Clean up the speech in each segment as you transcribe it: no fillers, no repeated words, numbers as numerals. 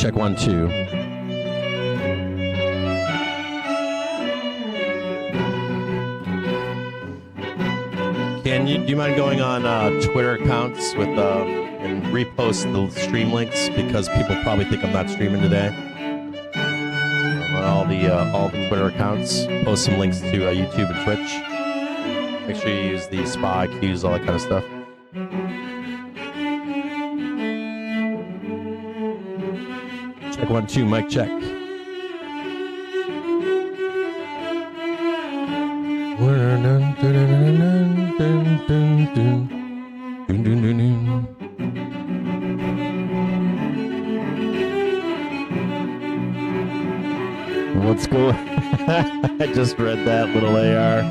Check 1, 2. Do you mind going on Twitter accounts with and repost the stream links, because people probably think I'm not streaming today. On all the Twitter accounts, post some links to YouTube and Twitch. Make sure you use the SPA IQs, all that kind of stuff. Check 1, 2, mic check. What's going on? I just read that, little AR.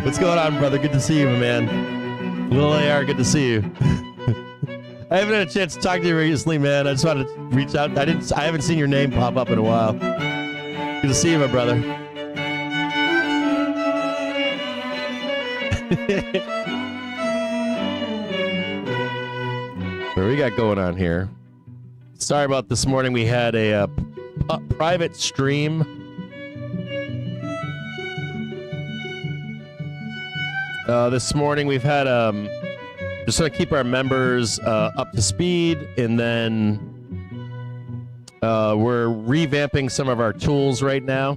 What's going on, brother? Good to see you, my man. Little AR, good to see you. I haven't had a chance to talk to you recently, man. I just wanted to reach out. I haven't seen your name pop up in a while. Good to see you, my brother. What do we got going on here? Sorry about this morning. We had a private stream. This morning we've had just want to keep our members up to speed, and then we're revamping some of our tools right now.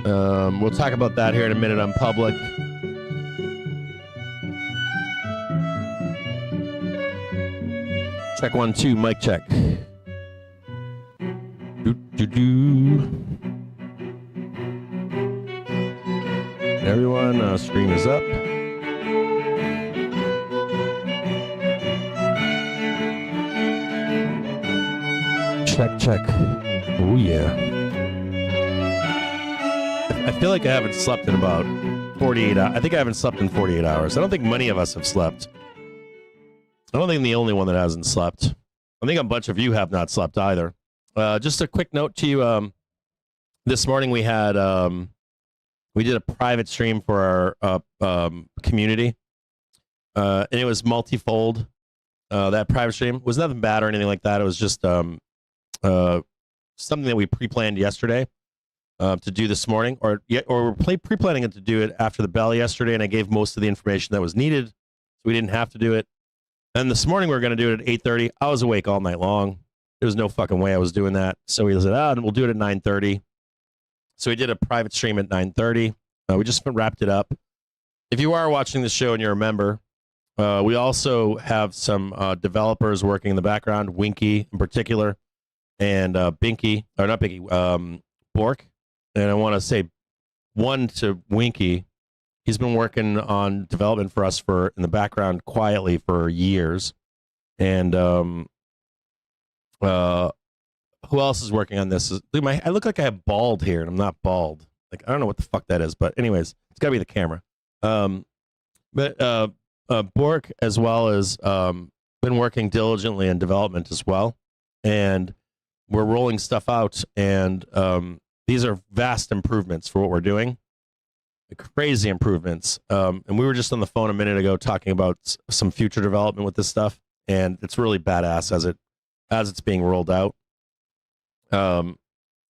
We'll talk about that here in a minute on public. Check 1, 2, mic check. Everyone, stream is up. Check. Oh, yeah. I feel like I haven't slept in about 48 hours. I think I haven't slept in 48 hours. I don't think many of us have slept. I don't think I'm the only one that hasn't slept. I think a bunch of you have not slept either. Just a quick note to you. This morning we had we did a private stream for our community, and it was multifold. That private stream was nothing bad or anything like that. It was just something that we pre-planned yesterday to do this morning, or we're pre-planning it to do it after the bell yesterday, and I gave most of the information that was needed, so we didn't have to do it. And this morning we were going to do it at 8:30. I was awake all night long. There was no fucking way I was doing that. So we said, we'll do it at 9:30. So we did a private stream at 9:30. We just wrapped it up. If you are watching the show and you're a member, we also have some developers working in the background, Winky in particular, and Binky, or not Binky, Bork. And I want to say one to Winky. He's been working on development for us in the background quietly for years. And who else is working on this? I look like I have bald hair, and I'm not bald. Like, I don't know what the fuck that is, but anyways, it's got to be the camera. But Bork, as well as been working diligently in development as well. And we're rolling stuff out, and these are vast improvements for what we're doing. Crazy improvements. And we were just on the phone a minute ago talking about some future development with this stuff, and it's really badass as it's being rolled out.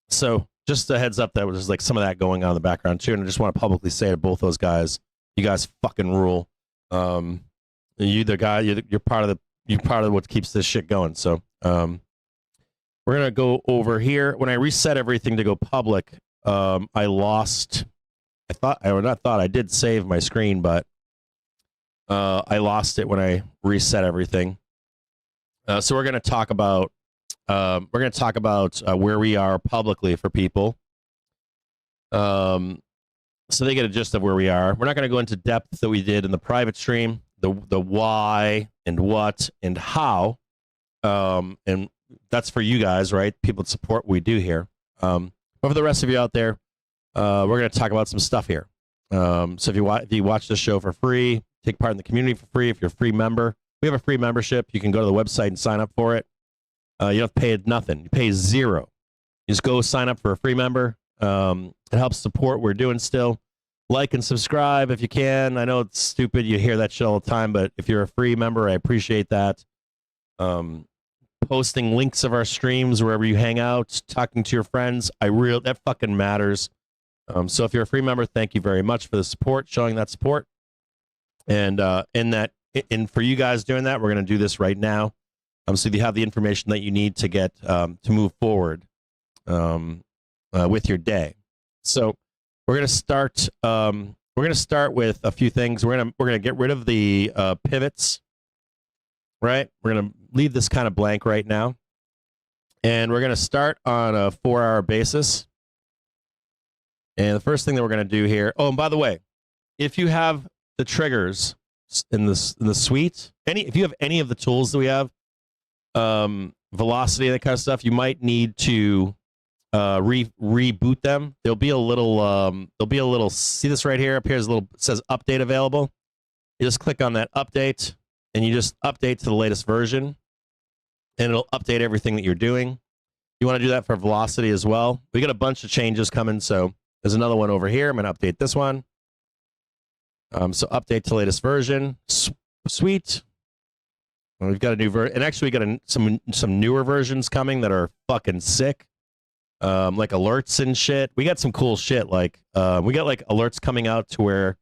So just a heads up that there's like some of that going on in the background too, and I just want to publicly say to both those guys, you guys fucking rule. You're part of what keeps this shit going. So we're gonna go over here. When I reset everything to go public, I did save my screen, but I lost it when I reset everything. So we're going to talk about where we are publicly for people, so they get a gist of where we are. We're not going to go into depth that we did in the private stream, the why and what and how, and that's for you guys, right? People that support what we do here. But for the rest of you out there, we're going to talk about some stuff here. So if you watch the show for free, take part in the community for free. If you're a free member, we have a free membership. You can go to the website and sign up for it. You don't have to pay nothing. You pay zero. You just go sign up for a free member. It helps support what we're doing still. Like and subscribe if you can. I know it's stupid. You hear that shit all the time, but if you're a free member, I appreciate that. posting links of our streams wherever you hang out, talking to your friends. That fucking matters. So if you're a free member, thank you very much for the support, showing that support. And for you guys doing that, we're going to do this right now. So you have the information that you need to get to move forward with your day. So we're going to start. We're going to start with a few things. We're going to get rid of the pivots. Right. We're going to leave this kind of blank right now, and we're going to start on a 4-hour basis. And the first thing that we're going to do here. Oh, and by the way, if you have the triggers in the suite, if you have any of the tools that we have, velocity and that kind of stuff, you might need to reboot them. There'll be a little. See this right here? Up here is it says update available. You just click on that update, and you just update to the latest version, and it'll update everything that you're doing. You want to do that for velocity as well. We got a bunch of changes coming, so. There's another one over here. I'm going to update this one. So update to latest version. Sweet. And we've got a new version. And actually, we got some newer versions coming that are fucking sick. Like alerts and shit. We got some cool shit. Like we got like alerts coming out to where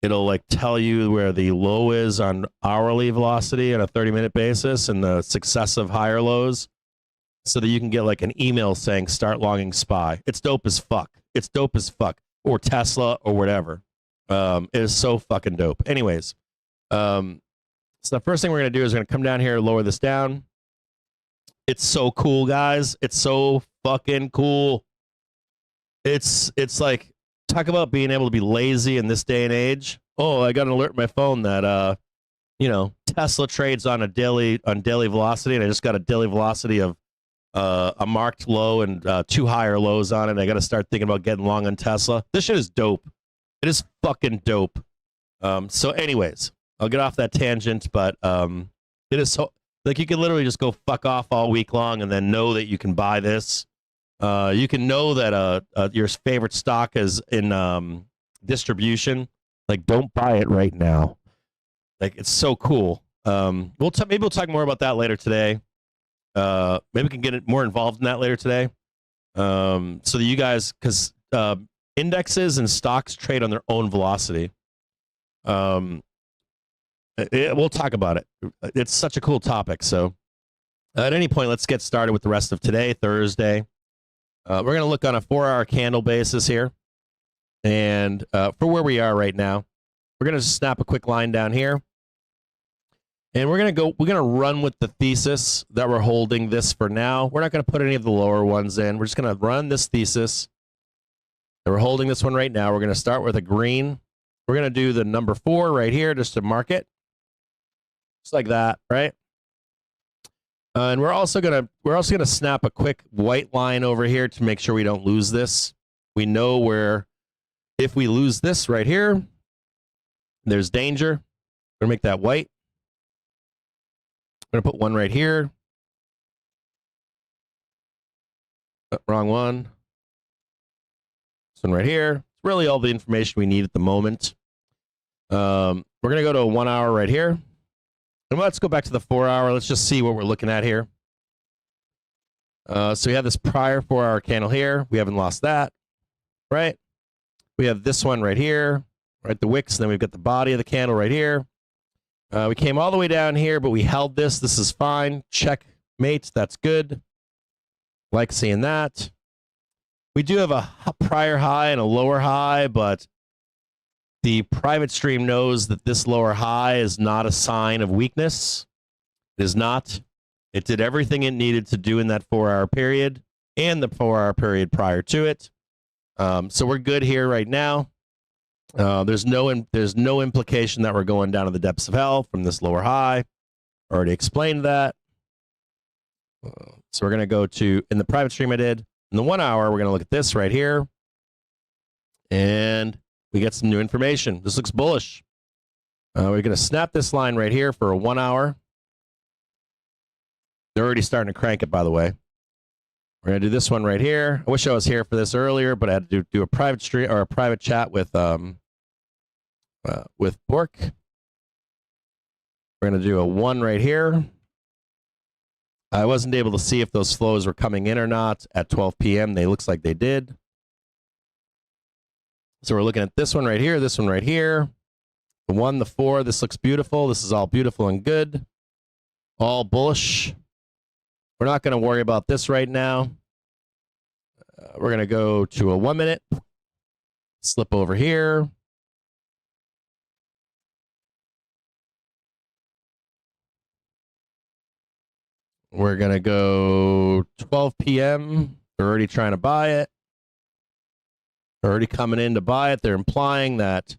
it'll like tell you where the low is on hourly velocity on a 30-minute basis and the successive higher lows, so that you can get like an email saying start logging SPY. It's dope as fuck. It's dope as fuck. Or Tesla or whatever. It is so fucking dope. Anyways, so the first thing we're going to do is we're going to come down here, lower this down. It's so cool, guys. It's so fucking cool. It's like, talk about being able to be lazy in this day and age. Oh, I got an alert on my phone that, Tesla trades on daily velocity, and I just got a daily velocity of a marked low and 2 higher lows on it. I got to start thinking about getting long on Tesla. This shit is dope. It is fucking dope. So anyways, I'll get off that tangent, but it is so, like, you can literally just go fuck off all week long and then know that you can buy this. You can know that your favorite stock is in distribution. Like, don't buy it right now. Like, it's so cool. Maybe we'll talk more about that later today. Maybe we can get more involved in that later today. So that you guys, because indexes and stocks trade on their own velocity. We'll talk about it. It's such a cool topic. So at any point, let's get started with the rest of today, Thursday. We're going to look on a 4-hour candle basis here. And for where we are right now, we're going to snap a quick line down here. And we're going to run with the thesis that we're holding this for now. We're not going to put any of the lower ones in. We're just going to run this thesis. And we're holding this one right now. We're going to start with a green. We're going to do the number 4 right here just to mark it. Just like that, right? And we're also going to snap a quick white line over here to make sure we don't lose this. We know where, if we lose this right here, there's danger. We're going to make that white. I'm going to put one right here. Wrong one. This one right here. It's really all the information we need at the moment. We're going to go to a 1 hour right here. And let's go back to the 4 hour. Let's just see what we're looking at here. So we have this prior 4 hour candle here. We haven't lost that, right? We have this one right here, right? The wicks. And then we've got the body of the candle right here. We came all the way down here, but we held this. This is fine. Checkmate. That's good. Like seeing that. We do have a prior high and a lower high, but the private stream knows that this lower high is not a sign of weakness. It is not. It did everything it needed to do in that 4 hour period and the 4 hour period prior to it. So we're good here right now. There's no implication that we're going down to the depths of hell from this lower high. Already explained that. So we're going to go to, in the private stream I did, in the 1 hour, we're going to look at this right here. And we get some new information. This looks bullish. We're going to snap this line right here for a 1 hour. They're already starting to crank it, by the way. We're going to do this one right here. I wish I was here for this earlier, but I had to do a private stream or a private chat with Bork. We're going to do a 1 right here. I wasn't able to see if those flows were coming in or not at 12 p.m. They looks like they did. So we're looking at this one right here, this one right here. The 1, the 4, this looks beautiful. This is all beautiful and good. All bullish. We're not going to worry about this right now. We're going to go to a 1 minute. Slip over here. We're going to go 12 p.m. They're already trying to buy it. They're already coming in to buy it. They're implying that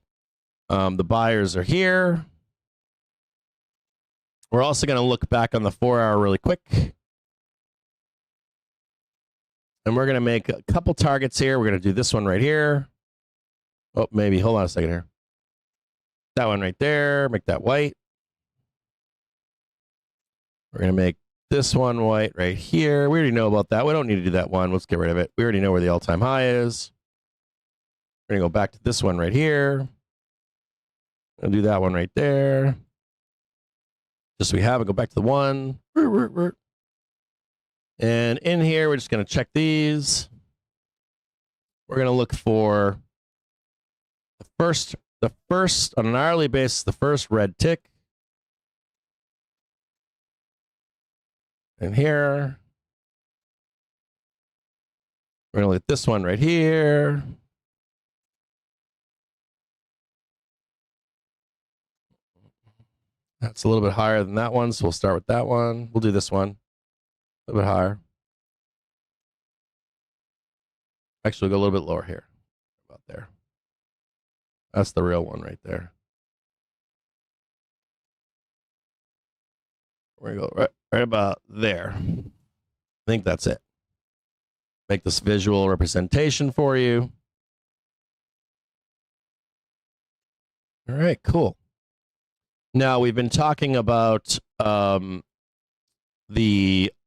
the buyers are here. We're also going to look back on the 4-hour really quick. And we're going to make a couple targets here. We're going to do this one right here. Oh, maybe. Hold on a second here. That one right there. Make that white. We're going to make this one white right here. We already know about that. We don't need to do that one. Let's get rid of it. We already know where the all-time high is. We're going to go back to this one right here. I'll do that one right there. Just so we have it. Go back to the 1. And in here, we're just going to check these. We're going to look for the first on an hourly basis, the first red tick. And here, we're going to look at this one right here. That's a little bit higher than that one, so we'll start with that one. We'll do this one a little bit higher. Actually, we'll go a little bit lower here. About there. That's the real one right there. We're going to go right about there. I think that's it. Make this visual representation for you. All right, cool. Now, we've been talking about the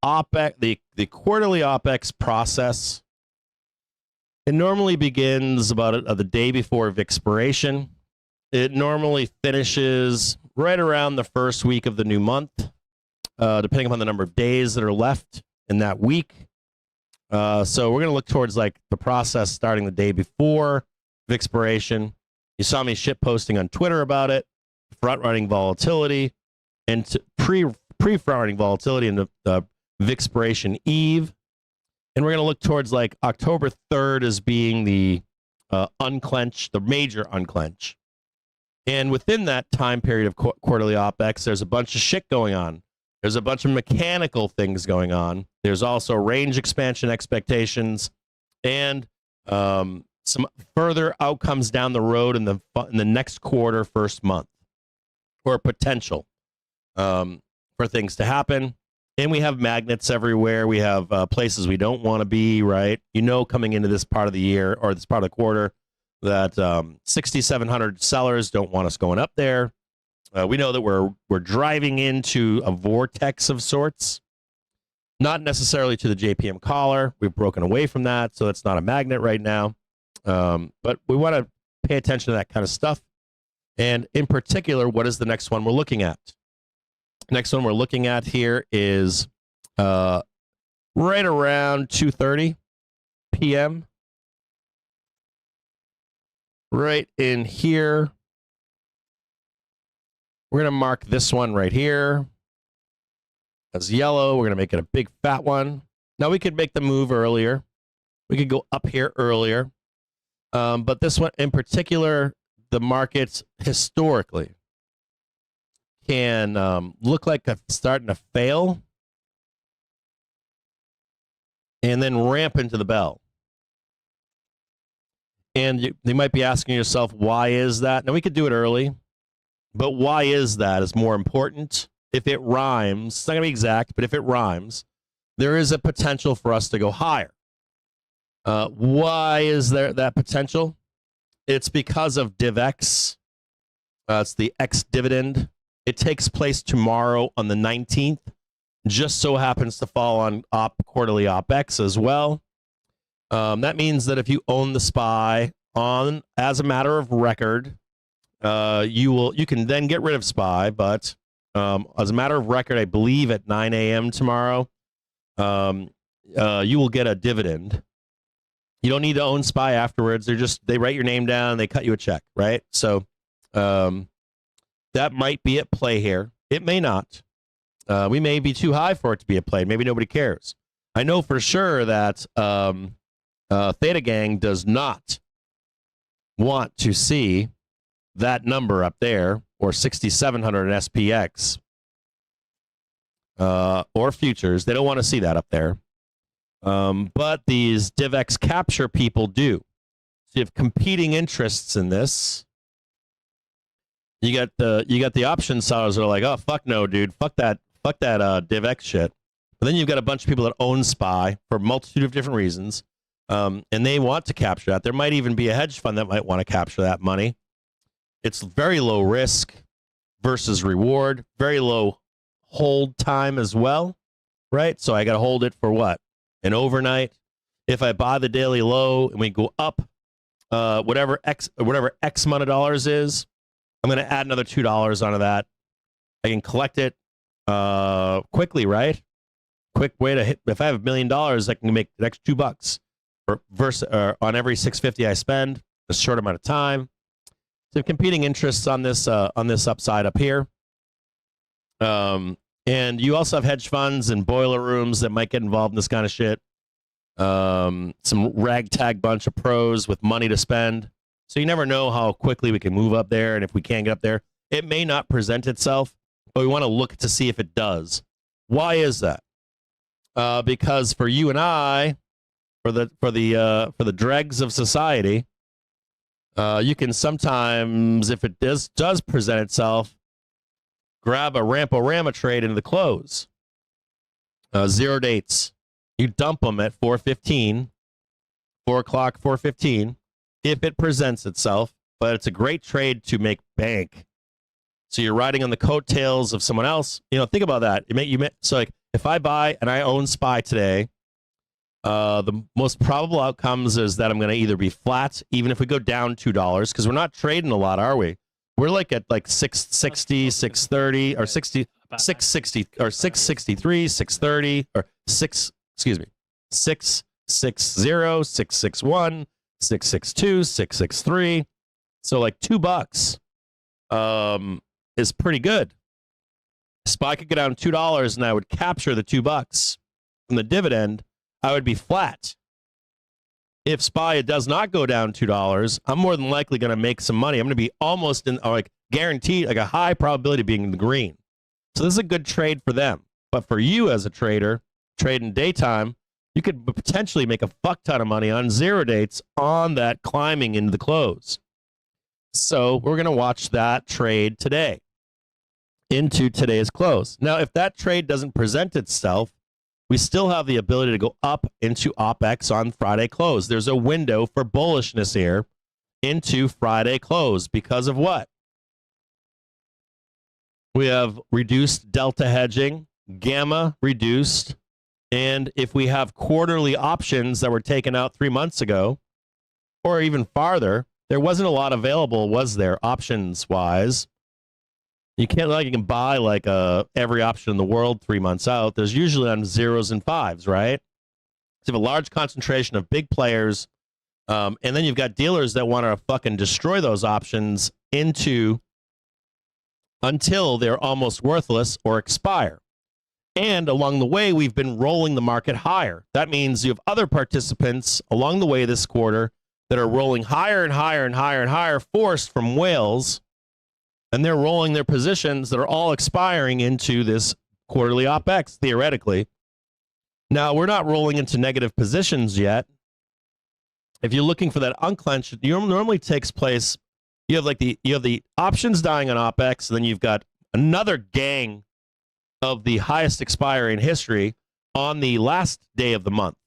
OPEX, the quarterly OPEX process. It normally begins about the day before expiration. It normally finishes right around the first week of the new month, depending upon the number of days that are left in that week. So we're going to look towards like the process starting the day before expiration. You saw me shit posting on Twitter about it. Front-running volatility and pre-front-running volatility in the expiration eve. And we're going to look towards like October 3rd as being the unclench, the major unclench. And within that time period of quarterly OPEX, there's a bunch of shit going on. There's a bunch of mechanical things going on. There's also range expansion expectations and some further outcomes down the road in the next quarter, first month. Or potential for things to happen. And we have magnets everywhere. We have places we don't want to be, right? You know, coming into this part of the year or this part of the quarter that 6,700 sellers don't want us going up there. We know that we're driving into a vortex of sorts, not necessarily to the JPM collar. We've broken away from that, so it's not a magnet right now. But we want to pay attention to that kind of stuff. And in particular, what is the next one we're looking at? Next one we're looking at here is right around 2:30 p.m. Right in here. We're going to mark this one right here as yellow. We're going to make it a big fat one. Now, we could make the move earlier. We could go up here earlier. But this one in particular, the markets historically can look like they're starting to fail and then ramp into the bell. And you might be asking yourself, why is that? Now, we could do it early, but why is that is more important. If it rhymes, it's not going to be exact, but if it rhymes, there is a potential for us to go higher. Why is there that potential? It's because of DivX. It's the X dividend. It takes place tomorrow on the 19th. Just so happens to fall on quarterly OPEX as well. That means that if you own the SPY on as a matter of record, you can then get rid of SPY. But as a matter of record, I believe at 9 a.m. tomorrow, you will get a dividend. You don't need to own SPY afterwards. They write your name down, they cut you a check, right? So that might be at play here. It may not. We may be too high for it to be at play. Maybe nobody cares. I know for sure that Theta Gang does not want to see that number up there, or 6,700 in SPX or futures. They don't want to see that up there. But these DivX capture people do. So you have competing interests in this. You got the option sellers that are like, oh fuck no, dude, fuck that DivX shit. But then you've got a bunch of people that own SPY for a multitude of different reasons, and they want to capture that. There might even be a hedge fund that might want to capture that money. It's very low risk versus reward, very low hold time as well, right? So I got to hold it for what? An overnight. If I buy the daily low and we go up, whatever X amount of dollars is, I'm going to add another $2 onto that. I can collect it quickly, right? Quick way to hit. If I have $1 million, I can make the next $2 on every 650 I spend. A short amount of time. So competing interests on this upside up here. And you also have hedge funds and boiler rooms that might get involved in this kind of shit. Some ragtag bunch of pros with money to spend. So you never know how quickly we can move up there, and if we can get up there. It may not present itself, but we want to look to see if it does. Why is that? Because for you and I, for the dregs of society, you can sometimes, if it does present itself, grab a Ramporama trade into the close. 0 dates. You dump them at 4:15, 4 o'clock, 4:15, if it presents itself. But it's a great trade to make bank. So you're riding on the coattails of someone else. You know, think about that. So like, if I buy and I own SPY today, the most probable outcomes is that I'm going to either be flat, even if we go down $2, because we're not trading a lot, are we? We're like at like 660, 630, or 660, or 663, 630, or 660, 661, 662, 663. So like $2 is pretty good. SPY could go down $2 and I would capture the $2 from the dividend. I would be flat. If SPY does not go down $2, I'm more than likely going to make some money. I'm going to be almost in, or like guaranteed, like a high probability of being in the green. So this is a good trade for them. But for you as a trader, trading daytime, you could potentially make a fuck ton of money on 0 dates on that climbing into the close. So we're going to watch that trade today into today's close. Now, if that trade doesn't present itself, we still have the ability to go up into OPEX on Friday close. There's a window for bullishness here into Friday close because of what? We have reduced delta hedging, gamma reduced, and if we have quarterly options that were taken out 3 months ago, or even farther, there wasn't a lot available, was there, options-wise? You can't like you can buy like every option in the world 3 months out. There's usually on 0s and 5s, right? So you have a large concentration of big players, and then you've got dealers that want to fucking destroy those options until they're almost worthless or expire. And along the way, we've been rolling the market higher. That means you have other participants along the way this quarter that are rolling higher and higher and higher and higher, forced from whales. And they're rolling their positions that are all expiring into this quarterly OPEX, theoretically. Now, we're not rolling into negative positions yet. If you're looking for that unclench, it normally takes place. You have the options dying on OPEX, and then you've got another gang of the highest expiry in history on the last day of the month.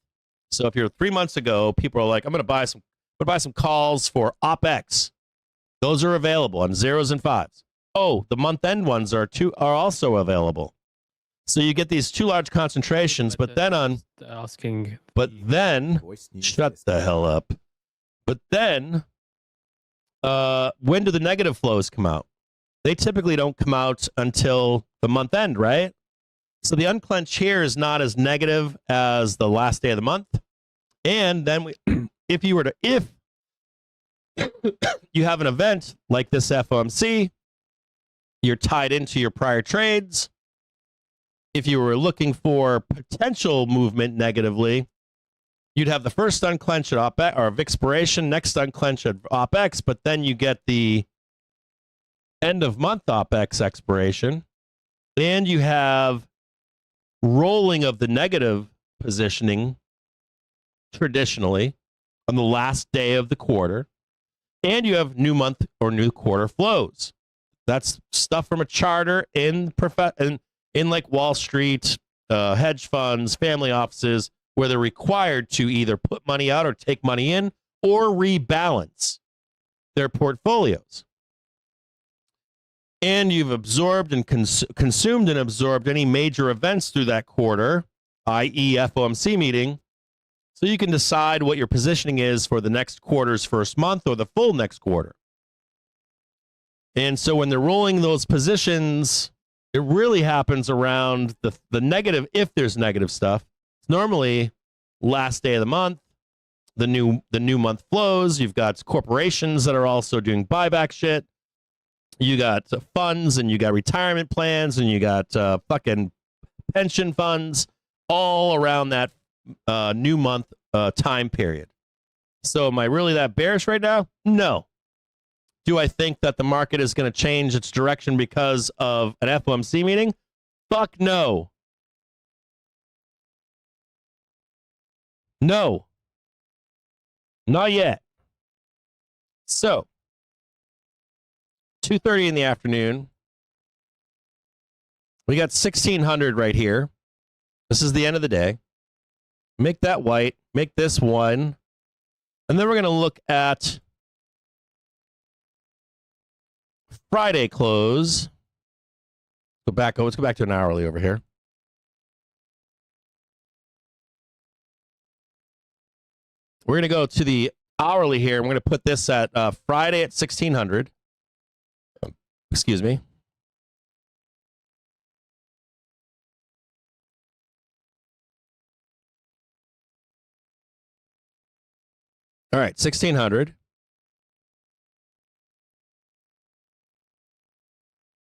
So if you're 3 months ago, people are like, I'm going to buy some calls for OPEX. Those are available on 0s and 5s. Oh, the month-end ones are also available. So you get these two large concentrations, but then shut the hell up. But then, when do the negative flows come out? They typically don't come out until the month-end, right? So the unclench here is not as negative as the last day of the month. And then if you have an event like this FOMC, you're tied into your prior trades. If you were looking for potential movement negatively, you'd have the first unclench at OPEX or expiration, next unclench at OPEX, but then you get the end of month OPEX expiration, and you have rolling of the negative positioning traditionally on the last day of the quarter, and you have new month or new quarter flows. That's stuff from a charter in like Wall Street, hedge funds, family offices, where they're required to either put money out or take money in or rebalance their portfolios. And you've absorbed and consumed and absorbed any major events through that quarter, i.e. FOMC meeting, so you can decide what your positioning is for the next quarter's first month or the full next quarter. And so when they're rolling those positions, it really happens around the negative, if there's negative stuff. It's normally last day of the month, the new month flows. You've got corporations that are also doing buyback shit. You got funds, and you got retirement plans, and you got fucking pension funds all around that new month time period. So am I really that bearish right now? No. Do I think that the market is going to change its direction because of an FOMC meeting? Fuck no. No. Not yet. So 2:30 in the afternoon. We got 1600 right here. This is the end of the day. Make that white. Make this one. And then we're going to look at Friday close. Let's go back to an hourly over here. We're going to go to the hourly here. And we're going to put this at Friday at 1600. Excuse me. All right, 1600.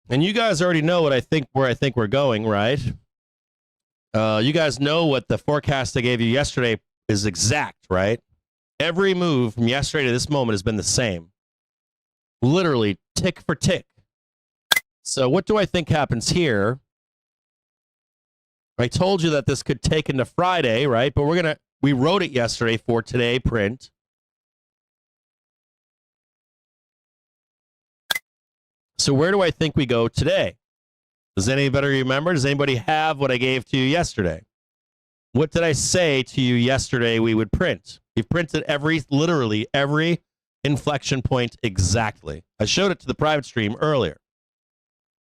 And you guys already know where I think we're going, right? You guys know what the forecast I gave you yesterday is exact, right? Every move from yesterday to this moment has been the same. Literally tick for tick. So what do I think happens here? I told you that this could take into Friday, right? But we wrote it yesterday for today print. So where do I think we go today? Does anybody remember? Does anybody have what I gave to you yesterday? What did I say to you yesterday we would print? We printed literally every inflection point exactly. I showed it to the private stream earlier.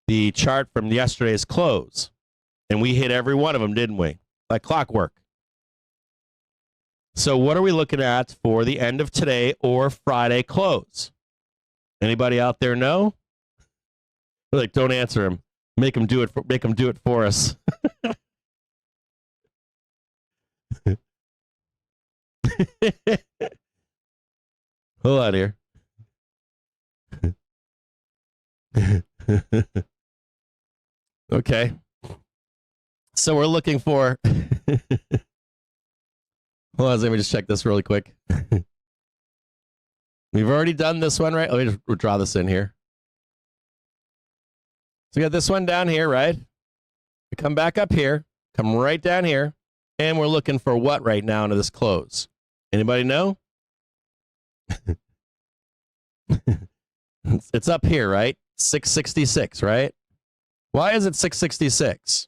The chart from yesterday's close. And we hit every one of them, didn't we? Like clockwork. So what are we looking at for the end of today or Friday close? Anybody out there know? Like, don't answer him. Make him do it for us. Hold on here. Okay. So we're looking for hold on, let me just check this really quick. We've already done this one, right? Let me just draw this in here. So we got this one down here, right? We come back up here, come right down here, and we're looking for what right now into this close? Anybody know? It's up here, right? 666, right? Why is it 666?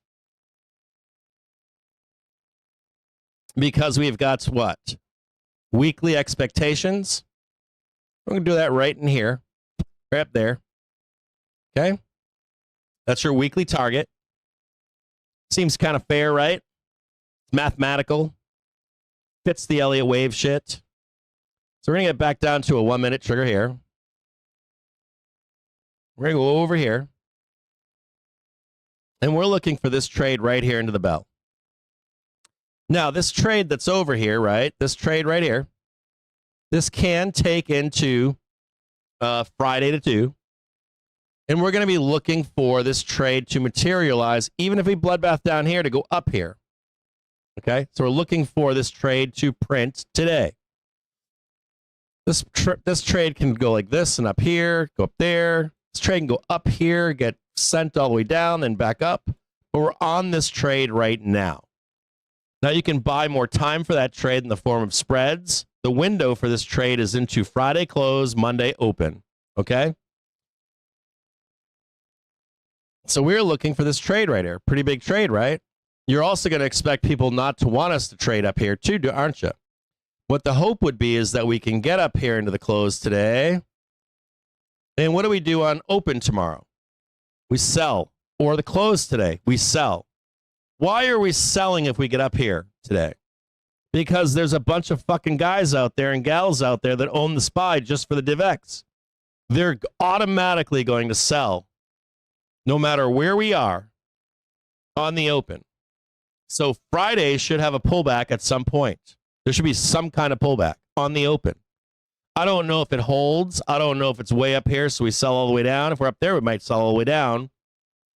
Because we've got what? Weekly expectations. We're going to do that right in here, right up there. Okay? That's your weekly target. Seems kind of fair, right? It's mathematical. Fits the Elliott wave shit. So we're going to get back down to a 1 minute trigger here. We're going to go over here. And we're looking for this trade right here into the bell. Now, this trade that's over here, right? This trade right here, this can take into Friday to 2. And we're going to be looking for this trade to materialize, even if we bloodbath down here, to go up here. Okay? So we're looking for this trade to print today. This trade can go like this and up here, go up there. This trade can go up here, get sent all the way down, then back up. But we're on this trade right now. Now you can buy more time for that trade in the form of spreads. The window for this trade is into Friday close, Monday open. Okay? So we're looking for this trade right here. Pretty big trade, right? You're also going to expect people not to want us to trade up here too, aren't you? What the hope would be is that we can get up here into the close today. And what do we do on open tomorrow? We sell. Or the close today, we sell. Why are we selling if we get up here today? Because there's a bunch of fucking guys out there and gals out there that own the SPY just for the DivX. They're automatically going to sell no matter where we are on the open. So Friday should have a pullback at some point. There should be some kind of pullback on the open. I don't know if it holds. I don't know if it's way up here, so we sell all the way down. If we're up there, we might sell all the way down,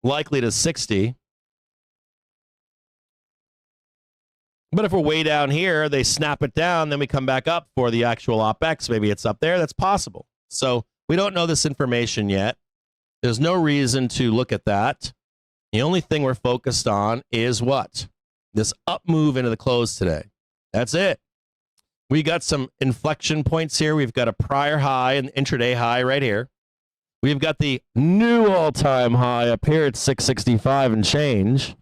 likely to 60. But if we're way down here, they snap it down, then we come back up for the actual OpEx. Maybe it's up there. That's possible. So we don't know this information yet. There's no reason to look at that. The only thing we're focused on is what? This up move into the close today. That's it. We got some inflection points here. We've got a prior high and intraday high right here. We've got the new all-time high up here at 665 and change.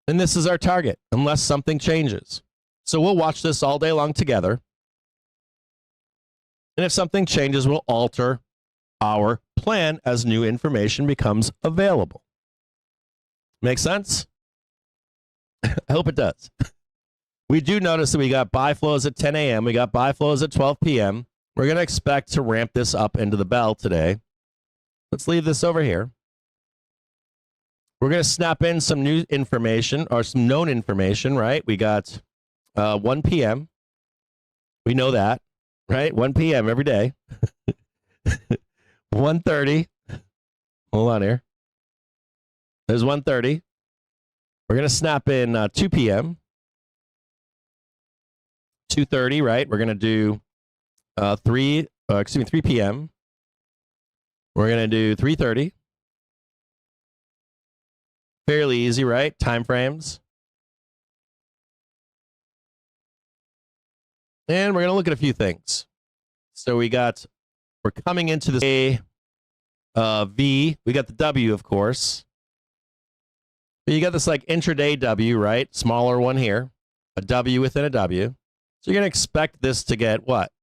And this is our target, unless something changes. So we'll watch this all day long together. And if something changes, we'll alter our plan as new information becomes available. Make sense? I hope it does. We do notice that we got buy flows at 10 a.m. We got buy flows at 12 p.m. We're going to expect to ramp this up into the bell today. Let's leave this over here. We're going to snap in some new information or some known information, right? We got 1 p.m. We know that, right? 1 p.m. every day. 1:30. Hold on here. There's 1:30. We're going to snap in 2 p.m. 2:30, right? We're going to do 3 p.m. We're going to do 3:30. Fairly easy, right? Time frames. And we're going to look at a few things. So we're coming into this V. We got the W, of course. But you got this like intraday W, right? Smaller one here. A W within a W. So you're going to expect this to get what?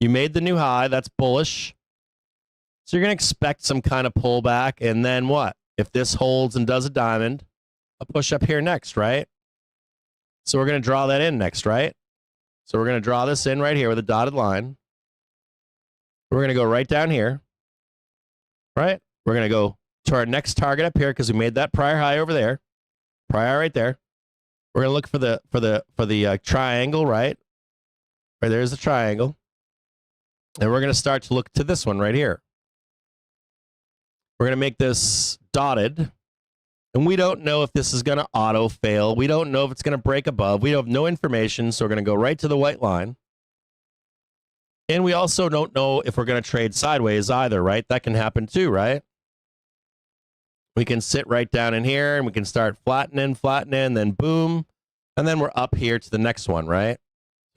You made the new high. That's bullish. So you're going to expect some kind of pullback. And then what? If this holds and does a diamond, a push up here next, right? So we're going to draw that in next, right? So we're going to draw this in right here with a dotted line. We're going to go right down here, right? We're going to go to our next target up here because we made that prior high over there, prior right there. We're going to look for the triangle, right? Right there's the triangle, and we're going to start to look to this one right here. We're going to make this dotted, and we don't know if this is going to auto fail. We don't know if it's going to break above. We have no information, so we're going to go right to the white line. And we also don't know if we're going to trade sideways either, right? That can happen too, right? We can sit right down in here, and we can start flattening, then boom, and then we're up here to the next one, right?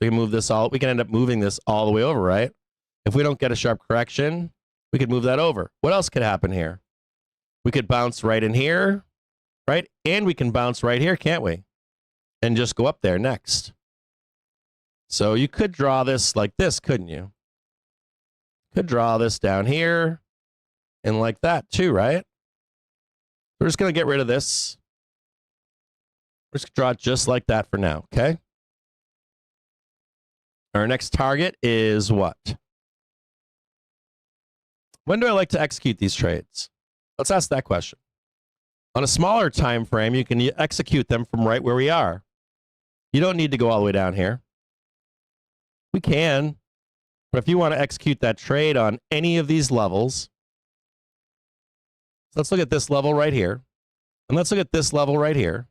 We can move this all. We can end up moving this all the way over, right? If we don't get a sharp correction, we could move that over. What else could happen here? We could bounce right in here, right? And we can bounce right here, can't we? And just go up there next. So you could draw this like this, couldn't you? Could draw this down here and like that too, right? We're just going to get rid of this. We're just going to draw it just like that for now, okay? Our next target is what? When do I like to execute these trades? Let's ask that question. On a smaller time frame, you can execute them from right where we are. You don't need to go all the way down here. We can, but if you want to execute that trade on any of these levels, let's look at this level right here, and let's look at this level right here.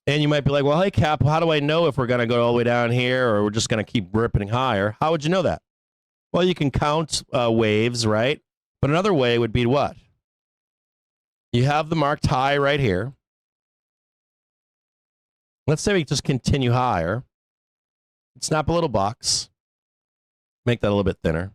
And you might be like, well, hey, Cap, how do I know if we're going to go all the way down here or we're just going to keep ripping higher? How would you know that? Well, you can count waves, right? But another way would be what? You have the marked high right here. Let's say we just continue higher. Snap a little box. Make that a little bit thinner.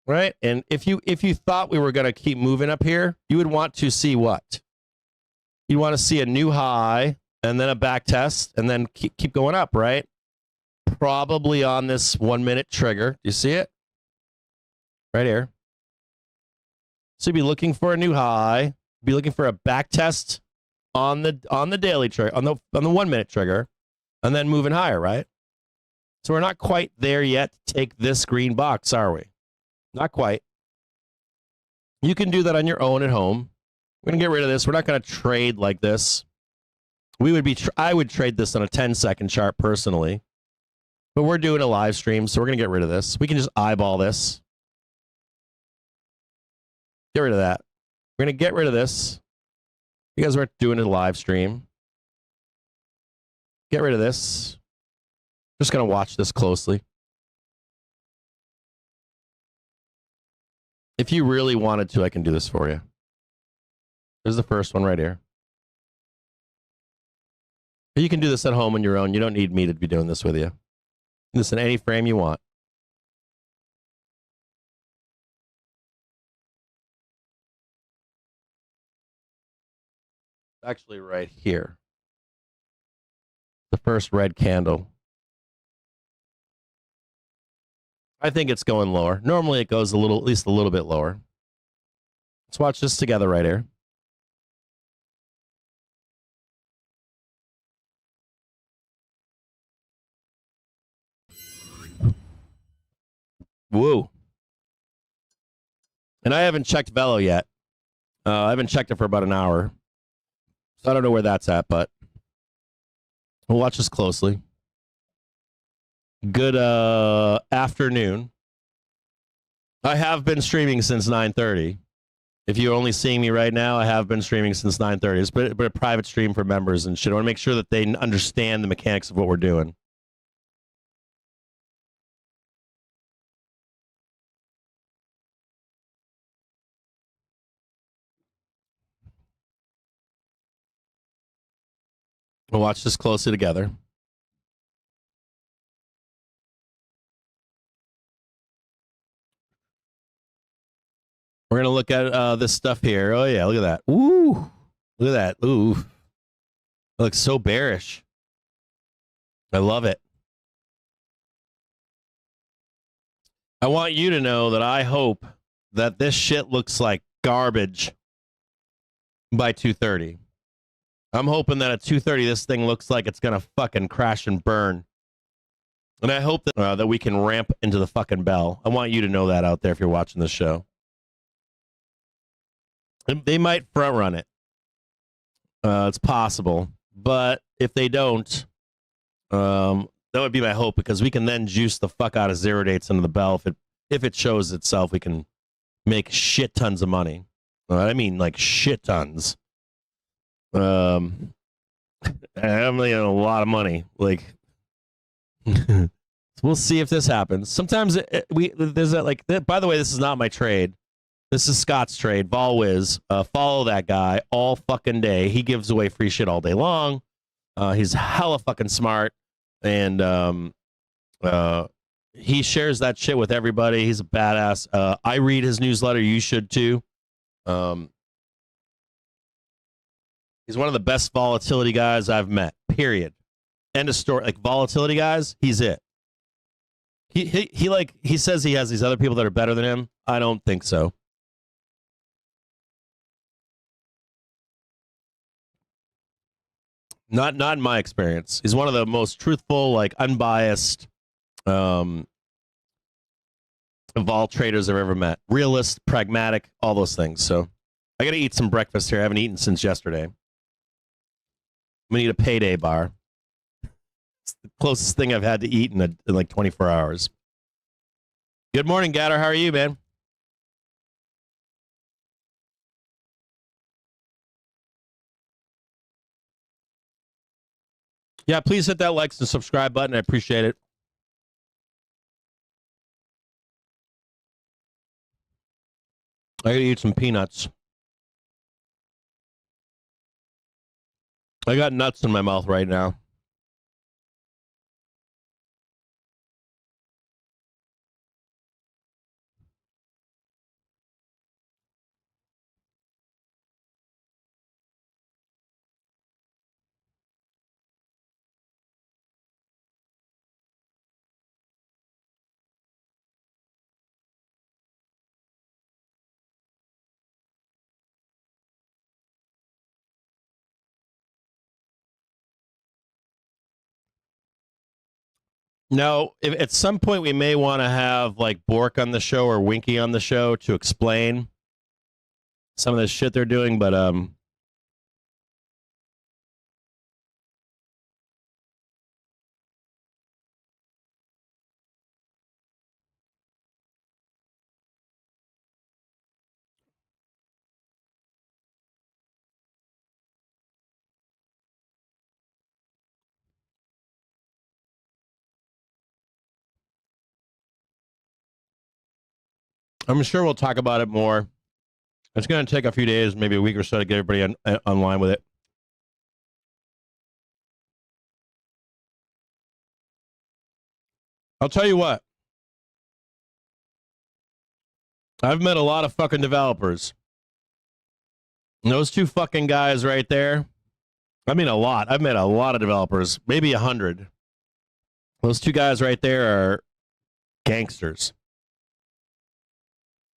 Right? And if you thought we were going to keep moving up here, you would want to see what? You'd want to see a new high and then a back test and then keep going up, right? Probably on this 1 minute trigger. Do you see it? Right here. So you'd be looking for a new high, be looking for a back test on the daily trigger, on the 1 minute trigger, and then moving higher, right? So we're not quite there yet to take this green box, are we? Not quite. You can do that on your own at home. We're gonna get rid of this. We're not gonna trade like this. I would trade this on a 10-second chart personally, but we're doing a live stream, so we're gonna get rid of this. We can just eyeball this. Get rid of that. We're going to get rid of this because we're doing a live stream. Get rid of this. Just going to watch this closely. If you really wanted to, I can do this for you. There's the first one right here. You can do this at home on your own. You don't need me to be doing this with you. Do this in any frame you want. Actually right here. The first red candle. I think it's going lower. Normally it goes at least a little bit lower. Let's watch this together right here. Woo. And I haven't checked Velo yet. I haven't checked it for about an hour. So I don't know where that's at, but we'll watch this closely. Good afternoon. I have been streaming since 9:30. If you're only seeing me right now, I have been streaming since 9:30. It's been a private stream for members and shit. I want to make sure that they understand the mechanics of what we're doing. We'll watch this closely together. We're going to look at this stuff here. Oh, yeah, look at that. Ooh, look at that. Ooh, it looks so bearish. I love it. I want you to know that I hope that this shit looks like garbage by 2:30. I'm hoping that at 2:30 this thing looks like it's gonna fucking crash and burn. And I hope that that we can ramp into the fucking bell. I want you to know that out there if you're watching this show. They might front run it. It's possible, but if they don't, that would be my hope because we can then juice the fuck out of 0 dates into the bell. If it shows itself, we can make shit tons of money. I mean, like shit tons. I'm making a lot of money. Like, we'll see if this happens. Sometimes there's that like. By the way, this is not my trade. This is Scott's trade. VolWiz. Follow that guy all fucking day. He gives away free shit all day long. He's hella fucking smart, and he shares that shit with everybody. He's a badass. I read his newsletter. You should too. He's one of the best volatility guys I've met, period. End of story. Like volatility guys, he's it. He says he has these other people that are better than him. I don't think so. Not in my experience. He's one of the most truthful, like unbiased, of all traders I've ever met. Realist, pragmatic, all those things. So I got to eat some breakfast here. I haven't eaten since yesterday. I'm gonna eat a payday bar. It's the closest thing I've had to eat in like 24 hours. Good morning, Gatter. How are you, man? Yeah, please hit that like and subscribe button. I appreciate it. I gotta eat some peanuts. I got nuts in my mouth right now. Now, if at some point we may want to have like Bork on the show or Winky on the show to explain some of the shit they're doing, but I'm sure we'll talk about it more. It's going to take a few days, maybe a week or so, to get everybody online with it. I'll tell you what. I've met a lot of fucking developers. And those two fucking guys right there, I mean a lot. I've met a lot of developers, maybe 100. Those two guys right there are gangsters.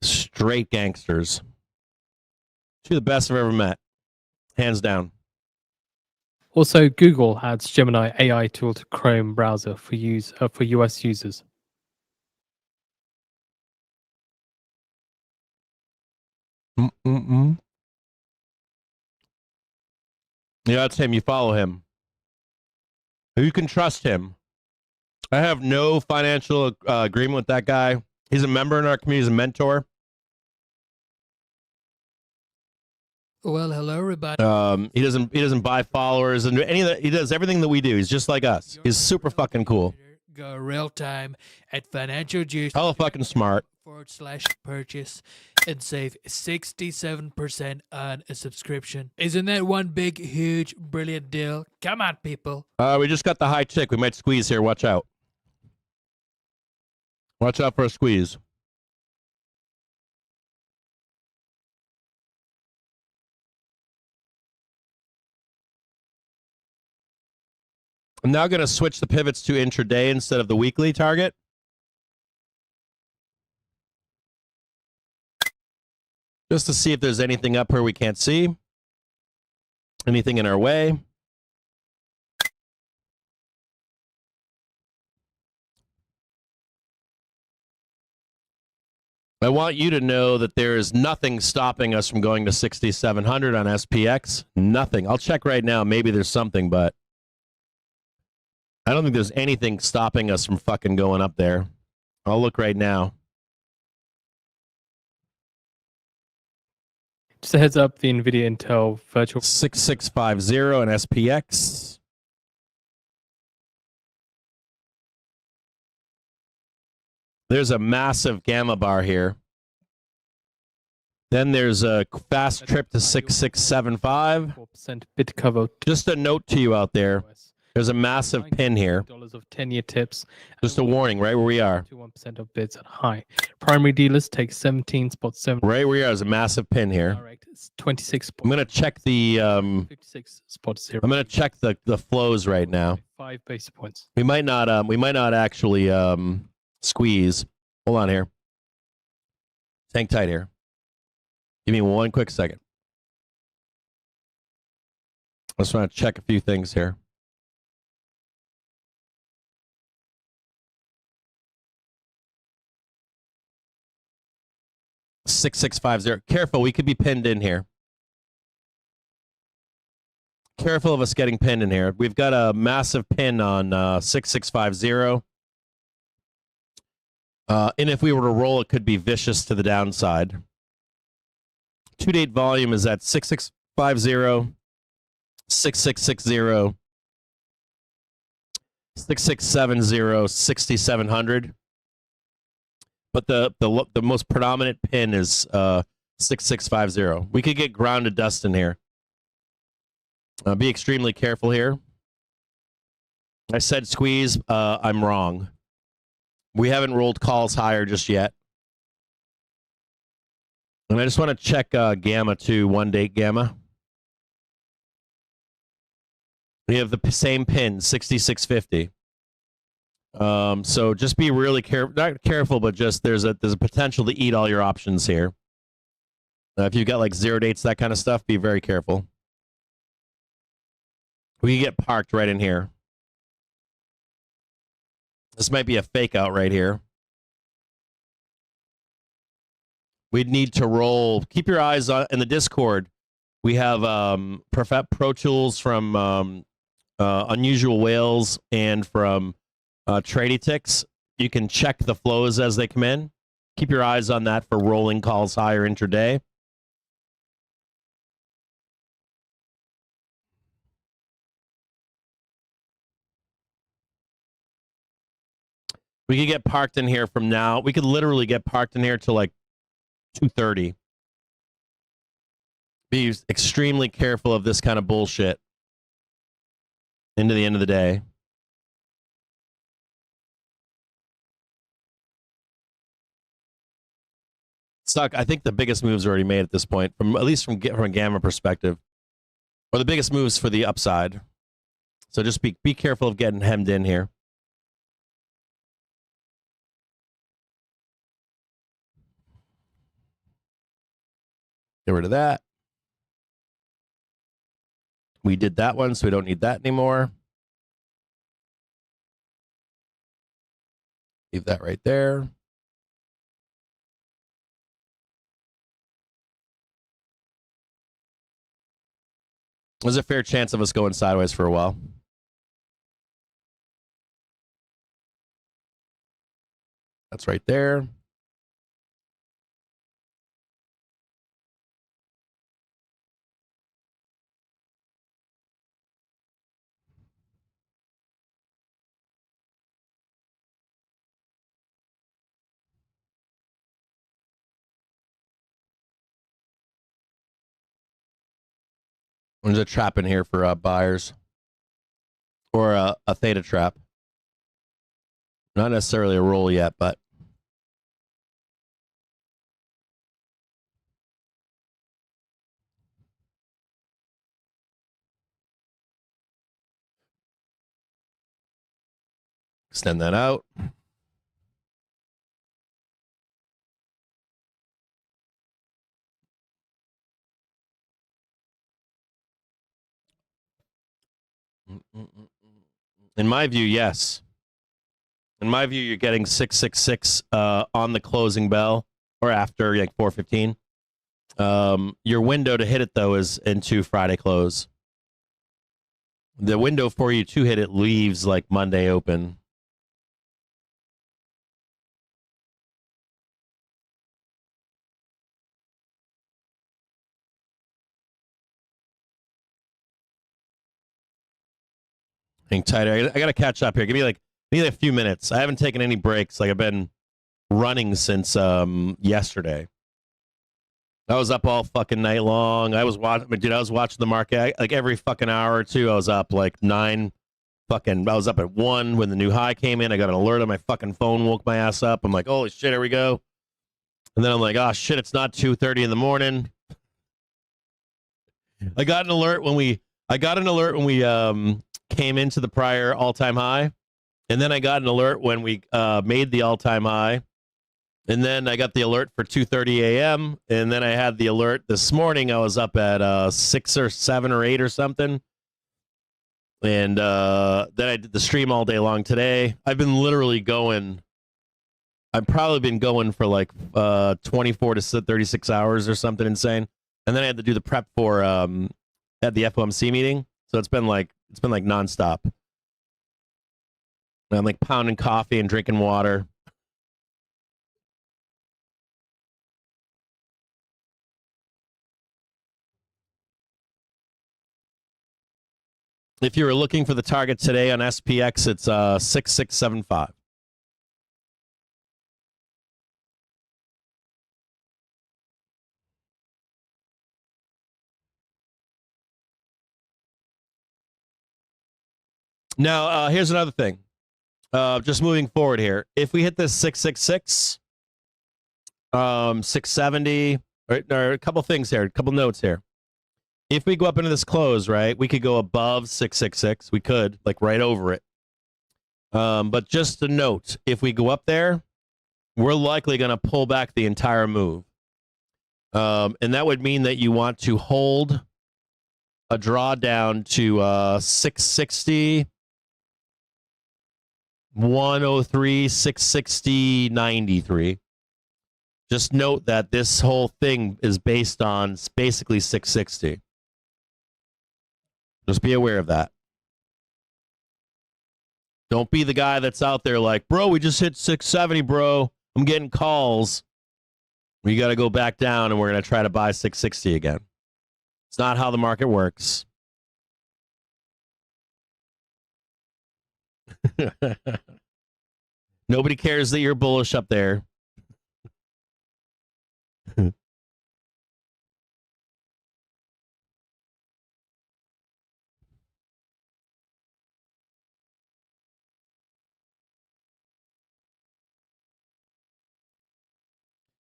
Straight gangsters. Two of the best I've ever met. Hands down. Also, Google adds Gemini AI tool to Chrome browser for US users. Yeah, that's him. You follow him. You can trust him. I have no financial agreement with that guy. He's a member in our community. He's a mentor. Well, hello, everybody. He doesn't buy followers and any of that. He does everything that we do. He's just like us. He's super fucking cool. Go real time at Financial Juice. Hella fucking smart. /purchase and save 67% on a subscription. Isn't that one big, huge, brilliant deal? Come on, people. We just got the high tick. We might squeeze here. Watch out. Watch out for a squeeze. I'm now going to switch the pivots to intraday instead of the weekly target. Just to see if there's anything up here we can't see. Anything in our way. I want you to know that there is nothing stopping us from going to 6,700 on SPX. Nothing. I'll check right now. Maybe there's something, but I don't think there's anything stopping us from fucking going up there. I'll look right now. Just a heads up, the NVIDIA Intel virtual 6650 and SPX. There's a massive gamma bar here. Then there's a fast trip to 6675. 4% bid cover. Just a note to you out there. There's a massive pin here. Dollars of 10-year tips. Just a warning, right where we are. 1% of bids at high. Primary dealers take 17.7. Right where we are is a massive pin here. Direct is 26. I'm gonna check the 56.0. I'm gonna check the flows right now. 5 basis points. We might not actually squeeze. Hold on here. Hang tight here. Give me one quick second. I just want to check a few things here. $6650. Careful, we could be pinned in here. Careful of us getting pinned in here. We've got a massive pin on 6650. And if we were to roll, it could be vicious to the downside. 2-date volume is at 6650, 6660, 6670, 6700. But the most predominant pin is 6650. We could get grounded dust in here. Be extremely careful here. I said squeeze. I'm wrong. We haven't rolled calls higher just yet. And I just want to check gamma too, 1-date gamma. We have the same pin, 6650. So just be really careful, not careful, but just there's a potential to eat all your options here. If you've got like 0 dates, that kind of stuff, be very careful. We can get parked right in here. This might be a fake out right here. We'd need to roll. Keep your eyes on in the Discord. We have Pro Tools from Unusual Whales and from Tradie Ticks. You can check the flows as they come in. Keep your eyes on that for rolling calls higher intraday. We could get parked in here from now. We could literally get parked in here till like 2:30. Be extremely careful of this kind of bullshit into the end of the day. Suck. I think the biggest moves are already made at this point, at least from a gamma perspective, or the biggest moves for the upside. So just be careful of getting hemmed in here. Get rid of that. We did that one, so we don't need that anymore. Leave that right there. There's a fair chance of us going sideways for a while. That's right there. There's a trap in here for buyers, or a theta trap. Not necessarily a roll yet, but extend that out. In my view, yes. In my view, you're getting 666 on the closing bell or after like 4:15. Your window to hit it though is into Friday close. The window for you to hit it leaves like Monday open. Hang tighter. I got to catch up here. Give me like a few minutes. I haven't taken any breaks. Like I've been running since yesterday. I was up all fucking night long. I was watching the market like every fucking hour or two. I was up like 9 fucking. I was up at 1 when the new high came in. I got an alert on my fucking phone, woke my ass up. I'm like, holy shit, here we go. And then I'm like, oh shit, it's not 2:30 in the morning. I got an alert when we came into the prior all-time high, and then I got an alert when we made the all-time high, and then I got the alert for 2:30 a.m., and then I had the alert this morning. I was up at 6 or 7 or 8 or something, And then I did the stream all day long today. I've been literally going. I've probably been going for like 24 to 36 hours or something insane. And then I had to do the prep for at the FOMC meeting. So it's been like nonstop. And I'm like pounding coffee and drinking water. If you were looking for the target today on SPX, it's 6675. Now, here's another thing. Just moving forward here. If we hit this 666, 670, or a couple things here, a couple notes here. If we go up into this close, right, we could go above 666. We could, like right over it. But just a note, if we go up there, we're likely going to pull back the entire move. And that would mean that you want to hold a drawdown to 660, 103, 660, 93. Just note that this whole thing is based on basically 660. Just be aware of that. Don't be the guy that's out there like, bro, we just hit 670, bro. I'm getting calls. We got to go back down and we're going to try to buy 660 again. It's not how the market works. Nobody cares that you're bullish up there.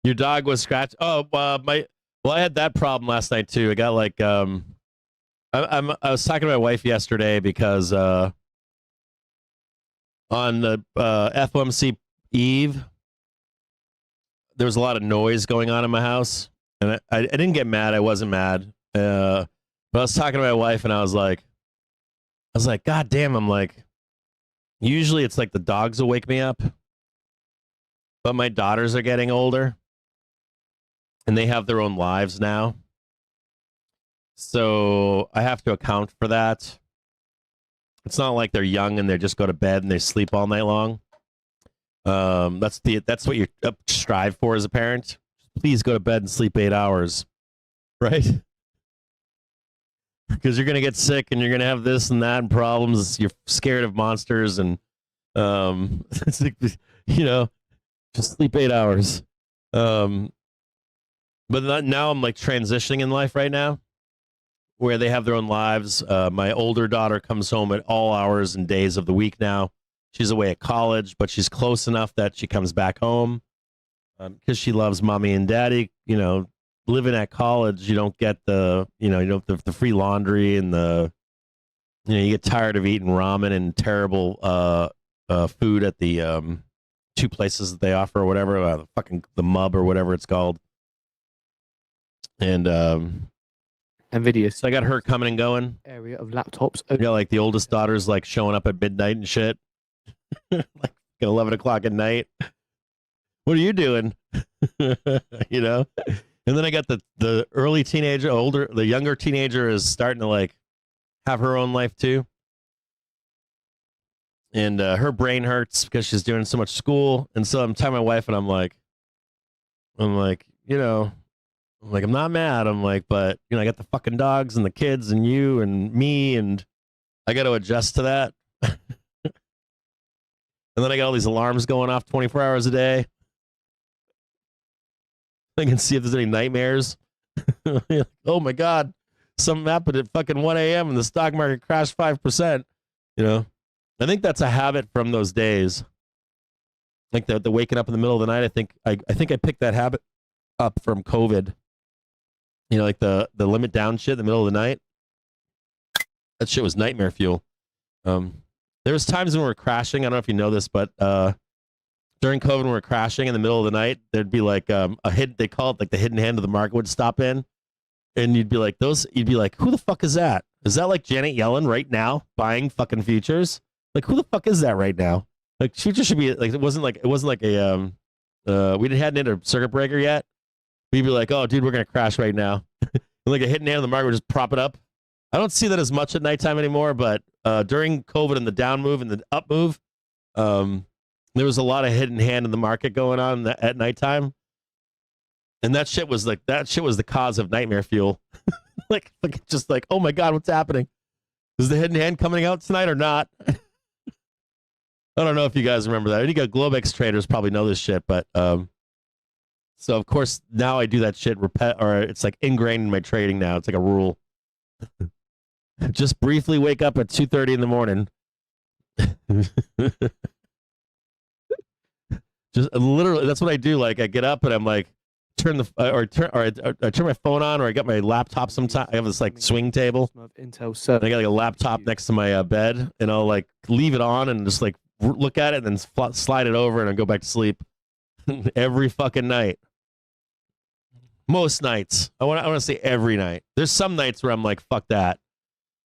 Your dog was scratched. Oh, I had that problem last night too. I got like, I was talking to my wife yesterday because on the FOMC Eve, there was a lot of noise going on in my house, and I didn't get mad. I wasn't mad, but I was talking to my wife, and I was like, God damn! I'm like, usually it's like the dogs will wake me up, but my daughters are getting older. And they have their own lives now. So I have to account for that. It's not like they're young and they just go to bed and they sleep all night long. That's what you strive for as a parent. Please go to bed and sleep 8 hours. Right? Because you're going to get sick and you're going to have this and that and problems. You're scared of monsters and, just sleep 8 hours. But now I'm like transitioning in life right now where they have their own lives. My older daughter comes home at all hours and days of the week now. She's away at college, but she's close enough that she comes back home because she loves mommy and daddy. You know, living at college, you don't get the free laundry and you get tired of eating ramen and terrible food at the two places that they offer or whatever, the Mub or whatever it's called. And NVDA. So I got her coming and going. Area of laptops. Yeah, like the oldest daughter's like showing up at midnight and shit. Like at 11 o'clock at night. What are you doing? You know? And then I got the early teenager, the younger teenager is starting to like have her own life too. And her brain hurts because she's doing so much school. And so I'm telling my wife and I'm like, I'm not mad. I'm like, but I got the fucking dogs and the kids and you and me, and I got to adjust to that. And then I got all these alarms going off 24 hours a day. I can see if there's any nightmares. Oh my God, something happened at fucking 1 a.m. and the stock market crashed 5%. I think that's a habit from those days. Like the waking up in the middle of the night. I think I picked that habit up from COVID. Like the limit down shit in the middle of the night. That shit was nightmare fuel. There was times when we were crashing. I don't know if you know this, but during COVID, when we were crashing in the middle of the night, there'd be like they call it like the hidden hand of the market would stop in. And you'd be like, who the fuck is that? Is that like Janet Yellen right now buying fucking futures? Like, who the fuck is that right now? Like, futures should be like, it wasn't like a we hadn't hit a circuit breaker yet. We'd be like, oh, dude, we're gonna crash right now. Like a hidden hand in the market would just prop it up. I don't see that as much at nighttime anymore, but during COVID and the down move and the up move, there was a lot of hidden hand in the market going on at nighttime. And that shit was the cause of nightmare fuel. like just like, oh my God, what's happening? Is the hidden hand coming out tonight or not? I don't know if you guys remember that. You got Globex traders probably know this shit, but so of course now I do that shit or it's like ingrained in my trading now. It's like a rule. Just briefly wake up at 2:30 in the morning. Just literally, that's what I do. Like I get up and I'm like, I turn my phone on, or I got my laptop. Sometimes I have this like swing table. Intel And I got like a laptop next to my bed, and I'll like leave it on and just like look at it and then slide it over and I go back to sleep. Every fucking night. Most nights. I want to say every night. There's some nights where I'm like, fuck that.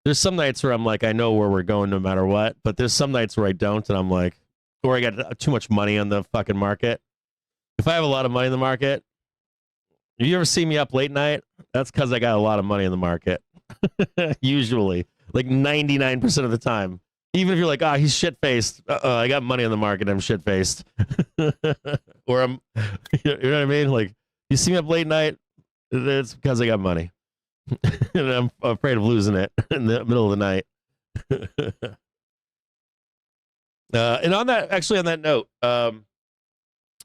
There's some nights where I'm like, I know where we're going no matter what. But there's some nights where I don't, and I'm like, or I got too much money on the fucking market. If I have a lot of money in the market, if you ever see me up late night, that's because I got a lot of money in the market. Usually. Like 99% of the time. Even if you're like, he's shit-faced. I got money in the market, I'm shit-faced. Or I'm, you know what I mean? Like, you see me up late night, it's because I got money. And I'm afraid of losing it in the middle of the night. And on that note,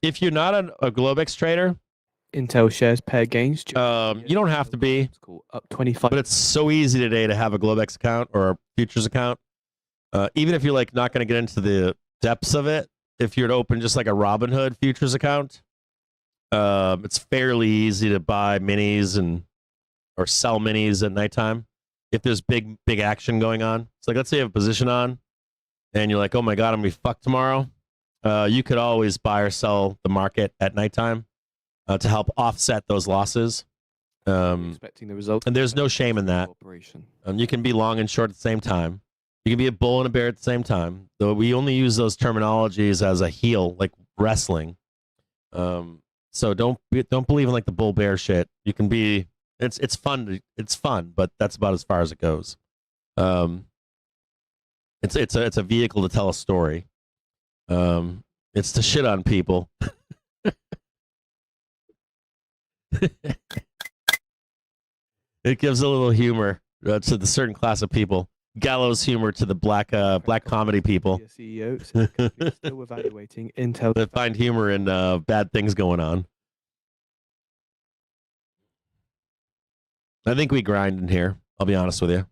if you're not a Globex trader, Intel shares pair gains. you don't have to be. It's called up 25. But it's so easy today to have a Globex account or a futures account. Even if you're like not going to get into the depths of it, if you're to open just like a Robinhood futures account, it's fairly easy to buy minis or sell minis at nighttime if there's big action going on. It's like, let's say you have a position on and you're like, oh my God, I'm gonna be fucked tomorrow. You could always buy or sell the market at nighttime to help offset those losses. Expecting the result. And there's no shame in that. You can be long and short at the same time. You can be a bull and a bear at the same time. Though we only use those terminologies as a heel, like wrestling. So don't believe in like the bull bear shit. You can be. It's fun. It's fun, but that's about as far as it goes. It's a vehicle to tell a story. It's to shit on people. It gives a little humor to the certain class of people. Gallows humor to the black comedy people. CEO says the company is still evaluating Intel that find humor in bad things going on. I think we grind in here. I'll be honest with you.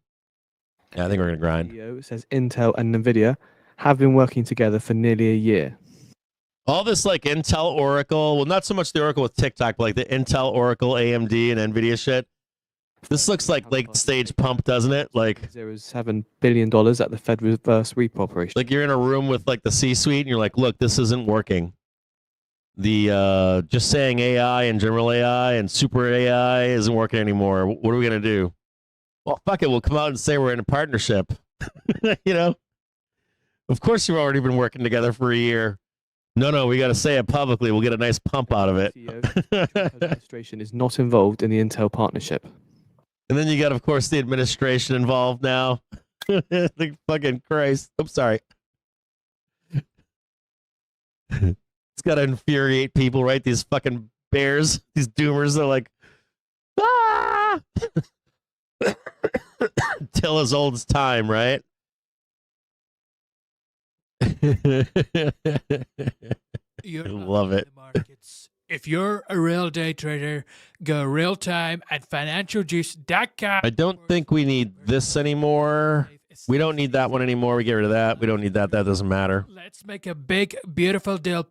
Yeah, I think we're gonna grind. CEO says Intel and NVDA have been working together for nearly a year. All this like Intel, Oracle, well, not so much the Oracle with TikTok, but like the Intel, Oracle, AMD, and NVIDIA shit. This looks like late stage pump, doesn't it? Like $7 billion at the Fed reverse repo operation. Like you're in a room with like the C-suite, and you're like, look, this isn't working. The just saying AI and general AI and super AI isn't working anymore. What are we gonna do? Well, fuck it. We'll come out and say we're in a partnership. You know, of course you've already been working together for a year. No, we got to say it publicly. We'll get a nice pump out of it. The administration is not involved in the Intel partnership. And then you got, of course, the administration involved now. Like fucking Christ. I'm sorry. It's got to infuriate people, right? These fucking bears, these doomers are like, ah! Till as old as time, right? You're love it. The markets. If you're a real day trader, go real time at financialjuice.com. I don't think we need this anymore. We don't need that one anymore. We get rid of that. We don't need that. That doesn't matter. Let's make a big, beautiful deal.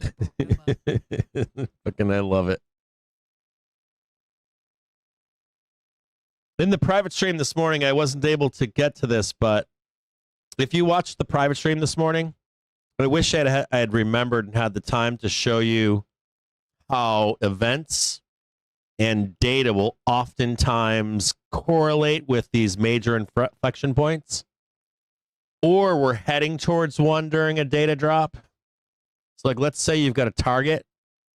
Fucking, I love it. In the private stream this morning, I wasn't able to get to this, but if you watched the private stream this morning, I wish I had remembered and had the time to show you how events and data will oftentimes correlate with these major inflection points, or we're heading towards one during a data drop. So like, let's say you've got a target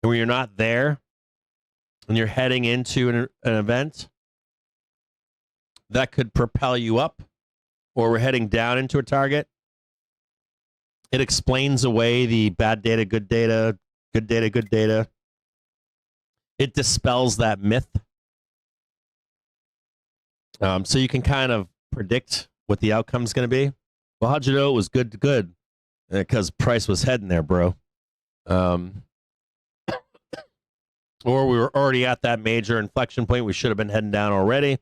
where you're not there and you're heading into an event that could propel you up, or we're heading down into a target. It explains away the bad data, good data, good data, good data. It dispels that myth. So you can kind of predict what the outcome's going to be. Well, how'd you know it was good to good? Because price was heading there, bro. Or we were already at that major inflection point. We should have been heading down already.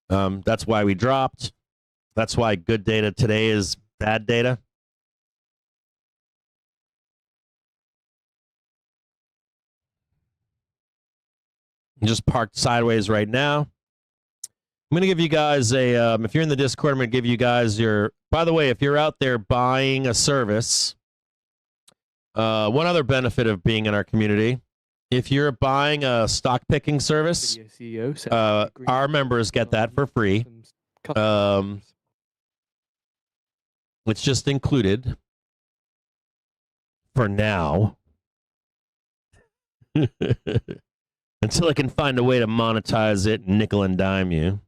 That's why we dropped. That's why good data today is bad data. I'm just parked sideways right now. I'm going to give you guys a, if you're in the Discord, I'm going to give you guys your, by the way, if you're out there buying a service, one other benefit of being in our community, if you're buying a stock picking service, our members get that for free. It's just included for now. Until I can find a way to monetize it, nickel and dime you.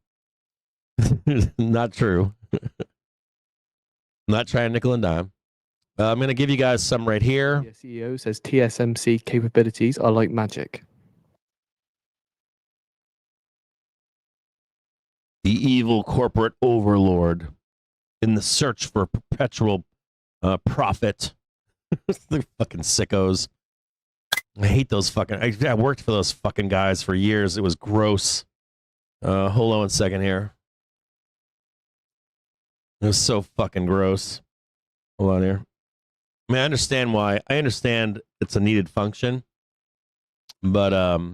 Not true. I'm not trying nickel and dime. I'm going to give you guys some right here. The CEO says TSMC capabilities are like magic. The evil corporate overlord in the search for perpetual profit. The fucking sickos. I hate those fucking... I worked for those fucking guys for years. It was gross. Hold on a second here. It was so fucking gross. Hold on here. I mean, I understand why. I understand it's a needed function. But, talk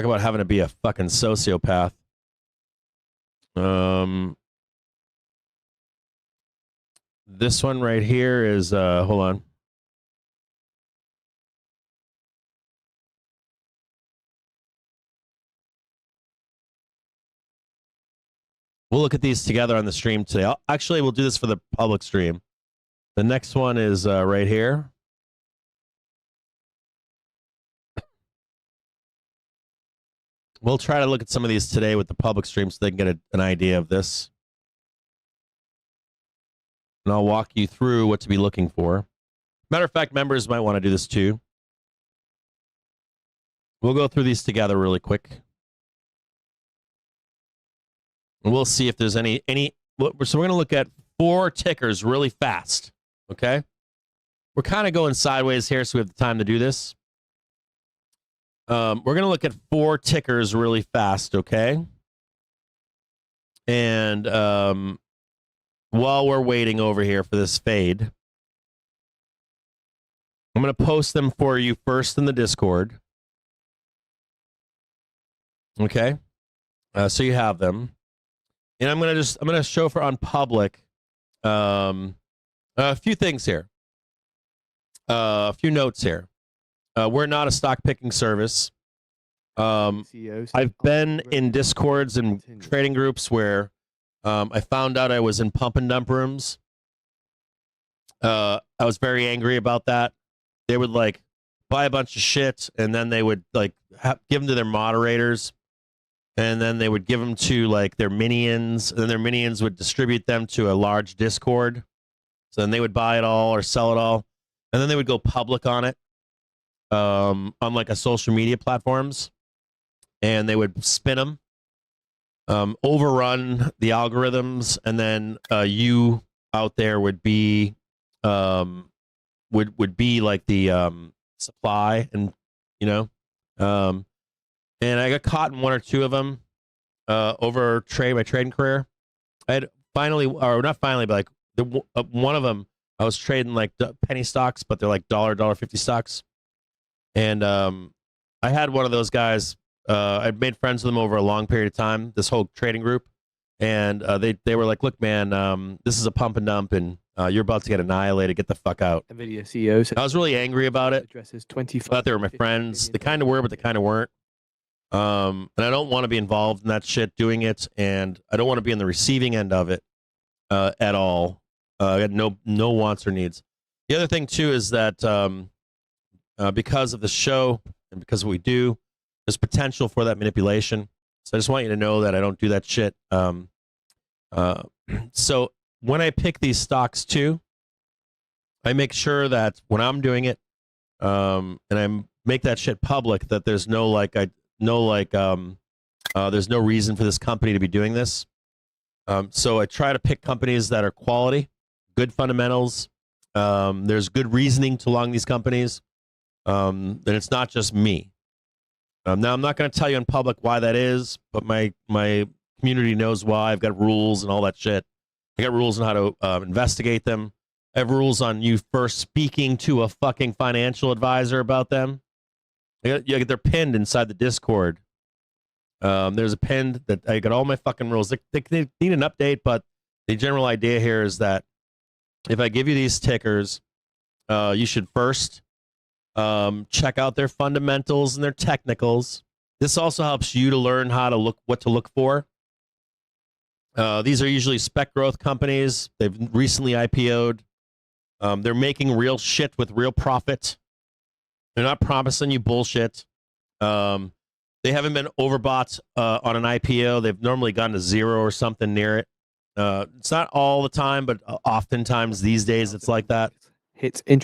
about having to be a fucking sociopath. This one right here is... hold on. We'll look at these together on the stream today. Actually, we'll do this for the public stream. The next one is right here. We'll try to look at some of these today with the public stream so they can get an idea of this. And I'll walk you through what to be looking for. Matter of fact, members might want to do this too. We'll go through these together really quick. And we'll see if there's any. So we're going to look at 4 tickers really fast. Okay? We're kind of going sideways here, so we have the time to do this. We're going to look at 4 tickers really fast, okay? And while we're waiting over here for this fade, I'm going to post them for you first in the Discord. Okay? So you have them. And I'm gonna show for on public a few things here. A few notes here. We're not a stock picking service. I've been in Discords and trading groups where I found out I was in pump and dump rooms. I was very angry about that. They would like buy a bunch of shit and then they would like give them to their moderators. And then they would give them to like their minions, and then their minions would distribute them to a large Discord. So then they would buy it all or sell it all, and then they would go public on it, on like a social media platforms, and they would spin them, overrun the algorithms, and then you out there would be would be like the supply, and you know. And I got caught in 1 or 2 of them over my trading career. I had finally, or not finally, but like one of them, I was trading like penny stocks, but they're like $1.50 stocks. And I had one of those guys. I'd made friends with them over a long period of time, this whole trading group. and they were like, "Look, man, this is a pump and dump, and you're about to get annihilated. Get the fuck out." NVIDIA CEO said I was really angry about it. addresses 25. I thought they were my friends. They kind of were, but they kind of weren't. And I don't want to be involved in that shit, doing it, and I don't want to be in the receiving end of it at all. I got no wants or needs. The other thing too is that because of the show and because of what we do, there's potential for that manipulation. So I just want you to know that I don't do that shit. So when I pick these stocks too, I make sure that when I'm doing it, and I make that shit public, that there's there's no reason for this company to be doing this. So I try to pick companies that are quality, good fundamentals. There's good reasoning to long these companies. Then it's not just me. Now I'm not going to tell you in public why that is, but my community knows why. I've got rules and all that shit. I got rules on how to investigate them. I have rules on you first speaking to a fucking financial advisor about them. They're pinned inside the Discord. There's a pinned that I got all my fucking rules. They need an update, but the general idea here is that if I give you these tickers, you should first check out their fundamentals and their technicals. This also helps you to learn what to look for. These are usually spec growth companies. They've recently IPO'd. They're making real shit with real profit. They're not promising you bullshit. They haven't been overbought on an IPO. They've normally gone to zero or something near it. It's not all the time, but oftentimes these days it's like that.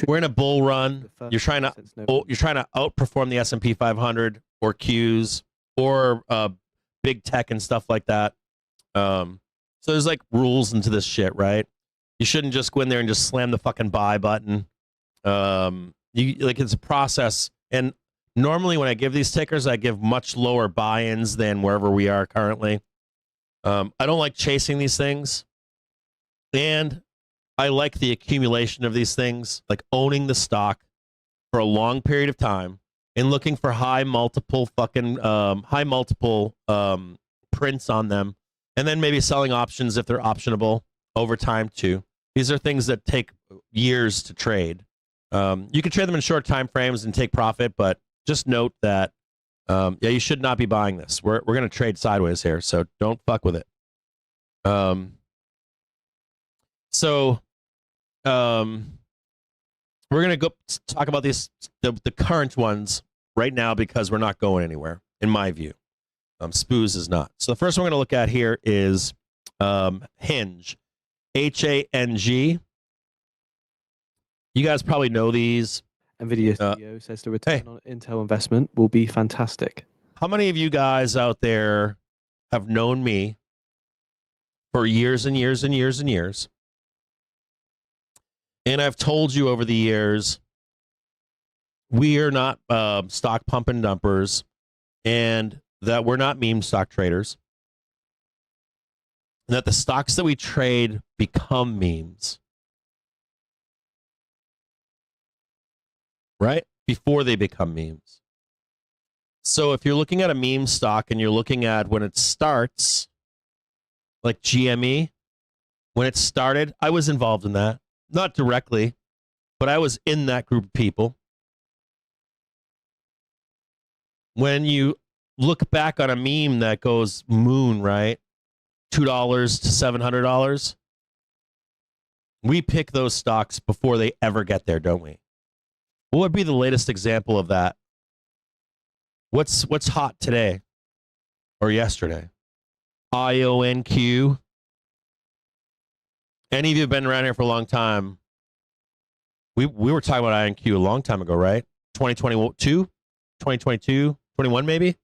We're in a bull run. You're trying to outperform the S&P 500 or Qs or big tech and stuff like that. So there's like rules into this shit, right? You shouldn't just go in there and just slam the fucking buy button. It's a process. And normally when I give these tickers, I give much lower buy-ins than wherever we are currently. I don't like chasing these things. And I like the accumulation of these things, like owning the stock for a long period of time and looking for high multiple prints on them, and then maybe selling options if they're optionable over time too. These are things that take years to trade. You can trade them in short time frames and take profit, but just note that you should not be buying this. We're going to trade sideways here, so don't fuck with it. We're going to go talk about the current ones right now because we're not going anywhere, in my view. Spoos is not. So the first one we're going to look at here is Hinge. HANG. You guys probably know these. NVIDIA CEO says the return on Intel investment will be fantastic. How many of you guys out there have known me for years and years and years and years? And I've told you over the years, we are not stock pump and dumpers, and that we're not meme stock traders, and that the stocks that we trade become memes, right? Before they become memes. So if you're looking at a meme stock and you're looking at when it starts, like GME, when it started, I was involved in that. Not directly, but I was in that group of people. When you look back on a meme that goes moon, right? $2 to $700. We pick those stocks before they ever get there, don't we? What would be the latest example of that? What's hot today or yesterday? IONQ. Any of you have been around here for a long time? We were talking about IONQ a long time ago, right? 2022, 2022, 21 maybe?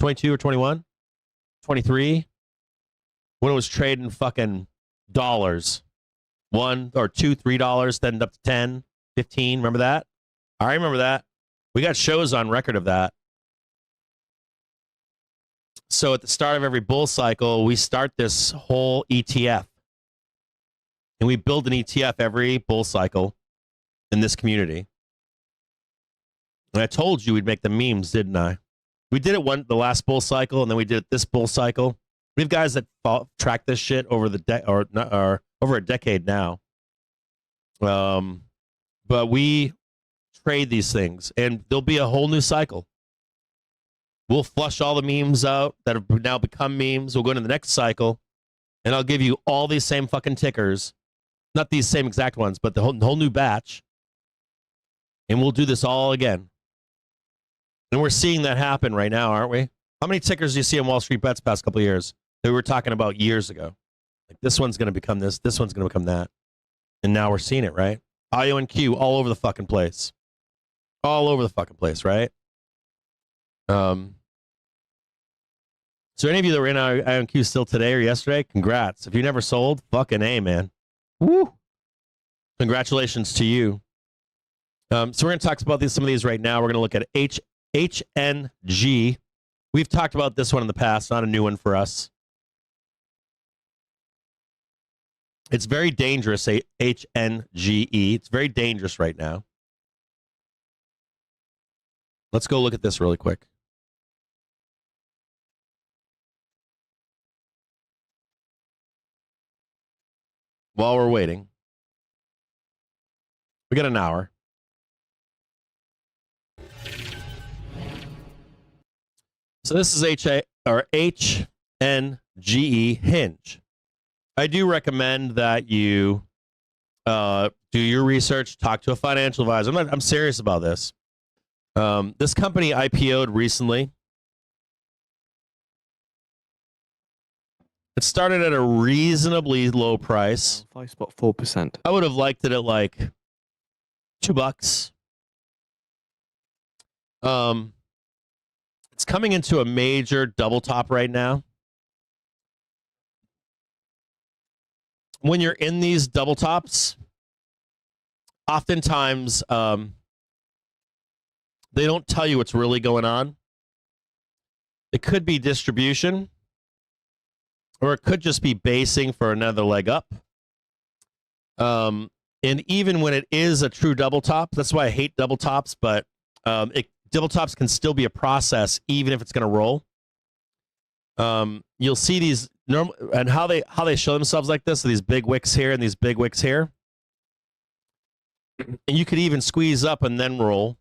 22 or 21? 23? When it was trading fucking dollars. $1 or $2, $3, then up to 10, 15. Remember that? I remember that. We got shows on record of that. So at the start of every bull cycle, we start this whole ETF. And we build an ETF every bull cycle in this community. And I told you we'd make the memes, didn't I? We did it the last bull cycle, and then we did it this bull cycle. We have guys that track this shit over or over a decade now. But we trade these things, and there'll be a whole new cycle. We'll flush all the memes out that have now become memes. We'll go into the next cycle, and I'll give you all these same fucking tickers. Not these same exact ones, but the whole new batch. And we'll do this all again. And we're seeing that happen right now, aren't we? How many tickers do you see on Wall Street Bets past couple of years that we were talking about years ago? Like, this one's going to become this one's going to become that. And now we're seeing it, right? IONQ all over the fucking place. All over the fucking place, right? So any of you that were in IONQ still today or yesterday, congrats. If you never sold, fucking A, man. Woo! Congratulations to you. So we're going to talk about some of these right now. We're going to look at HNG. We've talked about this one in the past, not a new one for us. It's very dangerous, HNGE. It's very dangerous right now. Let's go look at this really quick. While we're waiting, we got an hour. So this is HNGE Hinge. I do recommend that you do your research, talk to a financial advisor. I'm serious about this. This company IPO'd recently. It started at a reasonably low price. 5.4%. I would have liked it at like $2. It's coming into a major double top right now. When you're in these double tops, oftentimes they don't tell you what's really going on. It could be distribution, or it could just be basing for another leg up. And even when it is a true double top, that's why I hate double tops, but double tops can still be a process even if it's going to roll. You'll see these normal, and how they show themselves like this, so these big wicks here and these big wicks here. And you could even squeeze up and then roll.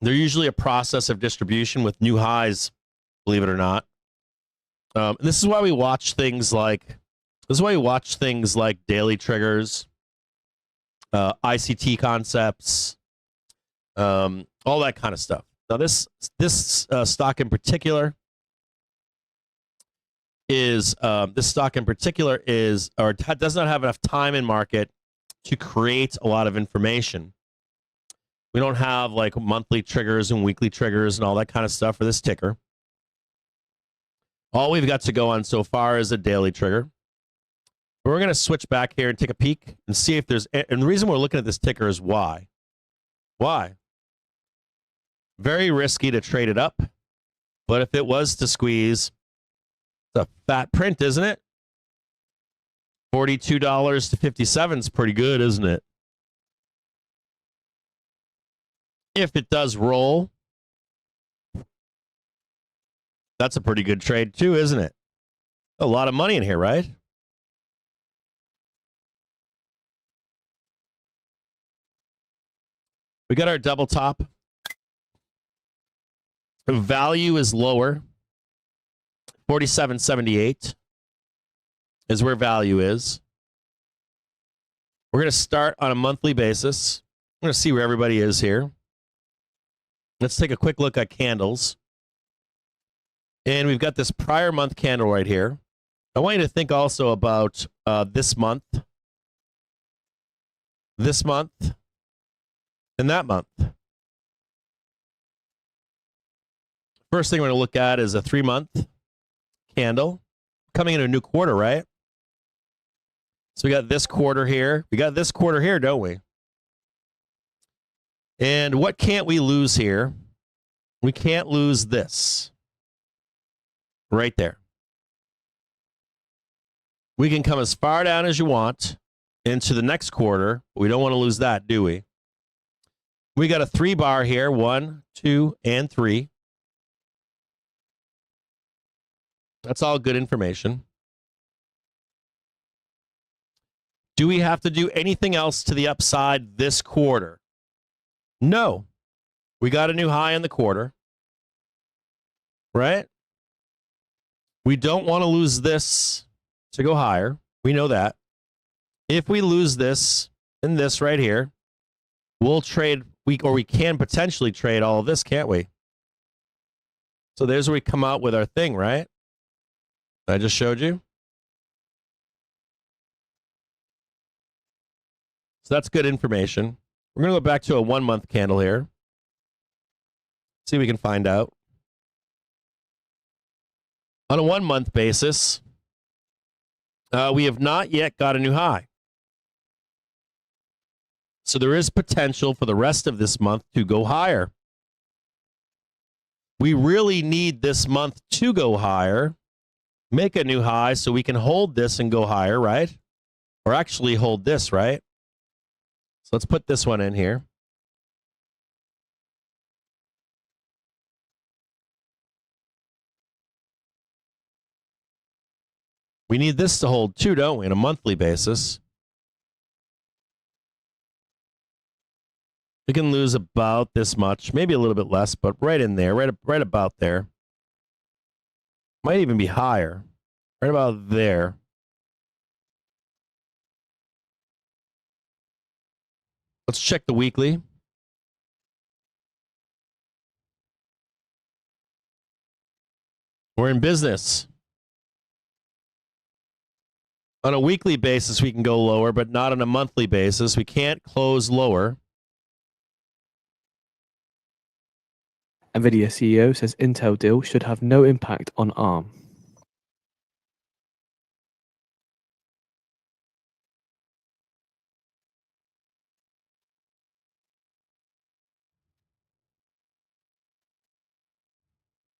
They're usually a process of distribution with new highs, believe it or not. And this is why we watch things like daily triggers, ICT concepts, all that kind of stuff. Now this stock in particular is or does not have enough time in market to create a lot of information. We don't have like monthly triggers and weekly triggers and all that kind of stuff for this ticker. All we've got to go on so far is a daily trigger. But we're going to switch back here and take a peek and see if there's, and the reason we're looking at this ticker is why. Why? Very risky to trade it up, but if it was to squeeze, it's a fat print, isn't it? $42 to 57 is pretty good, isn't it? If it does roll, that's a pretty good trade too, isn't it? A lot of money in here, right? We got our double top. The value is lower. 47.78 is where value is. We're going to start on a monthly basis. I'm going to see where everybody is here. Let's take a quick look at candles. And we've got this prior month candle right here. I want you to think also about this month, and that month. First thing we're going to look at is a 3-month candle coming into a new quarter, right? So we got this quarter here. We got this quarter here, don't we? And what can't we lose here? We can't lose this. Right there. We can come as far down as you want into the next quarter. But we don't want to lose that, do we? We got a 3-bar here. 1, 2, and 3. That's all good information. Do we have to do anything else to the upside this quarter? No. We got a new high in the quarter, right? We don't want to lose this to go higher. We know that. If we lose this and this right here, we'll trade, we can potentially trade all of this, can't we? So there's where we come out with our thing, right? I just showed you. So that's good information. We're going to go back to a 1 month candle here. See if we can find out. On a 1 month basis, we have not yet got a new high. So there is potential for the rest of this month to go higher. We really need this month to go higher, make a new high so we can hold this and go higher, right? Or actually hold this, right? So let's put this one in here. We need this to hold too, don't we, on a monthly basis? We can lose about this much, maybe a little bit less, but right in there, right about there. Might even be higher, right about there. Let's check the weekly. We're in business. On a weekly basis, we can go lower, but not on a monthly basis. We can't close lower. NVIDIA CEO says Intel deal should have no impact on ARM.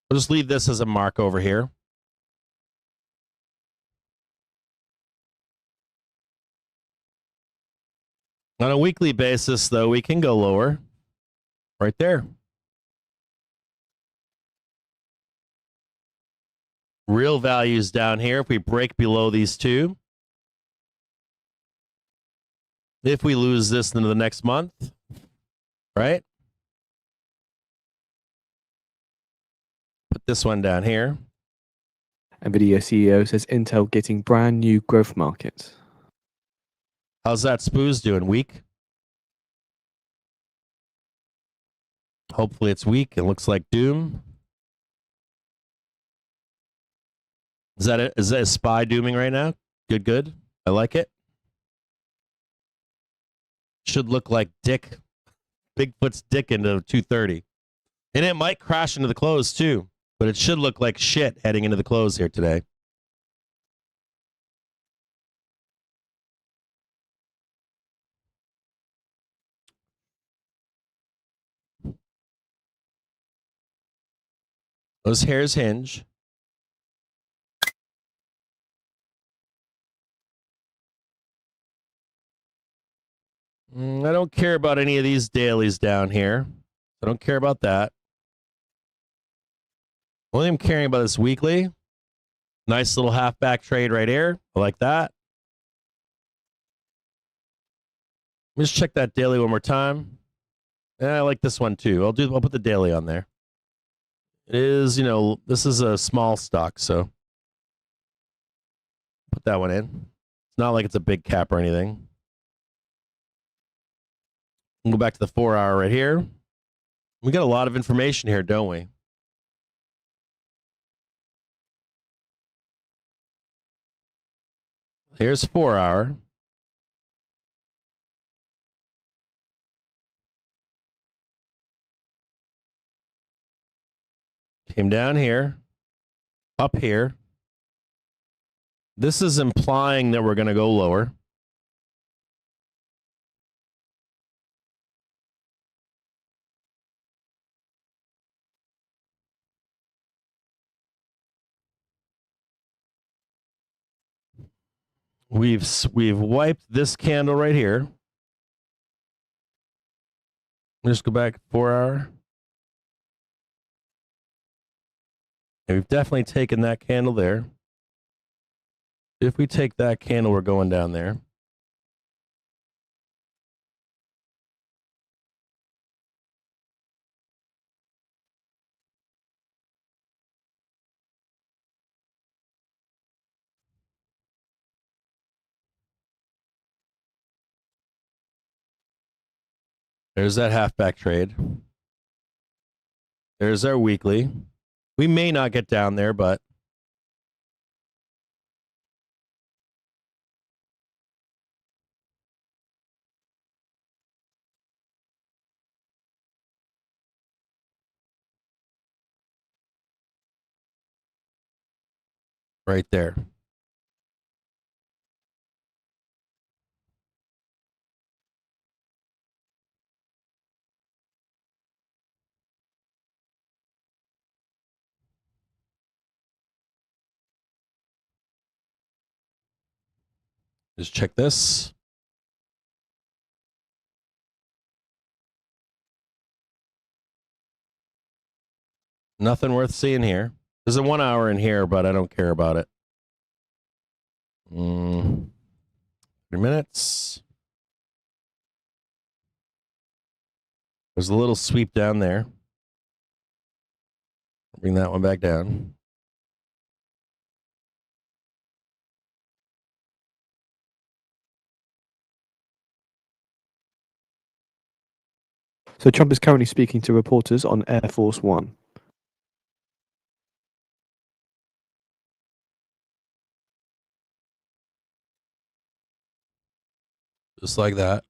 We'll just leave this as a mark over here. On a weekly basis, though, we can go lower. Right there. Real values down here if we break below these two. If we lose this into the next month, right? Put this one down here. NVIDIA CEO says Intel getting brand new growth markets. How's that Spoos doing? Weak? Hopefully it's weak. It looks like doom. Is that it? Is that a SPY dooming right now? Good, good. I like it. Should look like Dick. Bigfoot's dick into 230. And it might crash into the close too. But it should look like shit heading into the close here today. Those hairs hinge. I don't care about any of these dailies down here. I don't care about that. Only I'm caring about this weekly. Nice little halfback trade right here. I like that. Let me just check that daily one more time. And I like this one too. I'll put the daily on there. It is, this is a small stock, so put that one in. It's not like it's a big cap or anything. We'll go back to the 4 hour right here. We got a lot of information here, don't we? Here's 4 hour. Came down here, up here. This is implying that we're going to go lower. We've wiped this candle right here. Let's go back 4 hour. And we've definitely taken that candle there. If we take that candle, we're going down there. There's that halfback trade. There's our weekly. We may not get down there, but right there. Just check this. Nothing worth seeing here. There's a 1 hour in here, but I don't care about it. 3 minutes. There's a little sweep down there. Bring that one back down. So Trump is currently speaking to reporters on Air Force One. Just like that.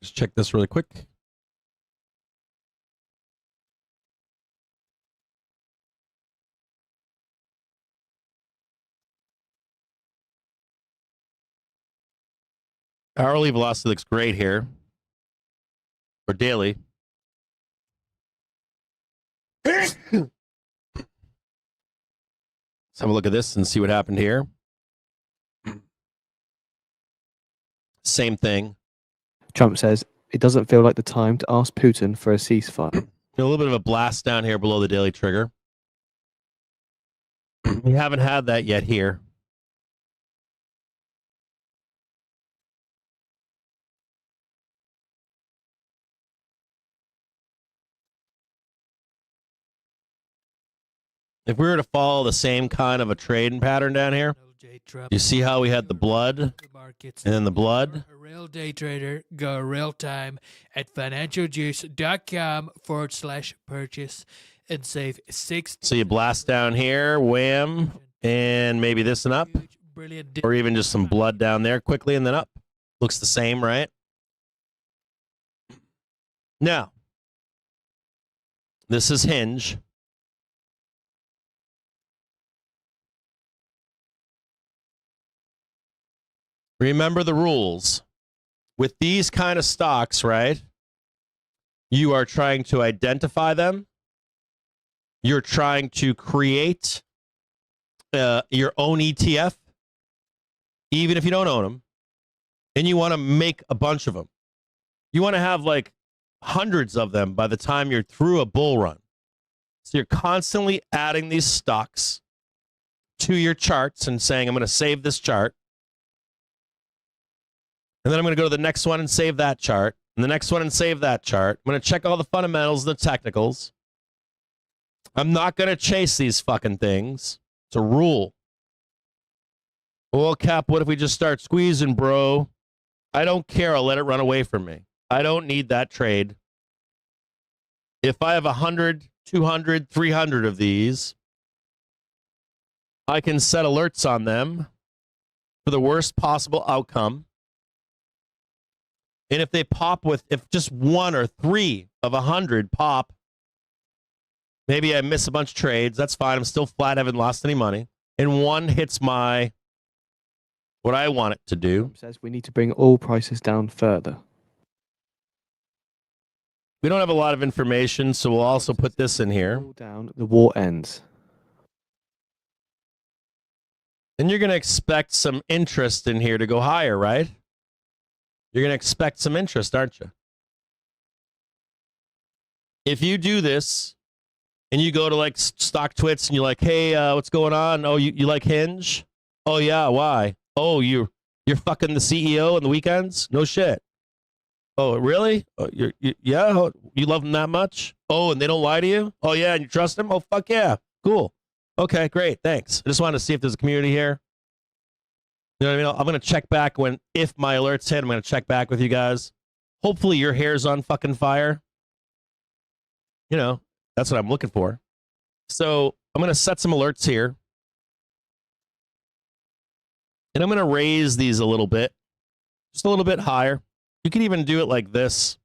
Just check this really quick. Hourly velocity looks great here. Or daily. Let's have a look at this and see what happened here. Same thing. Trump says it doesn't feel like the time to ask Putin for a ceasefire. A little bit of a blast down here below the daily trigger. We haven't had that yet here. If we were to follow the same kind of a trading pattern down here, you see how we had the blood and then the blood? A real day trader, go real time at financialjuice.com/purchase and save 6. So you blast down here, wham, and maybe this and up, Brilliant. or even just some blood down there quickly and then up. Looks the same, right? Now, this is Hinge. Remember the rules. With these kind of stocks, right? You are trying to identify them. You're trying to create your own ETF, even if you don't own them. And you want to make a bunch of them. You want to have like hundreds of them by the time you're through a bull run. So you're constantly adding these stocks to your charts and saying, I'm going to save this chart. And then I'm going to go to the next one and save that chart. And the next one and save that chart. I'm going to check all the fundamentals and the technicals. I'm not going to chase these fucking things. It's a rule. Well, Cap, what if we just start squeezing, bro? I don't care. I'll let it run away from me. I don't need that trade. If I have 100, 200, 300 of these, I can set alerts on them for the worst possible outcome. And if they pop if just 1 or 3 of 100 pop, maybe I miss a bunch of trades. That's fine. I'm still flat. I haven't lost any money. And one hits what I want it to do. Trump says we need to bring oil prices down further. We don't have a lot of information, so we'll also put this in here. Scroll down, the war ends. And you're going to expect some interest in here to go higher, right? You're going to expect some interest, aren't you? If you do this and you go to like Stock Twits and you're like, hey, what's going on? Oh, you like Hinge? Oh, yeah. Why? Oh, you're fucking the CEO on the weekends? No shit. Oh, really? Oh, yeah? You love them that much? Oh, and they don't lie to you? Oh, yeah, and you trust them? Oh, fuck yeah. Cool. Okay, great. Thanks. I just wanted to see if there's a community here. You know what I mean? I'm going to check back if my alerts hit, I'm going to check back with you guys. Hopefully your hair's on fucking fire. You know, that's what I'm looking for. So I'm going to set some alerts here. And I'm going to raise these a little bit. Just a little bit higher. You could even do it like this.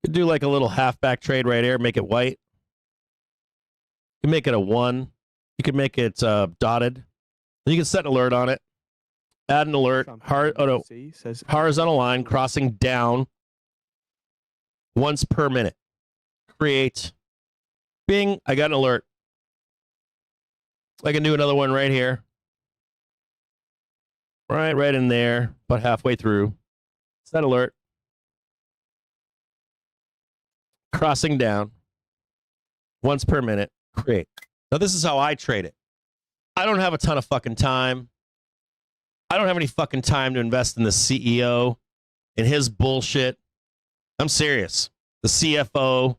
You could do like a little halfback trade right here. Make it white. You can make it a 1. You can make it dotted. You can set an alert on it. Add an alert. Horizontal line crossing down once per minute. Create. Bing. I got an alert. I can do another one right here. Right in there. About halfway through. Set alert. Crossing down once per minute. Create. Now, this is how I trade it. I don't have a ton of fucking time. I don't have any fucking time to invest in the CEO and his bullshit. I'm serious. The CFO.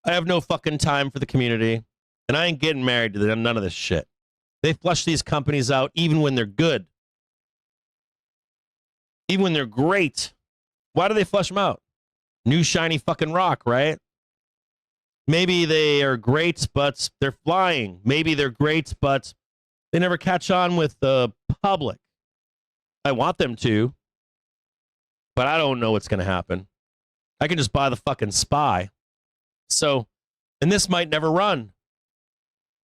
I have no fucking time for the community. And I ain't getting married to them, none of this shit. They flush these companies out even when they're good. Even when they're great. Why do they flush them out? New shiny fucking rock, right? Maybe they are great, but they're flying. Maybe they're great, but they never catch on with the public. I want them to, but I don't know what's going to happen. I can just buy the fucking SPY. So, and this might never run.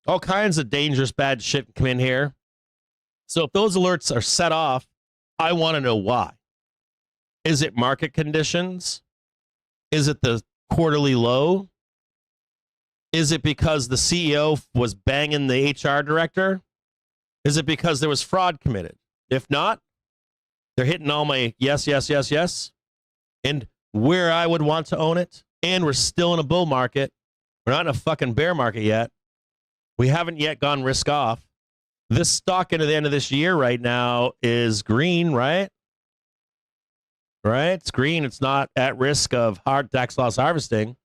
All kinds of dangerous, bad shit come in here. So if those alerts are set off, I want to know why. Is it market conditions? Is it the quarterly low? Is it because the CEO was banging the HR director? Is it because there was fraud committed? If not, they're hitting all my yes, and where I would want to own it. And we're still in a bull market. We're not in a fucking bear market yet. We haven't yet gone risk off. This stock into the end of this year right now is green, right? Right? It's green. It's not at risk of hard tax loss harvesting.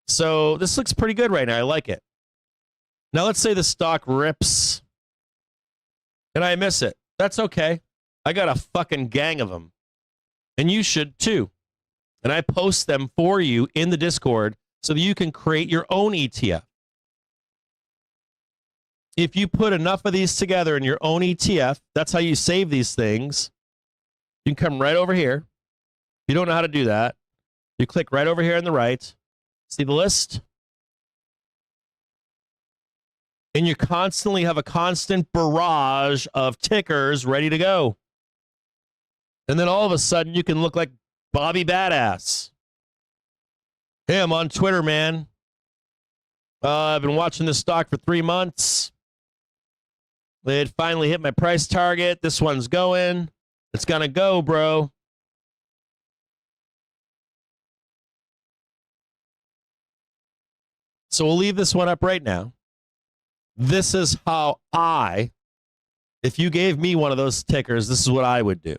So this looks pretty good right now. I like it. Now let's say the stock rips and I miss it. That's okay. I got a fucking gang of them. And you should too. And I post them for you in the Discord so that you can create your own ETF. If you put enough of these together in your own ETF, that's how you save these things. You can come right over here. If you don't know how to do that, you click right over here on the right. See the list? And you constantly have a constant barrage of tickers ready to go. And then all of a sudden, you can look like Bobby Badass. Hey, I'm on Twitter, man. I've been watching this stock for 3 months. It finally hit my price target. This one's going. It's going to go, bro. So we'll leave this one up right now. This is how if you gave me one of those tickers, this is what I would do.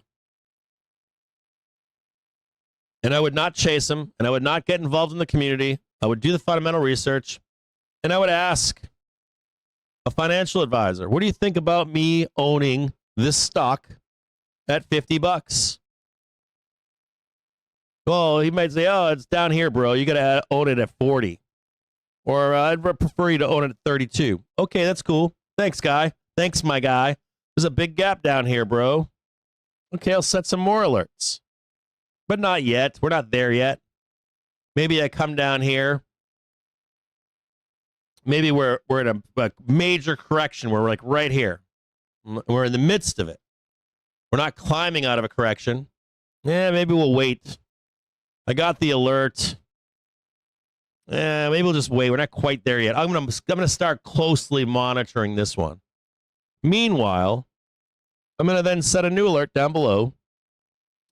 And I would not chase them, and I would not get involved in the community. I would do the fundamental research, and I would ask a financial advisor, what do you think about me owning this stock at $50? Well, he might say, oh, it's down here, bro. You got to own it at 40. Or I'd prefer you to own it at 32. Okay, that's cool. Thanks, guy. Thanks, my guy. There's a big gap down here, bro. Okay, I'll set some more alerts. But not yet. We're not there yet. Maybe I come down here. Maybe we're in a major correction where we're like right here. We're in the midst of it. We're not climbing out of a correction. Yeah, maybe we'll wait. I got the alert. Maybe we'll just wait. We're not quite there yet. I'm gonna start closely monitoring this one. Meanwhile, I'm gonna then set a new alert down below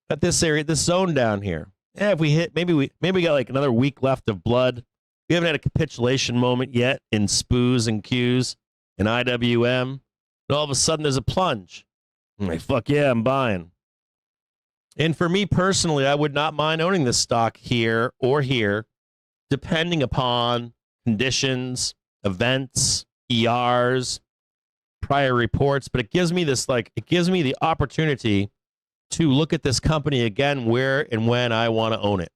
at this area, this zone down here. Yeah, if we hit, maybe we got like another week left of blood. We haven't had a capitulation moment yet in SPOOs and Qs and IWM. And all of a sudden, there's a plunge. I'm like, fuck yeah, I'm buying. And for me personally, I would not mind owning this stock here or here, depending upon conditions, events, ERs, prior reports. But it gives me this, it gives me the opportunity to look at this company again where and when I want to own it.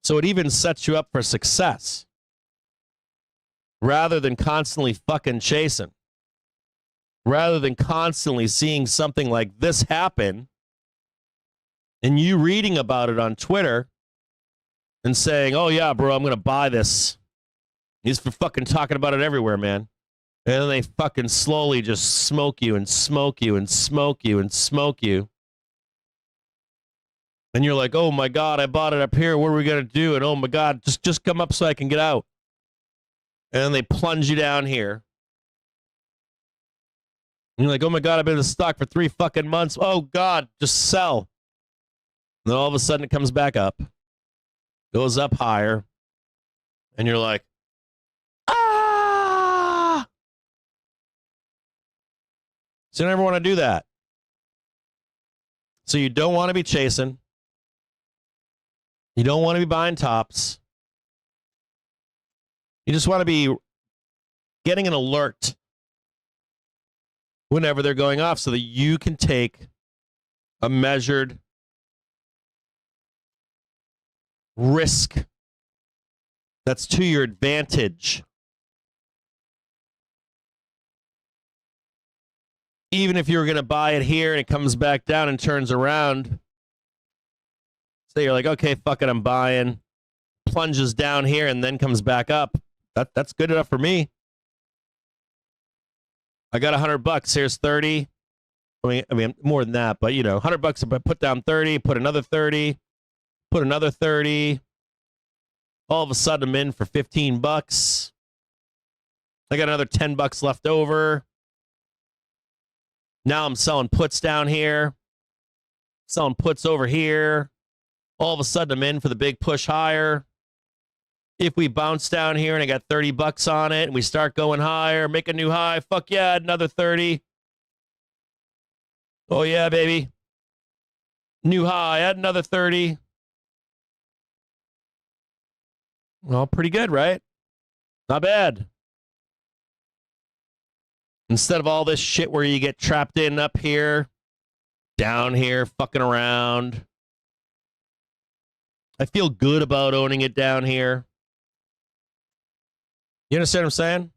So it even sets you up for success rather than constantly fucking chasing. Rather than constantly seeing something like this happen and you reading about it on Twitter and saying, oh yeah, bro, I'm going to buy this. He's for fucking talking about it everywhere, man. And then they fucking slowly just smoke you and smoke you and smoke you and smoke you. And you're like, oh my God, I bought it up here. What are we going to do? And oh my God, just come up so I can get out. And then they plunge you down here. And you're like, oh my God, I've been in the stock for 3 fucking months. Oh God, just sell. And then all of a sudden it comes back up, goes up higher. And you're like, ah! So you never want to do that. So you don't want to be chasing. You don't want to be buying tops. You just want to be getting an alert whenever they're going off so that you can take a measured risk that's to your advantage. Even if you were going to buy it here and it comes back down and turns around, so you're like, okay, fuck it, I'm buying. Plunges down here and then comes back up. That's good enough for me. I got $100. Here's 30. I mean, more than that, but you know, $100. I put down 30, put another 30, put another 30. All of a sudden, I'm in for $15. I got another $10 left over. Now I'm selling puts down here, selling puts over here. All of a sudden, I'm in for the big push higher. If we bounce down here and I got $30 on it and we start going higher, make a new high, fuck yeah, another 30. Oh yeah, baby. New high, add another 30. Well, pretty good, right? Not bad. Instead of all this shit where you get trapped in up here, down here, fucking around. I feel good about owning it down here. You understand what I'm saying?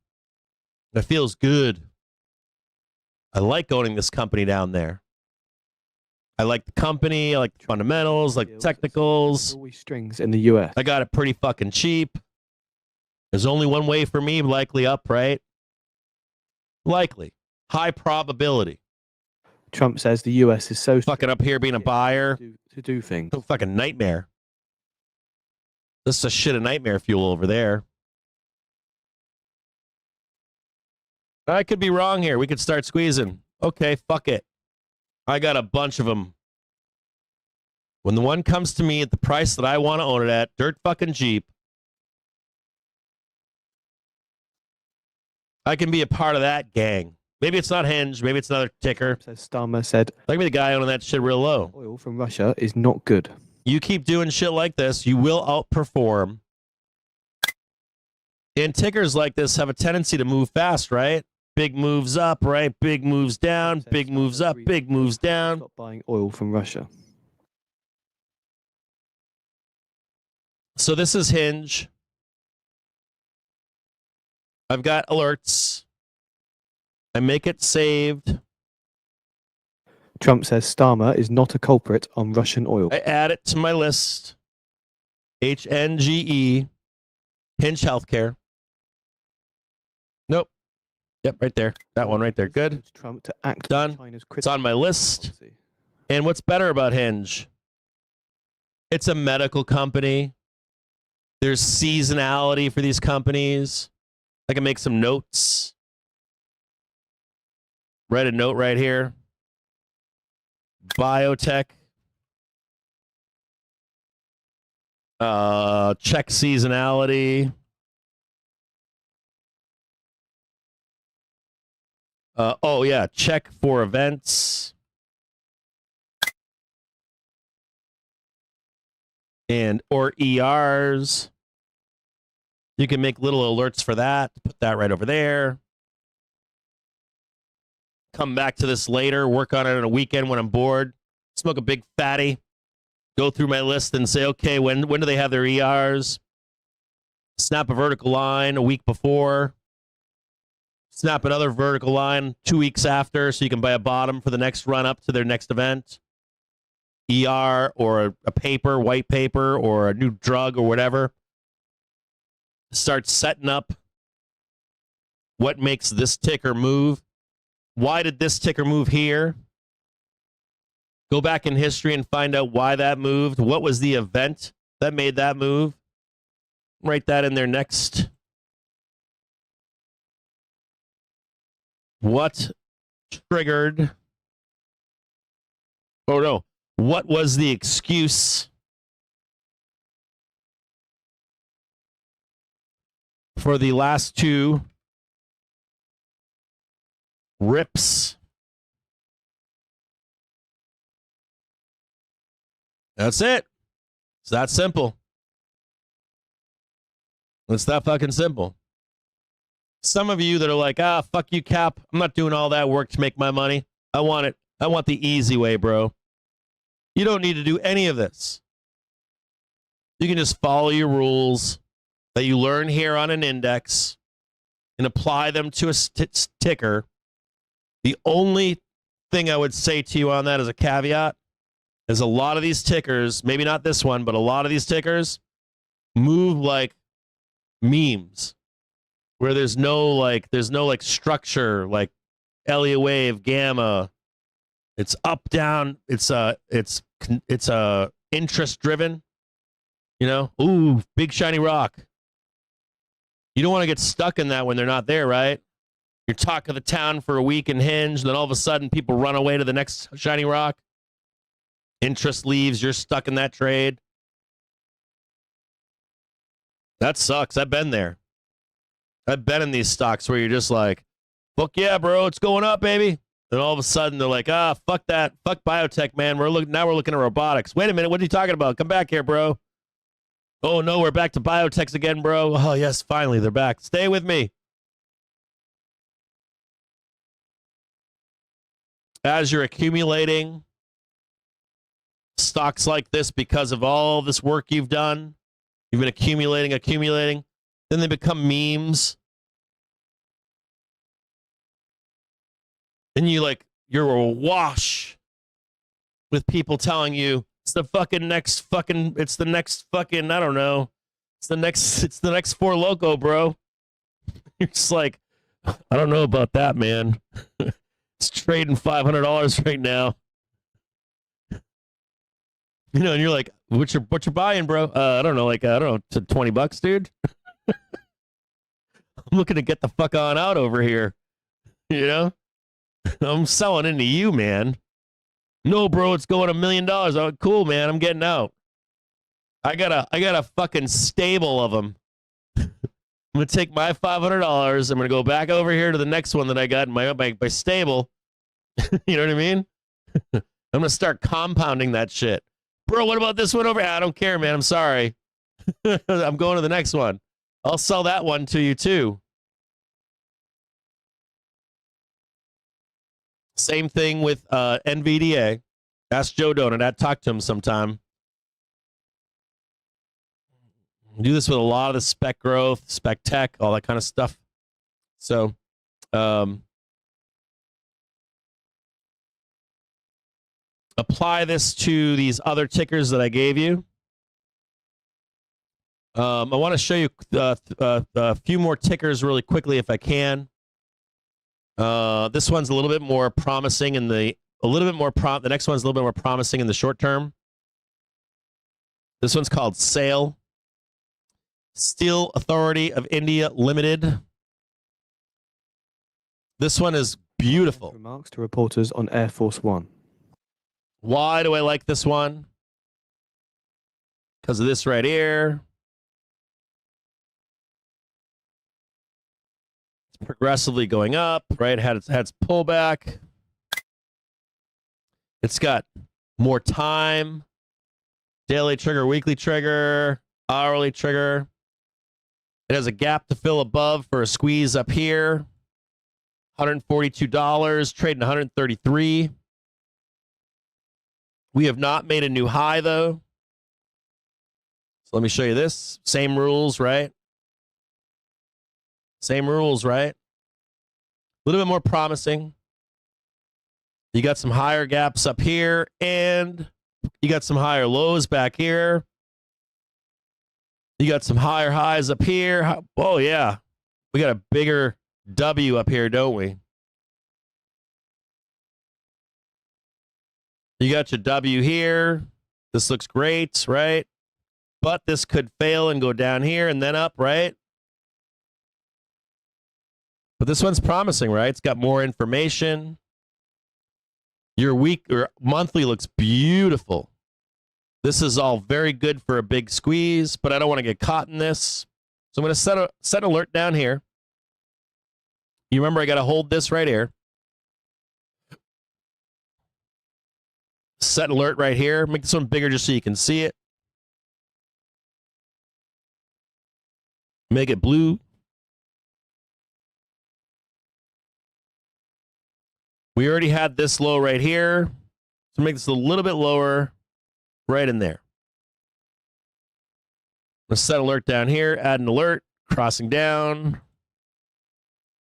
It feels good. I like owning this company down there. I like the company. I like the fundamentals, like the technicals. Always strings in the US. I got it pretty fucking cheap. There's only one way for me, likely up, right? Likely. High probability. Trump says the US is so fucking up here being a buyer. To do things. So fucking nightmare. This is a shit of nightmare fuel over there. I could be wrong here. We could start squeezing. Okay, fuck it. I got a bunch of them. When the one comes to me at the price that I want to own it at, dirt fucking cheap, I can be a part of that gang. Maybe it's not Hinge. Maybe it's another ticker. Starmer said, I can be the guy owning that shit real low. Oil from Russia is not good. You keep doing shit like this, you will outperform. And tickers like this have a tendency to move fast, right? Big moves up, right? Big moves down, big moves up, big moves down. Stop buying oil from Russia. So this is Hinge. I've got alerts. I make it saved. Trump says Starmer is not a culprit on Russian oil. I add it to my list. HNGE. Hinge Healthcare. Nope. Yep, right there. That one right there. Good. Trump to act done. China's It's on my list. policy. And what's better about Hinge? It's a medical company. There's seasonality for these companies. I can make some notes. Write a note right here. Biotech. Check seasonality. Oh yeah, check for events. And or ERs. You can make little alerts for that. Put that right over there. Come back to this later. Work on it on a weekend when I'm bored. Smoke a big fatty. Go through my list and say, okay, when do they have their ERs? Snap a vertical line a week before. Snap another vertical line 2 weeks after so you can buy a bottom for the next run up to their next event. ER or a paper, white paper, or a new drug or whatever. Start setting up what makes this ticker move. Why did this ticker move here? Go back in history and find out why that moved. What was the event that made that move? Write that in there next. What triggered? Oh no. What was the excuse for the last two rips? That's it. It's that simple. It's that fucking simple. Some of you that are like, fuck you, Cap. I'm not doing all that work to make my money. I want it. I want the easy way, bro. You don't need to do any of this. You can just follow your rules that you learn here on an index and apply them to a ticker. The only thing I would say to you on that as a caveat is a lot of these tickers, maybe not this one, but a lot of these tickers move like memes where there's no structure, like Elliott wave, gamma. It's up, down. It's interest driven. You know, ooh, big shiny rock. You don't want to get stuck in that when they're not there, right? You're talk of the town for a week and Hinge, then all of a sudden people run away to the next shiny rock. Interest leaves, you're stuck in that trade. That sucks. I've been there. I've been in these stocks where you're just like, fuck yeah, bro, it's going up, baby. And all of a sudden they're like, fuck that. Fuck biotech, man. Now we're looking at robotics. Wait a minute, what are you talking about? Come back here, bro. Oh no, we're back to biotechs again, bro. Oh yes, finally, they're back. Stay with me. As you're accumulating stocks like this because of all this work you've done, you've been accumulating, then they become memes. And you're awash with people telling you it's the next, I don't know. It's the next Four Loco, bro. You're just like, I don't know about that, man. It's trading $500 right now. You know, and you're like, what you buying, bro? I don't know, to $20, dude. I'm looking to get the fuck on out over here. You know? I'm selling into you, man. No, bro, it's going $1 million. Oh, cool, man. I'm getting out. I got a fucking stable of them. I'm gonna take my $500. I'm gonna go back over here to the next one that I got in my stable. You know what I mean? I'm gonna start compounding that shit. Bro, what about this one over here? I don't care, man. I'm sorry. I'm going to the next one. I'll sell that one to you too. Same thing with NVDA. Ask Joe Donut. I'd talk to him sometime. Do this with a lot of the spec growth, spec tech, all that kind of stuff. So, apply this to these other tickers that I gave you. I want to show you a few more tickers really quickly if I can. This one's a little bit more promising in the a little bit more the next one's a little bit more promising in the short term. This one's called SAIL, Steel Authority of India Limited. This one is beautiful. Remarks to reporters on Air Force One. Why do I like this one? Because of this right here. It's progressively going up, right? Had its pullback. It's got more time. Daily trigger, weekly trigger, hourly trigger. It has a gap to fill above for a squeeze up here. $142, trading $133. We have not made a new high, though. So let me show you this. Same rules, right? Same rules, right? A little bit more promising. You got some higher gaps up here, and you got some higher lows back here. You got some higher highs up here. Oh, yeah. We got a bigger W up here, don't we? You got your W here. This looks great, right? But this could fail and go down here and then up, right? But this one's promising, right? It's got more information. Your week or monthly looks beautiful. This is all very good for a big squeeze, but I don't want to get caught in this. So I'm going to set alert down here. You remember I got to hold this right here. Set alert right here. Make this one bigger just so you can see it. Make it blue. We already had this low right here. So make this a little bit lower right in there. Let's set alert down here. Add an alert. Crossing down.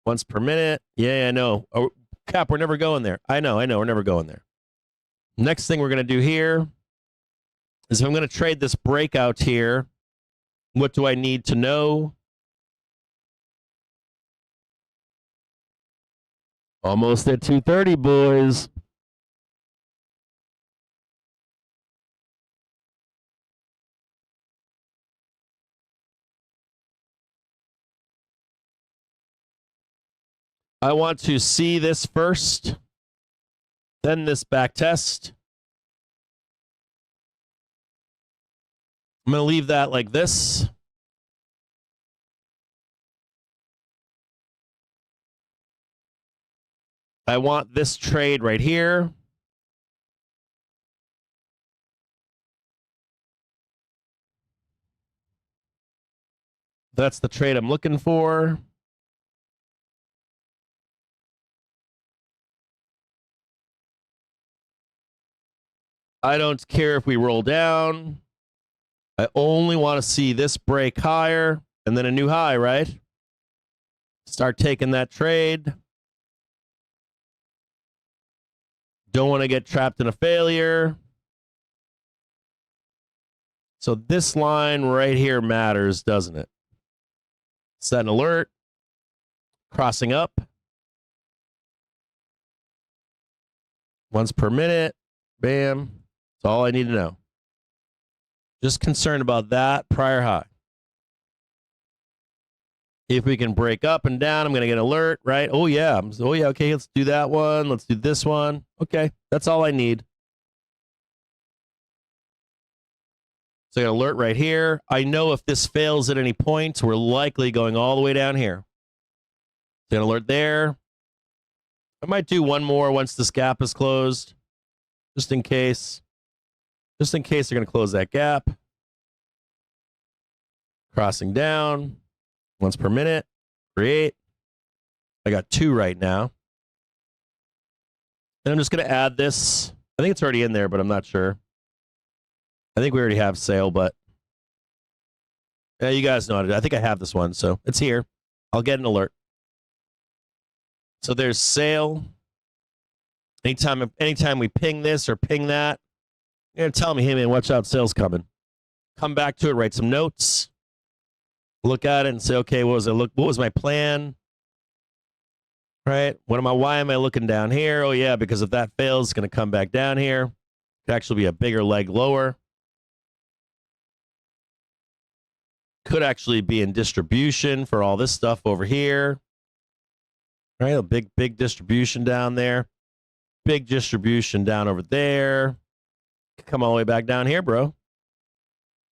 Once per minute. Yeah, I know. Oh, Cap, we're never going there. I know. We're never going there. Next thing we're going to do here is if I'm going to trade this breakout here, what do I need to know? Almost at 230, boys. I want to see this first, then this back test. I'm going to leave that like this. I want this trade right here. That's the trade I'm looking for. I don't care if we roll down. I only want to see this break higher and then a new high, right? Start taking that trade. Don't want to get trapped in a failure. So this line right here matters, doesn't it? Set an alert. Crossing up. Once per minute. Bam. That's all I need to know. Just concerned about that prior high. If we can break up and down, I'm going to get an alert, right? Oh, yeah. Okay, let's do that one. Let's do this one. Okay, that's all I need. So I got an alert right here. I know if this fails at any point, we're likely going all the way down here. So an alert there. I might do one more once this gap is closed, just in case. Just in case they're going to close that gap. Crossing down. Once per minute. Create. I got 2 right now. And I'm just going to add this. I think it's already in there, but I'm not sure. I think we already have sale, but yeah, you guys know how to do it. I think I have this one, so it's here. I'll get an alert. So there's sale. Anytime we ping this or ping that, you're going to tell me, hey, man, watch out, sale's coming. Come back to it, write some notes. Look at it and say, okay, what was my plan? Right? Why am I looking down here? Oh, yeah, because if that fails, it's going to come back down here. Could actually be a bigger leg lower. Could actually be in distribution for all this stuff over here. Right? A big distribution down there. Big distribution down over there. Come all the way back down here, bro.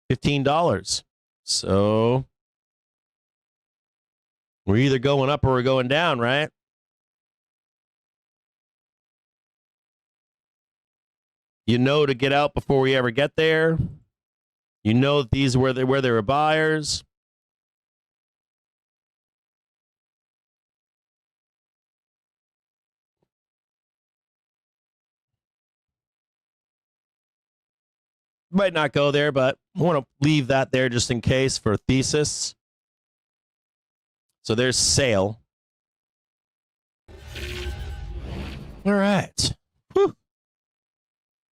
$15. So we're either going up or we're going down, right? You know to get out before we ever get there. You know that these were where there were buyers. Might not go there, but I want to leave that there just in case for a thesis. So there's sale. All right. Whew.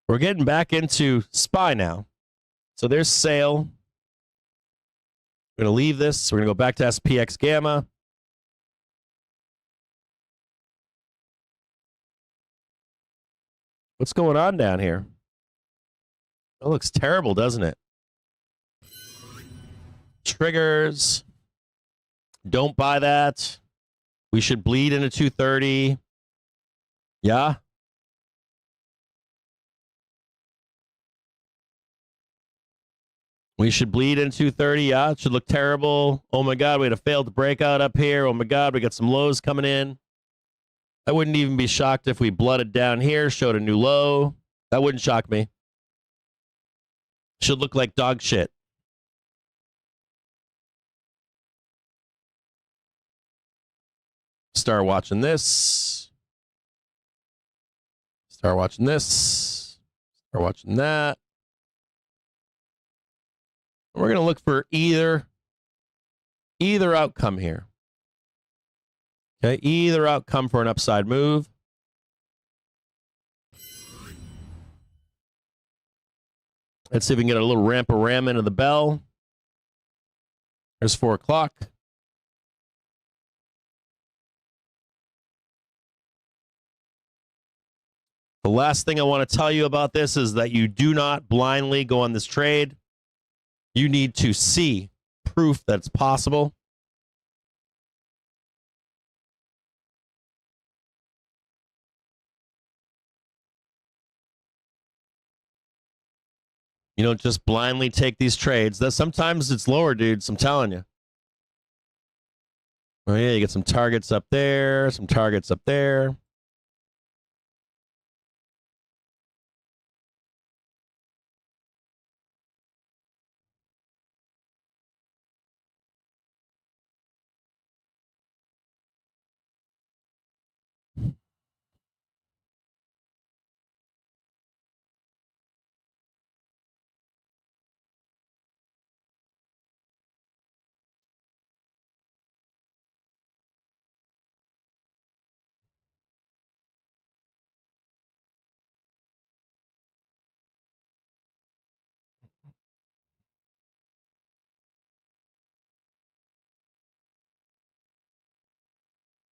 We're getting back into SPY now. So there's sale. We're going to leave this. We're going to go back to SPX Gamma. What's going on down here? It looks terrible, doesn't it? Triggers. Don't buy that. We should bleed into 230. Yeah. We should bleed in 230. Yeah, it should look terrible. Oh my God, we had a failed breakout up here. Oh my God, we got some lows coming in. I wouldn't even be shocked if we blooded down here, showed a new low. That wouldn't shock me. Should look like dog shit. Start watching this. Start watching this. Start watching that. We're going to look for either outcome here. Okay, either outcome for an upside move. Let's see if we can get a little ramp into the bell. There's 4 o'clock. The last thing I want to tell you about this is that you do not blindly go on this trade. You need to see proof that it's possible. You don't just blindly take these trades. That sometimes it's lower, dudes. I'm telling you. Oh yeah, you get some targets up there, some targets up there.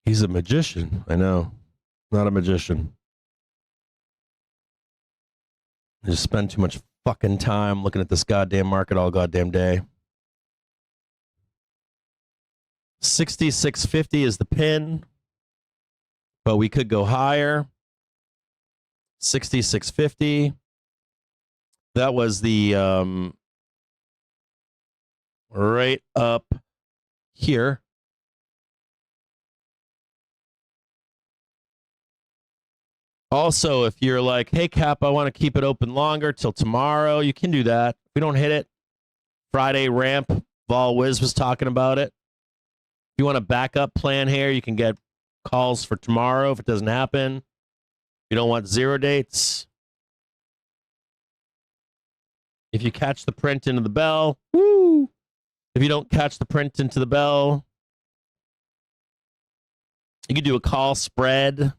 He's a magician. I know. Not a magician. I just spend too much fucking time looking at this goddamn market all goddamn day. 66.50 is the pin, but we could go higher. 66.50. That was the right up here. Also, if you're like, hey, Cap, I want to keep it open longer till tomorrow, you can do that. If we don't hit it, Friday ramp, Vol Wiz was talking about it. If you want a backup plan here, you can get calls for tomorrow if it doesn't happen. If you don't want 0 dates. If you catch the print into the bell, woo! If you don't catch the print into the bell, you can do a call spread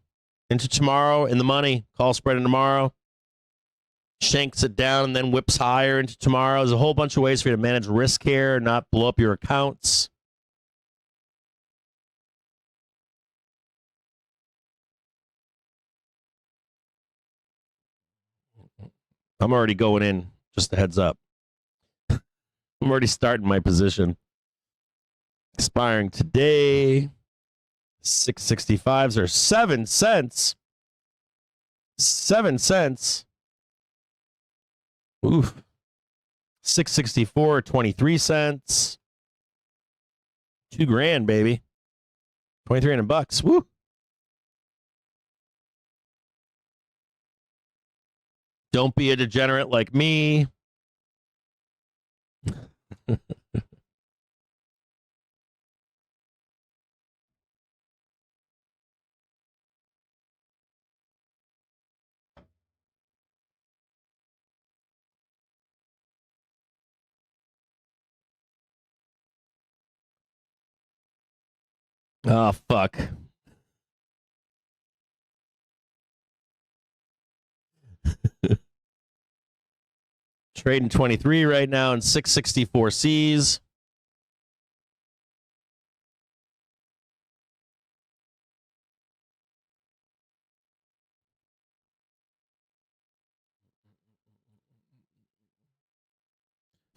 into tomorrow in the money. Call spread in tomorrow. Shanks it down and then whips higher into tomorrow. There's a whole bunch of ways for you to manage risk here, not blow up your accounts. I'm already going in, just a heads up. I'm already starting my position. Expiring today. 665s are 7 cents. 7 cents. Oof. 664, 23 cents. 2 grand, baby. 23 bucks. Woo. Don't be a degenerate like me. Oh, fuck. Trading 23 right now in 664 Cs.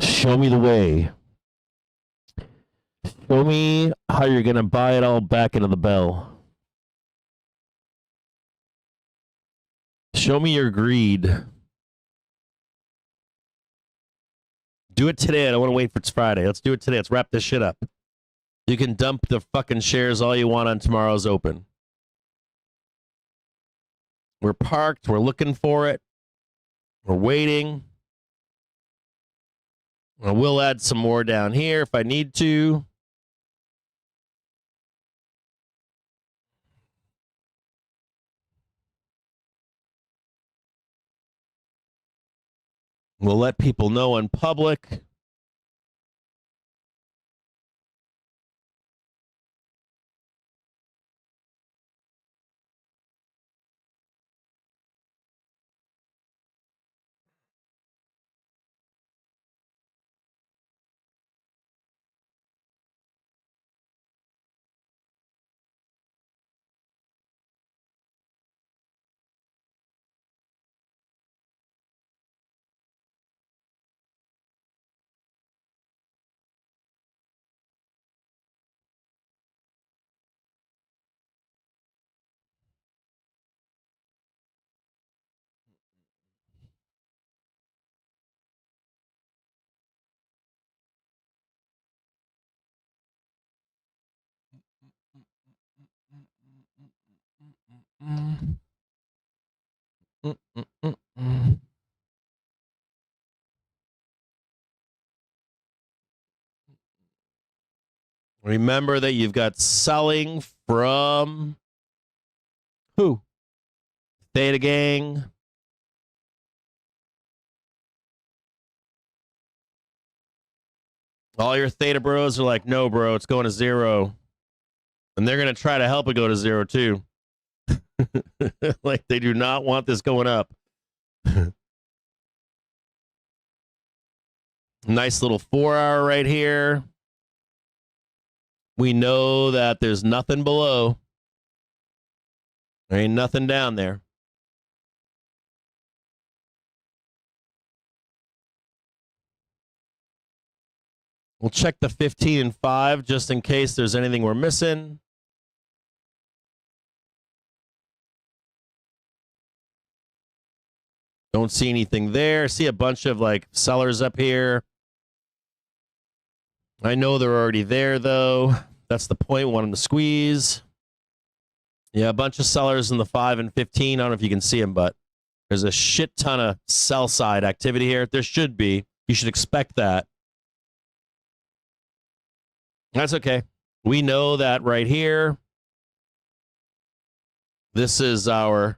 Show me the way. Show me how you're going to buy it all back into the bell. Show me your greed. Do it today. I don't want to wait for Friday. Let's do it today. Let's wrap this shit up. You can dump the fucking shares all you want on tomorrow's open. We're parked. We're looking for it. We're waiting. I will add some more down here if I need to. We'll let people know in public. Remember that you've got selling from who? Theta Gang. All your Theta bros are like, no, bro, it's going to 0. And they're going to try to help it go to 0 too. Like, they do not want this going up. Nice little 4-hour right here. We know that there's nothing below. There ain't nothing down there. We'll check the 15 and 5 just in case there's anything we're missing. Don't see anything there. See a bunch of like sellers up here. I know they're already there though. That's the point. We want them to squeeze. Yeah, a bunch of sellers in the 5 and 15. I don't know if you can see them, but there's a shit ton of sell side activity here. There should be. You should expect that. That's okay. We know that right here. This is our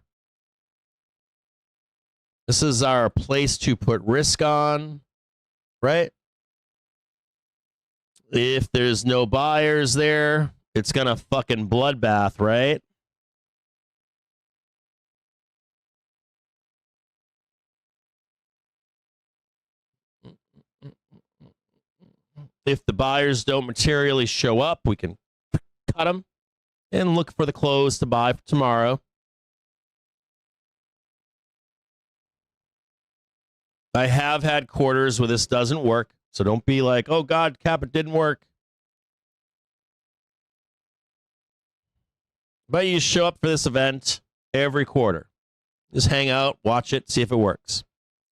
place to put risk on, right? If there's no buyers there, it's going to fucking bloodbath, right? If the buyers don't materially show up, we can cut them and look for the close to buy for tomorrow. I have had quarters where this doesn't work, so don't be like, oh God, Cap, it didn't work. But you show up for this event every quarter. Just hang out, watch it, see if it works.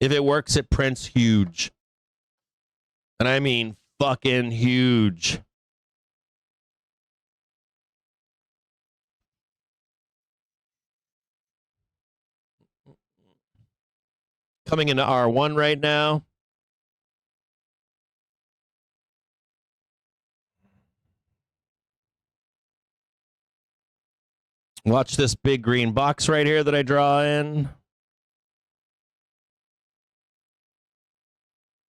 If it works, it prints huge. And I mean fucking huge. Coming into R1 right now. Watch this big green box right here that I draw in.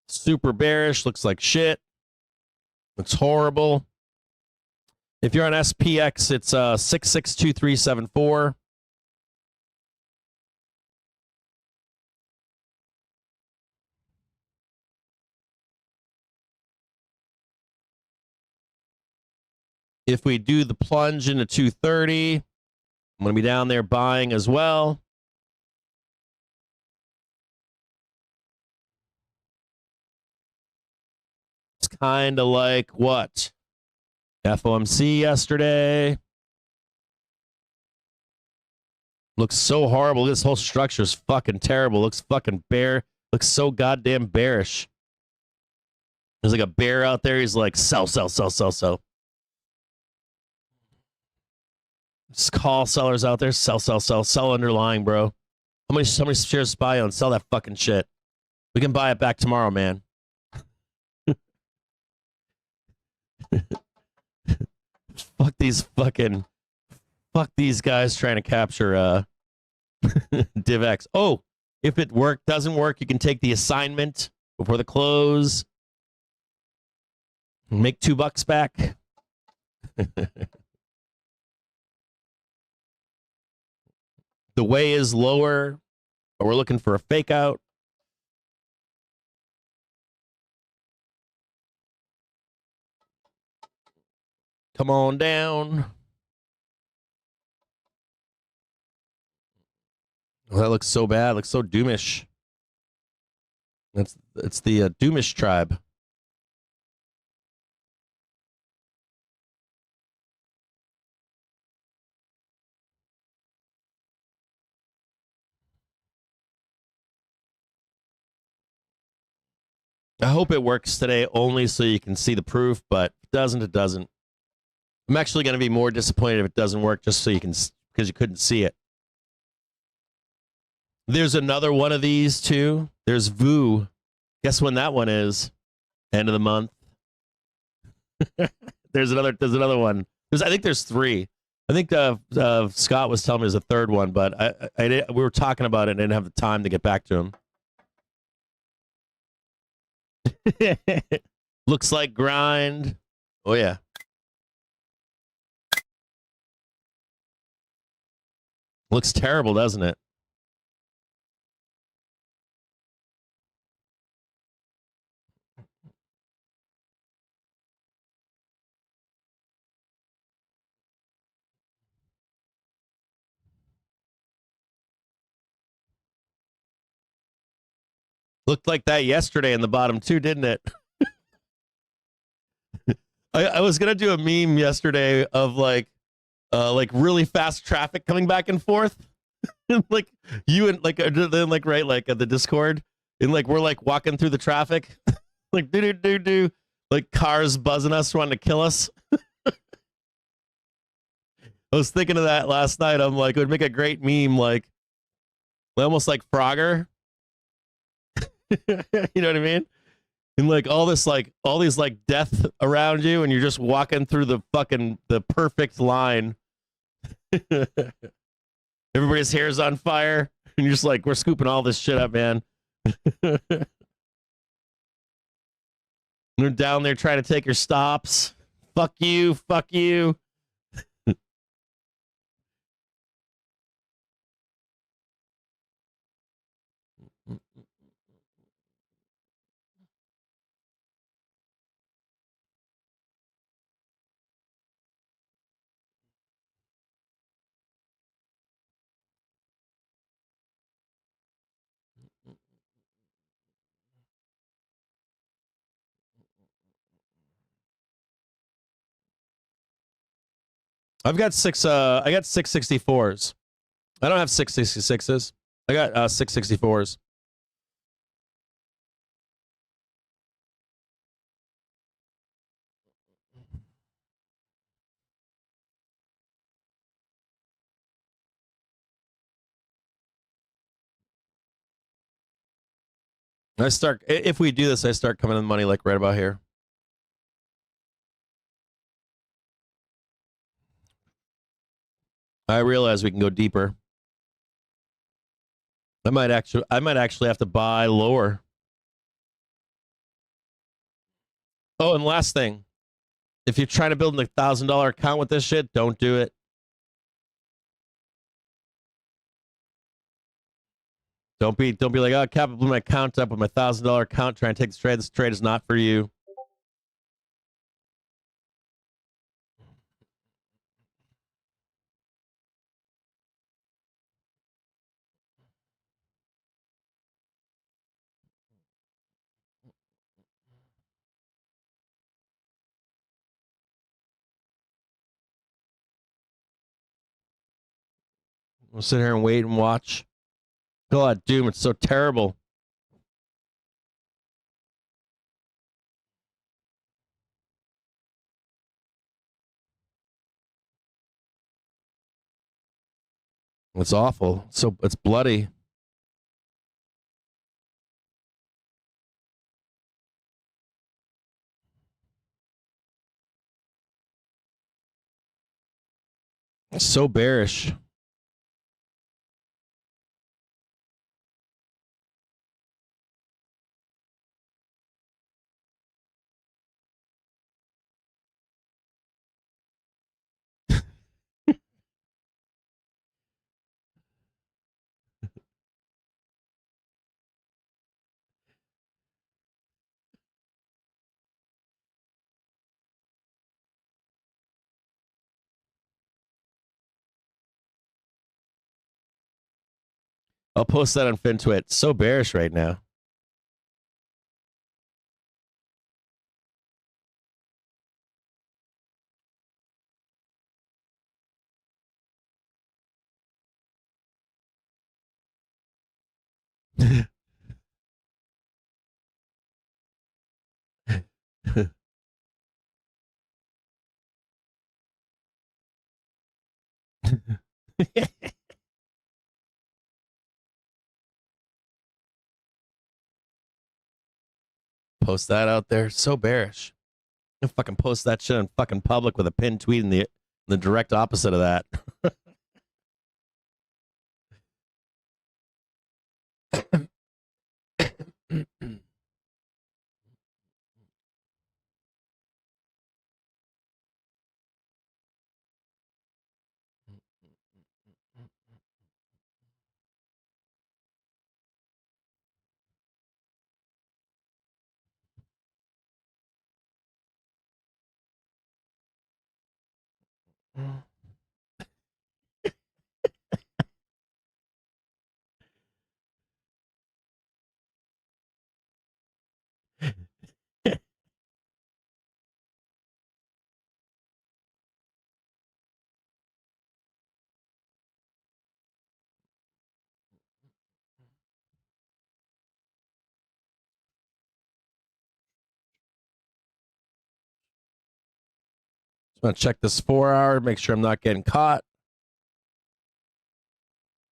Super bearish, looks like shit. Looks horrible. If you're on SPX, it's 662374. If we do the plunge into 230, I'm going to be down there buying as well. It's kind of like what? FOMC yesterday. Looks so horrible. This whole structure is fucking terrible. Looks fucking bare. Looks so goddamn bearish. There's like a bear out there. He's like, sell, sell, sell, sell, sell. Just call sellers out there. Sell, sell, sell. Sell underlying, bro. How many shares SPY on? Sell that fucking shit. We can buy it back tomorrow, man. Fuck these guys trying to capture DivX. Oh, if it doesn't work, you can take the assignment before the close. Make $2 back. The way is lower, but we're looking for a fake out. Come on down. Oh, that looks so bad. It looks so doomish. It's the doomish tribe. I hope it works today only so you can see the proof, but if it doesn't, it doesn't. I'm actually going to be more disappointed if it doesn't work just so you can, because you couldn't see it. There's another one of these too. There's VU. Guess when that one is? End of the month. There's another one. I think there's three. I think Scott was telling me there's a third one, but we were talking about it and didn't have the time to get back to him. Looks like grind. Oh yeah. Looks terrible, doesn't it? Looked like that yesterday in the bottom too, didn't it? I was gonna do a meme yesterday of like really fast traffic coming back and forth, like you and then right at the Discord, and like we're like walking through the traffic, like do, like cars buzzing us, trying to kill us. I was thinking of that last night. I'm like, it would make a great meme, like almost like Frogger. You know what I mean? And like all these death around you, and you're just walking through the perfect line. Everybody's hair's on fire, and you're just like, we're scooping all this shit up, man. We're down there trying to take your stops. Fuck you, fuck you. I've got I got 664s. I don't have 666s. I got 664s. If we do this, I start coming in money like right about here. I realize we can go deeper. I might actually have to buy lower. Oh, and last thing, if you're trying to build a $1,000 account with this shit, don't do it. Don't be like, oh, Cap, I blew my account up with my $1,000 account trying to take this trade. This trade is not for you. We'll sit here and wait and watch. God, Doom, it's so terrible. It's awful. It's bloody. It's so bearish. I'll post that on FinTwit. It's so bearish right now. Post that out there. So bearish. You fucking post that shit on fucking public with a pinned tweet in the direct opposite of that. Just want to check this 4-hour, make sure I'm not getting caught.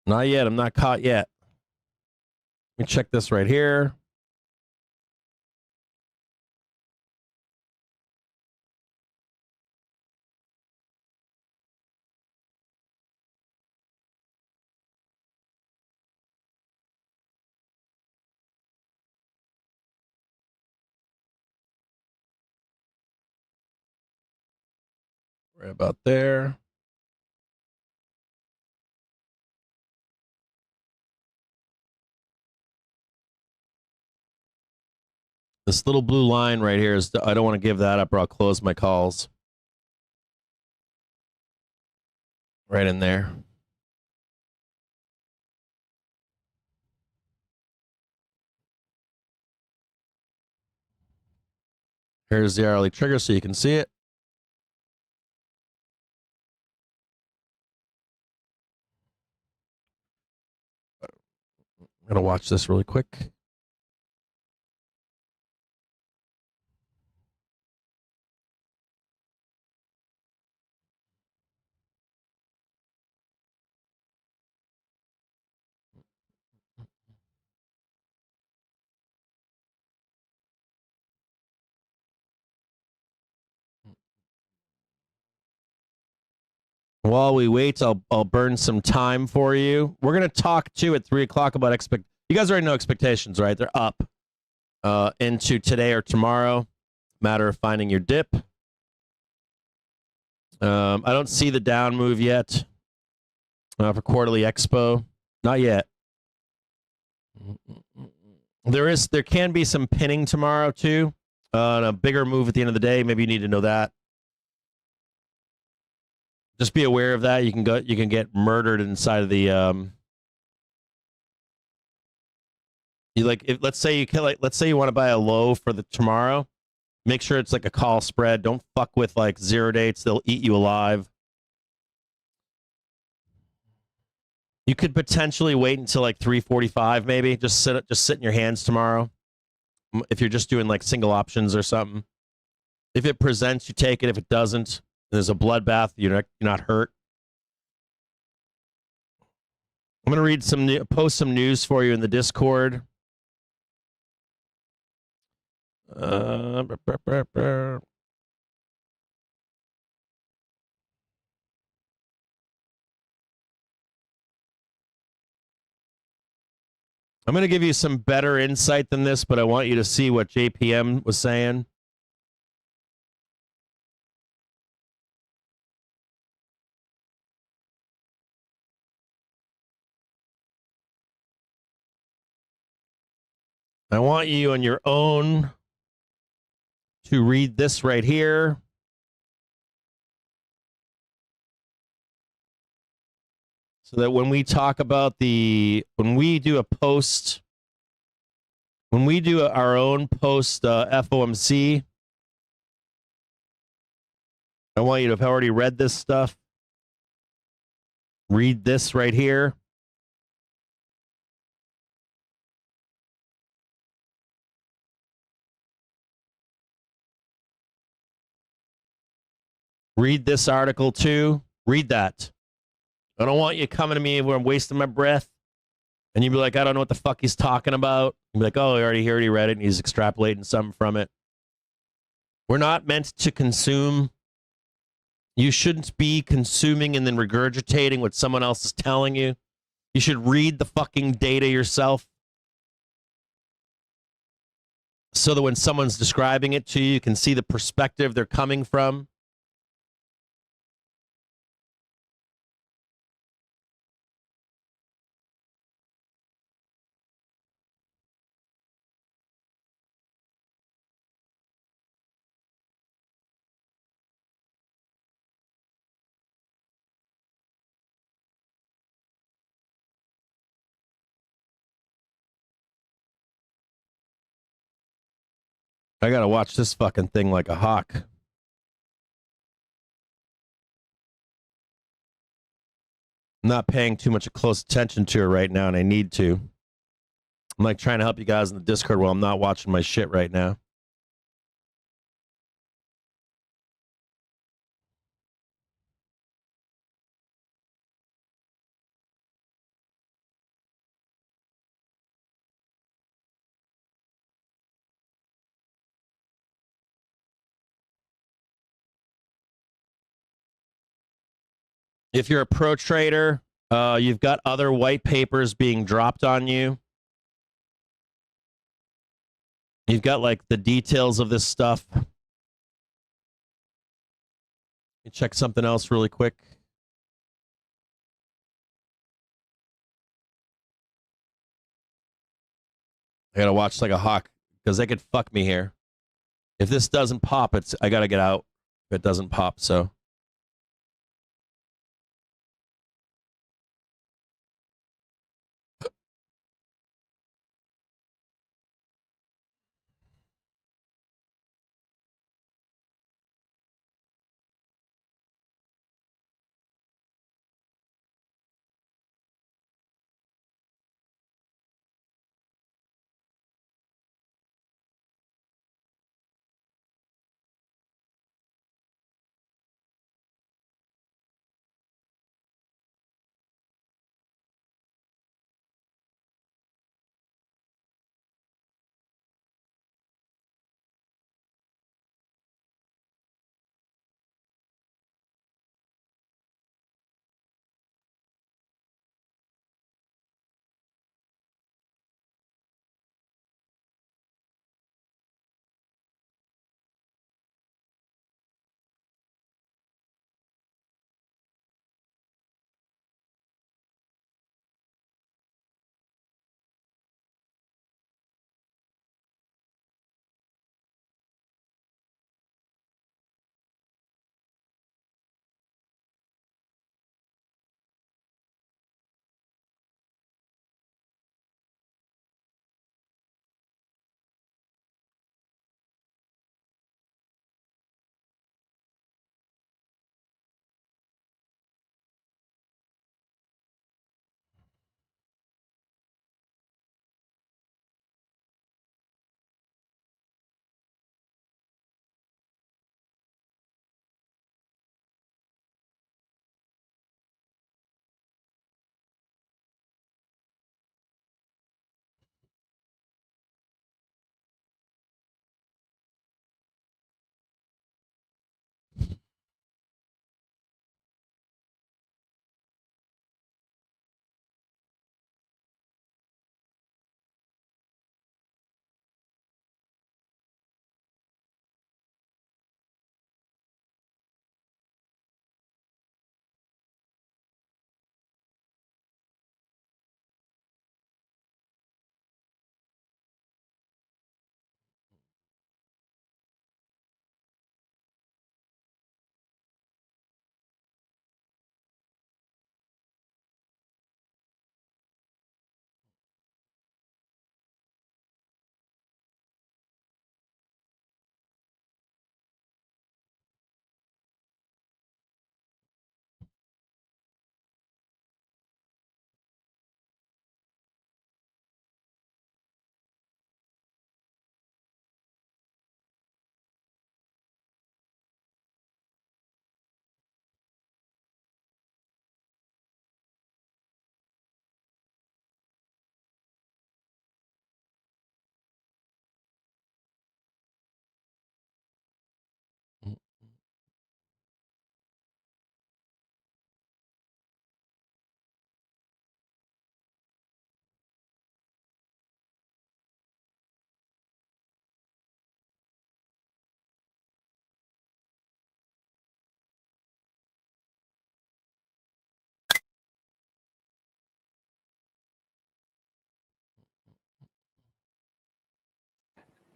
Not yet. I'm not caught yet. Let me check this right here. Right about there. This little blue line right here is, I don't want to give that up or I'll close my calls. Right in there. Here's the hourly trigger so you can see it. gonna watch this really quick. While we wait, I'll burn some time for you. We're gonna talk too at 3:00 about You guys already know expectations, right? They're up into today or tomorrow. Matter of finding your dip. I don't see the down move yet for quarterly expo. Not yet. There can be some pinning tomorrow too. And a bigger move at the end of the day. Maybe you need to know that. Just be aware of that. You can get murdered inside of the let's say you want to buy a low for the tomorrow. Make sure it's like a call spread. Don't fuck with like zero dates. They'll eat you alive. You could potentially wait until like 3:45 maybe. Just sit in your hands tomorrow. If you're just doing like single options or something. If it presents, you take it. If it doesn't, there's a bloodbath. You're not hurt. I'm gonna post some news for you in the Discord. I'm going to give you some better insight than this, but I want you to see what JPM was saying. I want you on your own to read this right here. So that when we talk about when we do our own post FOMC, I want you to have already read this stuff. Read this right here. Read this article too. Read that. I don't want you coming to me where I'm wasting my breath and you'd be like, I don't know what the fuck he's talking about. You'd be like, oh, he already read it and he's extrapolating something from it. We're not meant to consume. You shouldn't be consuming and then regurgitating what someone else is telling you. You should read the fucking data yourself so that when someone's describing it to you, you can see the perspective they're coming from. I gotta watch this fucking thing like a hawk. I'm not paying too much close attention to it right now, and I need to. I'm like trying to help you guys in the Discord while I'm not watching my shit right now. If you're a pro trader, you've got other white papers being dropped on you. You've got like the details of this stuff. Check something else really quick. I gotta watch like a hawk because they could fuck me here. If this doesn't pop, I gotta get out. If it doesn't pop, so.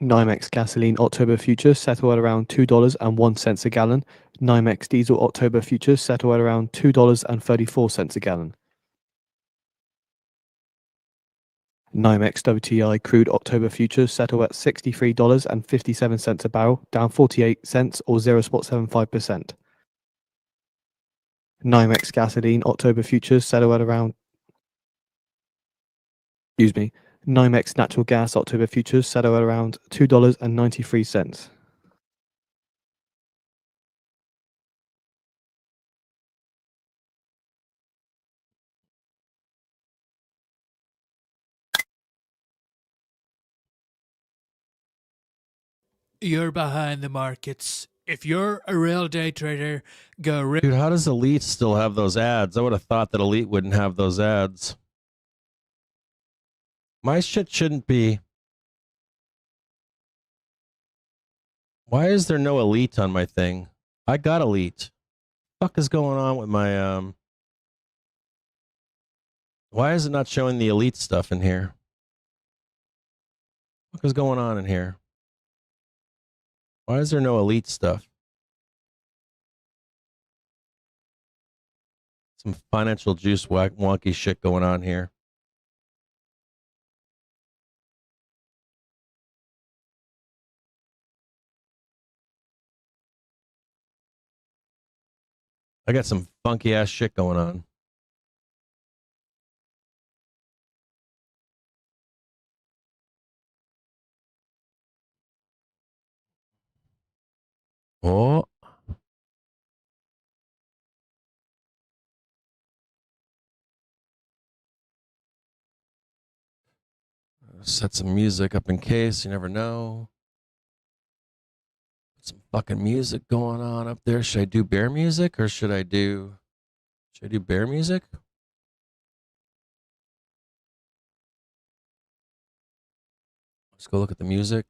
NYMEX gasoline October futures settle at around $2.01 a gallon. NYMEX diesel October futures settle at around $2.34 a gallon. NYMEX WTI crude October futures settle at $63.57 a barrel, down 48 cents or 0.75%. NYMEX gasoline October futures settle at around NYMEX natural gas October futures settle at around $2.93. You're behind the markets. If you're a real day trader, go Dude, how does Elite still have those ads? I would have thought that Elite wouldn't have those ads. My shit shouldn't be. Why is there no Elite on my thing? I got Elite. What the fuck is going on with my Why is it not showing the Elite stuff in here? What is going on in here? Why is there no Elite stuff? Some financial juice wonky shit going on here. I got some funky ass shit going on. Oh. Set some music up in case, you never know. Some fucking music going on up there. Should I do bear music or should I do bear music? Let's go look at the music.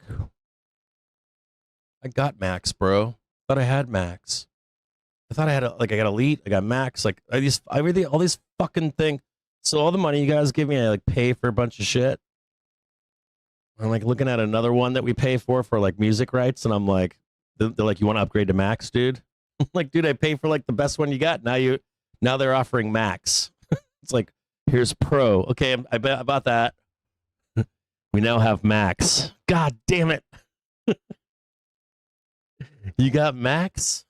I got Max, bro. Thought I had Max. I thought I had I got Elite, I got Max. Like I really all these fucking thing. So all the money you guys give me, I like pay for a bunch of shit. I'm like looking at another one that we pay for like music rights, and I'm like, they're like, you want to upgrade to Max, dude? I'm like, dude, I pay for like the best one you got. Now they're offering Max. It's like, here's Pro. Okay, I bought that. We now have Max. God damn it. You got Max?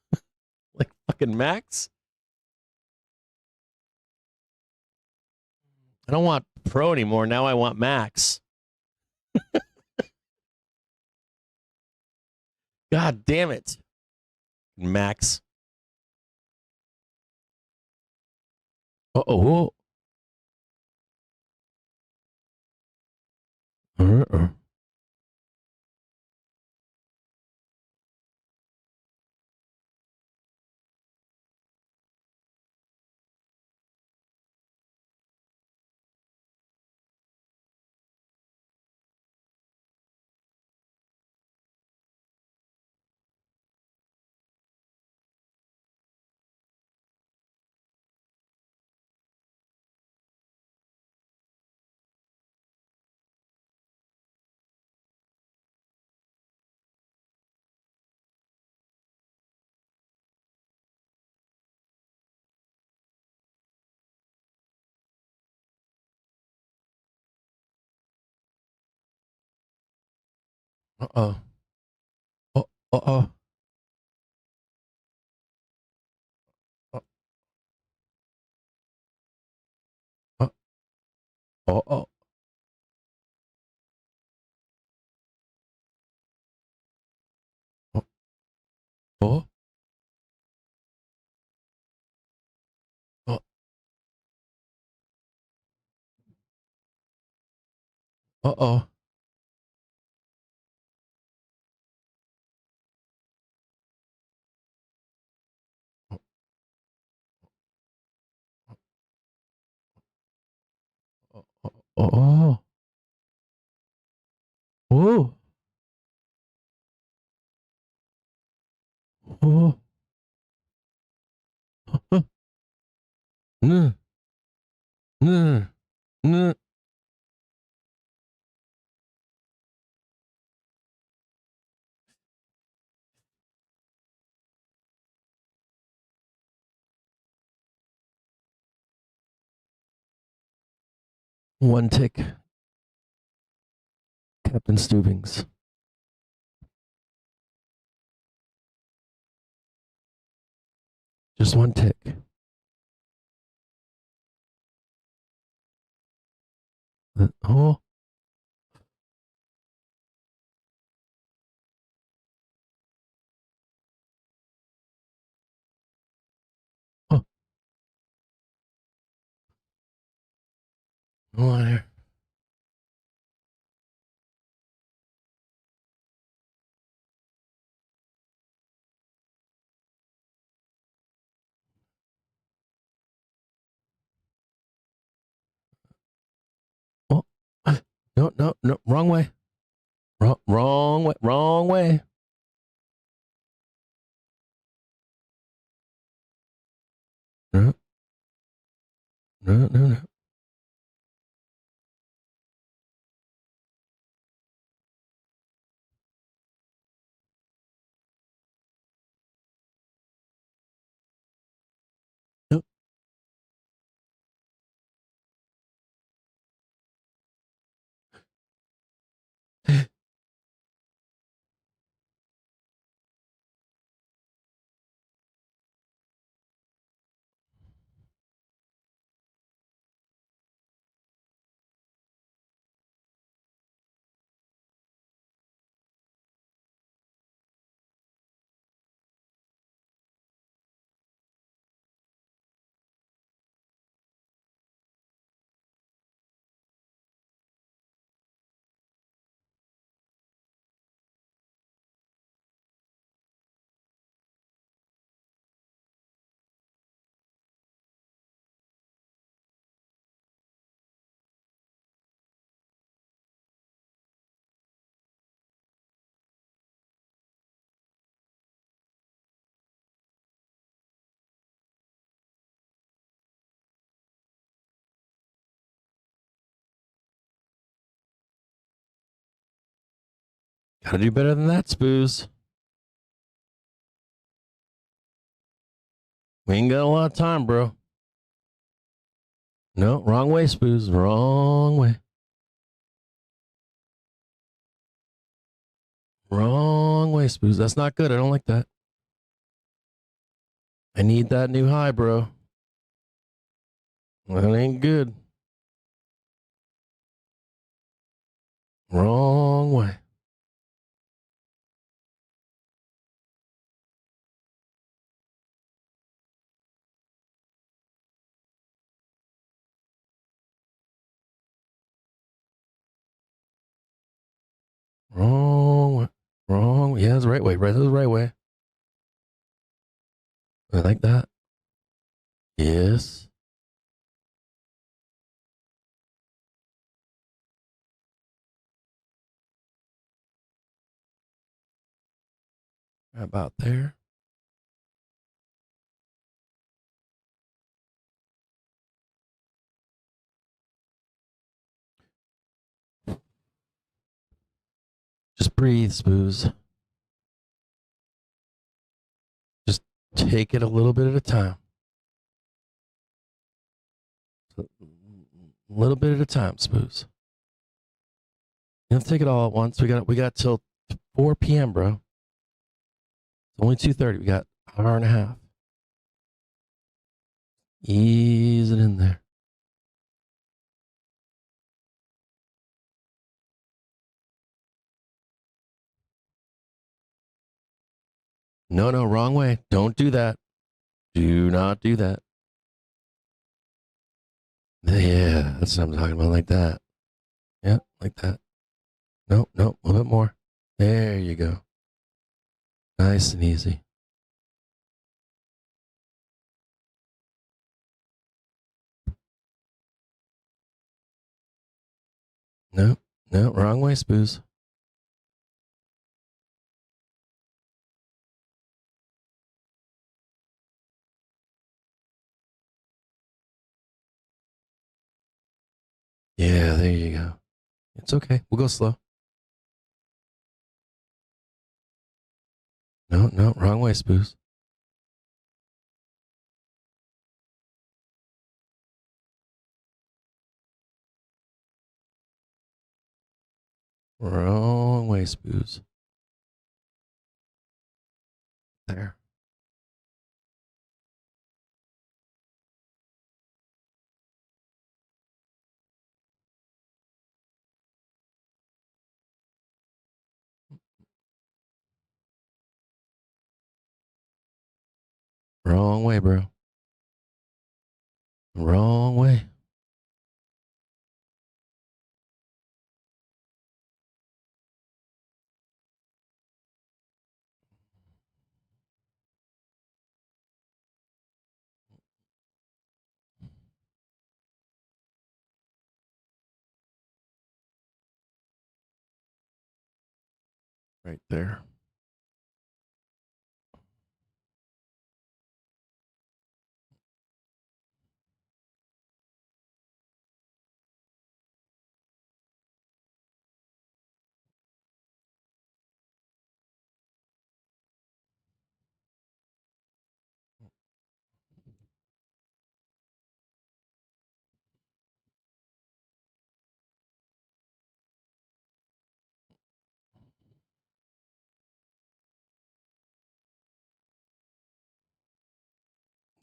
Like fucking Max? I don't want Pro anymore. Now I want Max. God damn it. Max. Uh-oh. Uh-uh. Uh-oh. Uh-oh. Uh-oh. Oh. Oh. Uh-oh. Oh. Oh. Oh. Nah. Nah. Nah. One tick. Captain Stubings. Just one tick. Oh. Oh. Oh, there. Oh. No, no, no. Wrong way. Wrong way. Wrong way. No. No, no, no. No. Gotta do better than that, Spoos. We ain't got a lot of time, bro. No, wrong way, Spoos. Wrong way. Wrong way, Spoos. That's not good. I don't like that. I need that new high, bro. That ain't good. Wrong way. Wrong way. Wrong way. Yeah, that's the right way. Right, that's the right way. I like that. Yes. About there. Just breathe, Spoos. Just take it a little bit at a time. A little bit at a time, Spoos. You don't have to take it all at once. We got till 4 p.m., bro. It's only 2:30. We got an hour and a half. Ease it in there. No, no, wrong way. Don't do that. Do not do that. Yeah, that's what I'm talking about. Like that. Yeah, like that. No, no, a little bit more. There you go. Nice and easy. No, no, wrong way, Spoos. Yeah, there you go. It's okay. We'll go slow. No, no, wrong way, Spoos. Wrong way, Spoos. There. Wrong way, bro. Wrong way. Right there.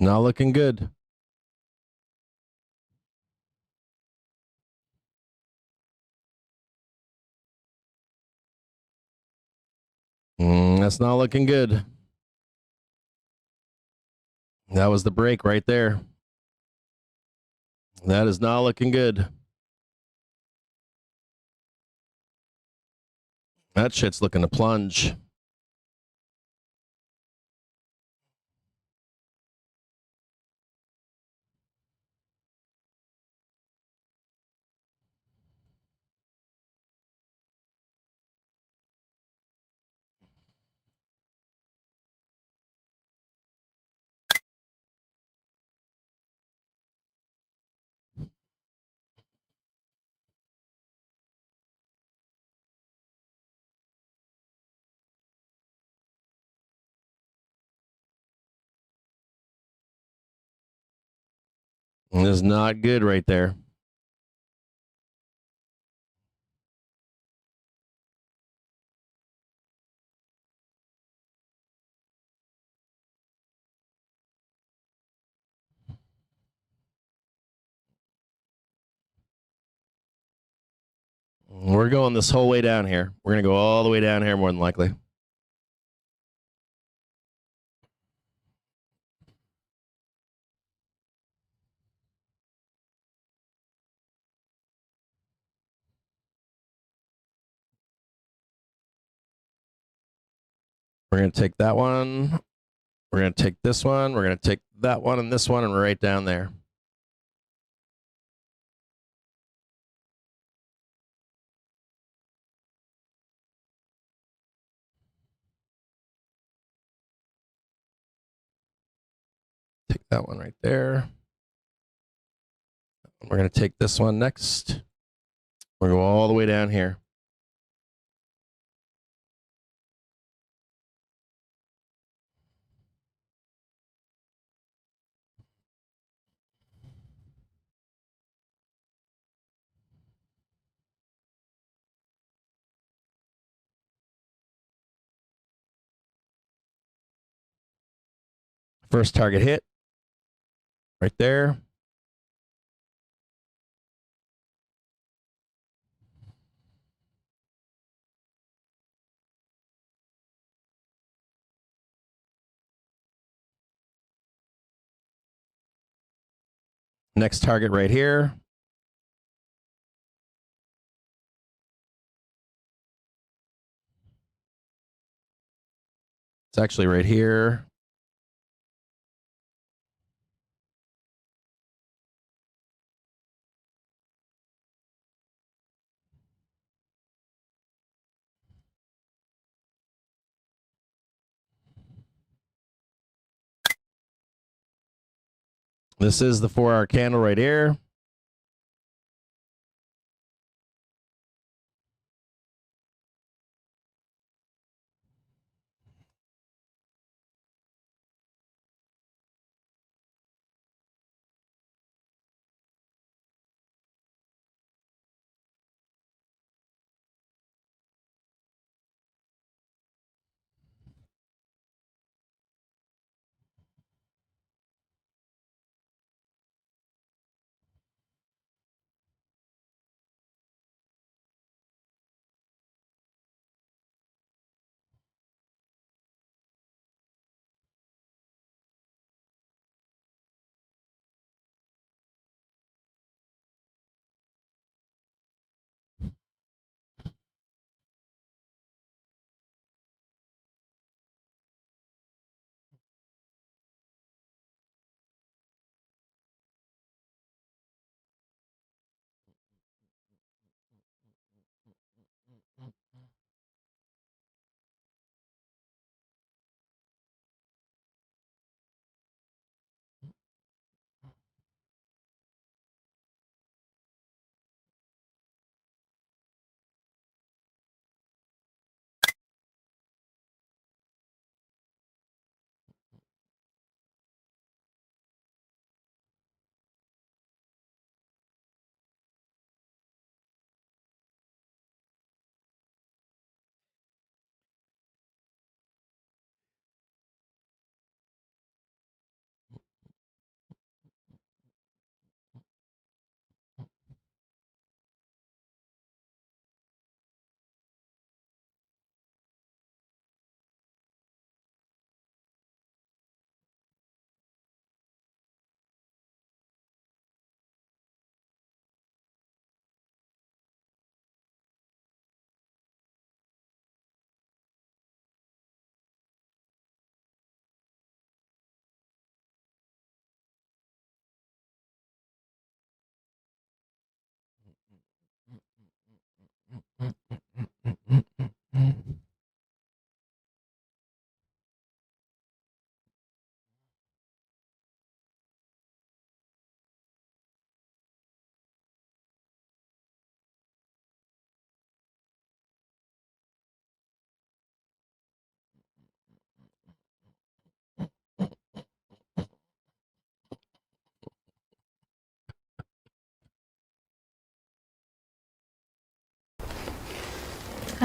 Not looking good. That's not looking good. That was the break right there. That is not looking good. That shit's looking to plunge. It is not good right there. We're going this whole way down here. We're going to go all the way down here more than likely. We're going to take that one. We're going to take this one. We're going to take that one and this one, and we're right down there. Take that one right there. We're going to take this one next. We're going to go all the way down here. First target hit. Right there. Next target right here. It's actually right here. This is the 4-hour candle right here.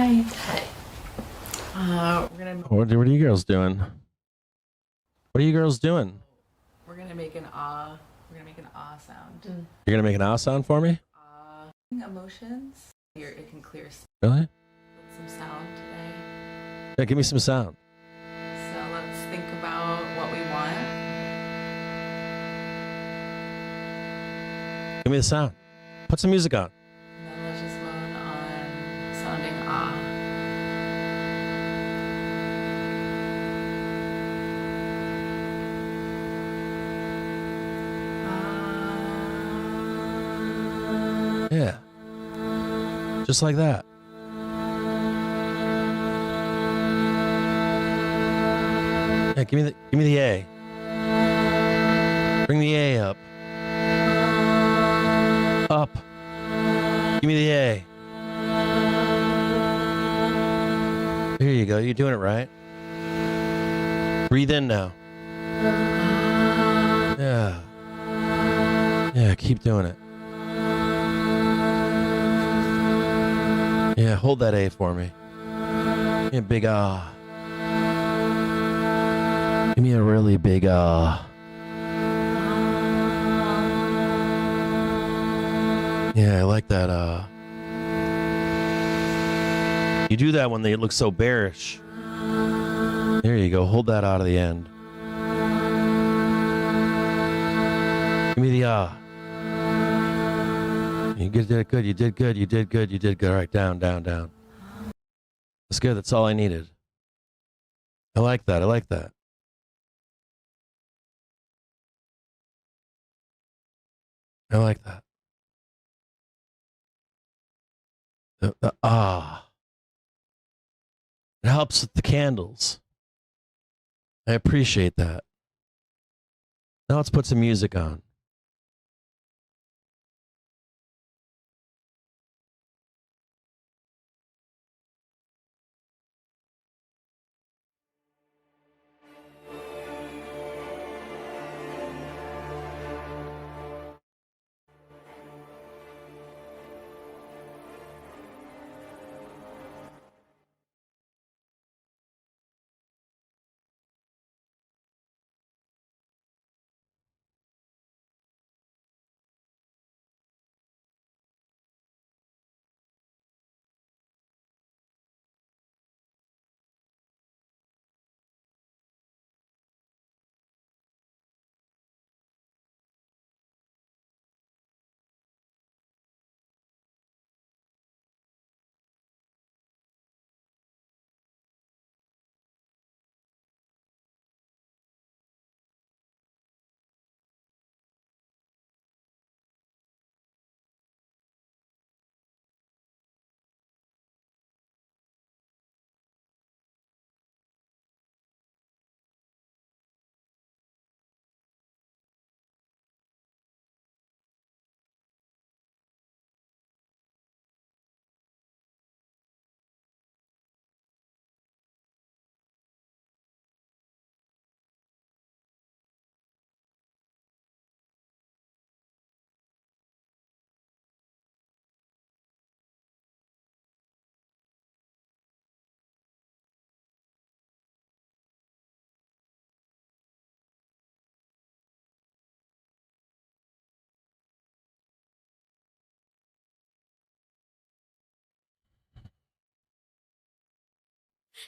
Hi. We're gonna What are you girls doing? What are you girls doing? make an ah. We're gonna make an ah sound. You're gonna make an ah sound for me? Ah. Emotions. Here it can clear Really? some sound today. Yeah, give me some sound. So let's think about what we want. Give me the sound. Put some music on. And then let's just moan on sounding ah. Yeah. Just like that. Yeah, give me the A. Bring the A up. Up. Give me the A. Here you go. You're doing it right. Breathe in now. Yeah. Yeah, keep doing it. Yeah, hold that A for me. Give me a big ah. Give me a really big ah. Yeah, I like that You do that when they look so bearish. There you go. Hold that out of the end. Give me the ah. You did good. You did good. You did good. You did good. All right, down, down, down. That's good. That's all I needed. I like that. I like that. I like that. The ah. It helps with the candles. I appreciate that. Now let's put some music on.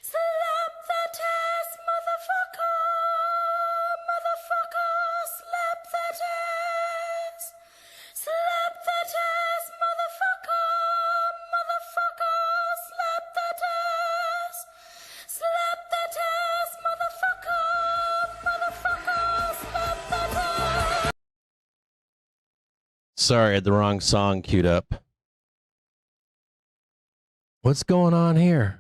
Slap the test, motherfucker! Motherfucker, slap the test! Slap the test, motherfucker! Motherfucker, slap the test! Slap the test, motherfucker! Motherfucker, slap the test! Sorry, I had the wrong song queued up. What's going on here?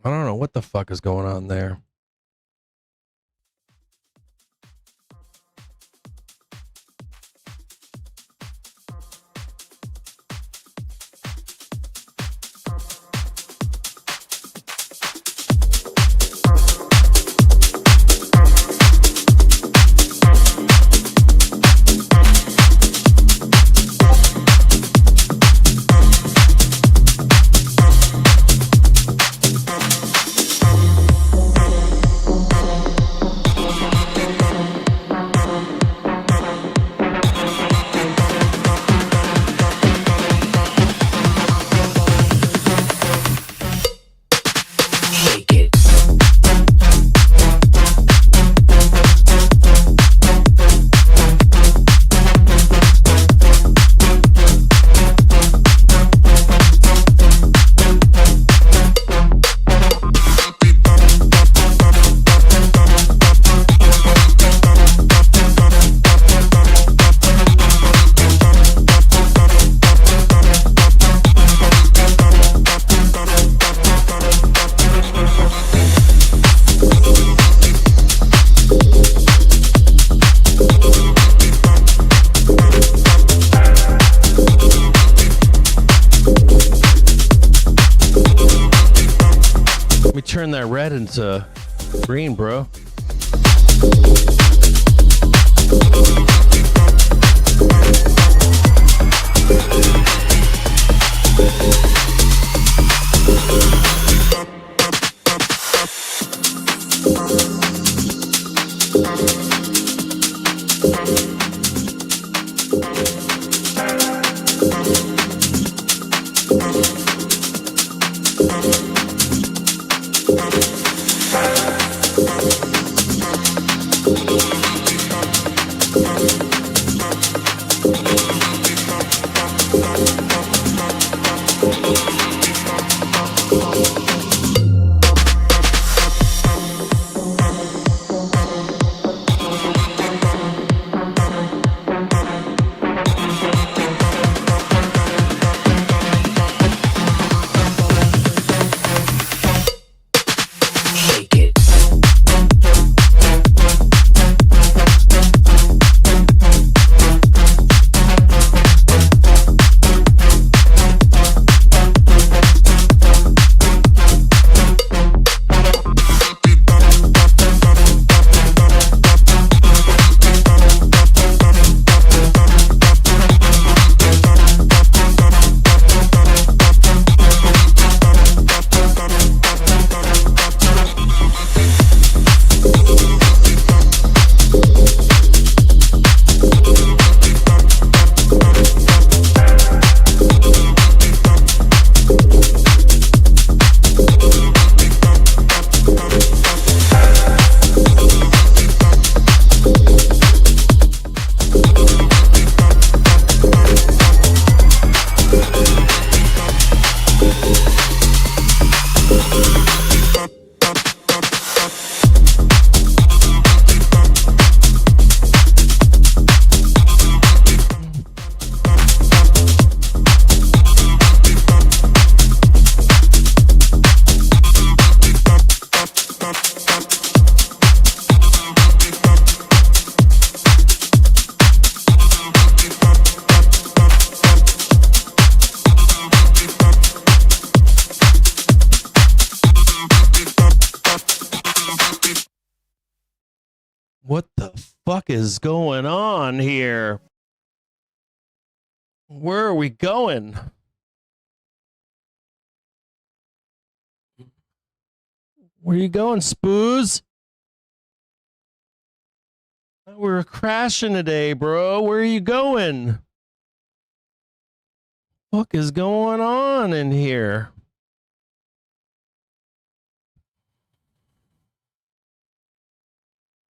I don't know what the fuck is going on there. Let me turn that red into green, bro. What the fuck is going on here? Where are we going? Where are you going, Spoos? We're crashing today, bro. Where are you going? What is going on in here?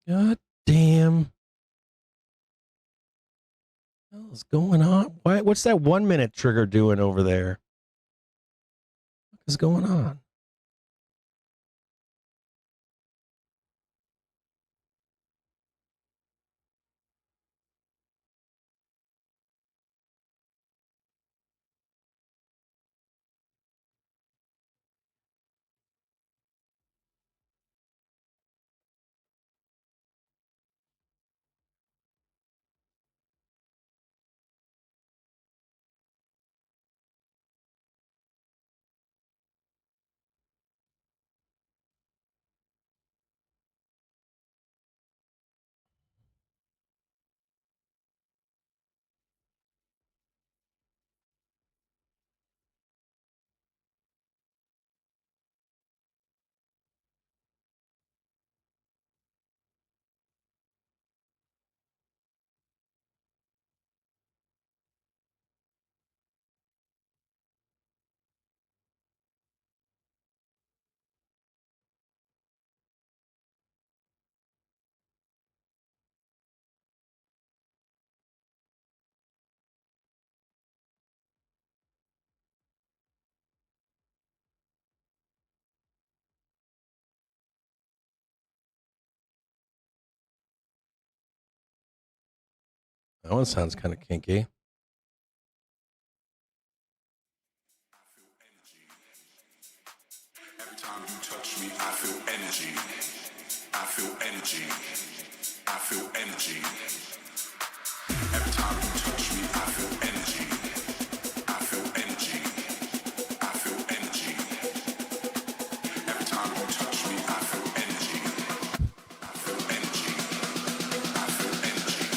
God damn. What the hell is going on? What's that 1 minute trigger doing over there? What is going on? That one sounds kind of kinky. Every time you touch me, I feel energy. I feel energy. I feel energy. Every time you touch me, I feel energy. I feel energy. I feel energy. Every time you touch me, I feel energy. I feel energy. I feel energy.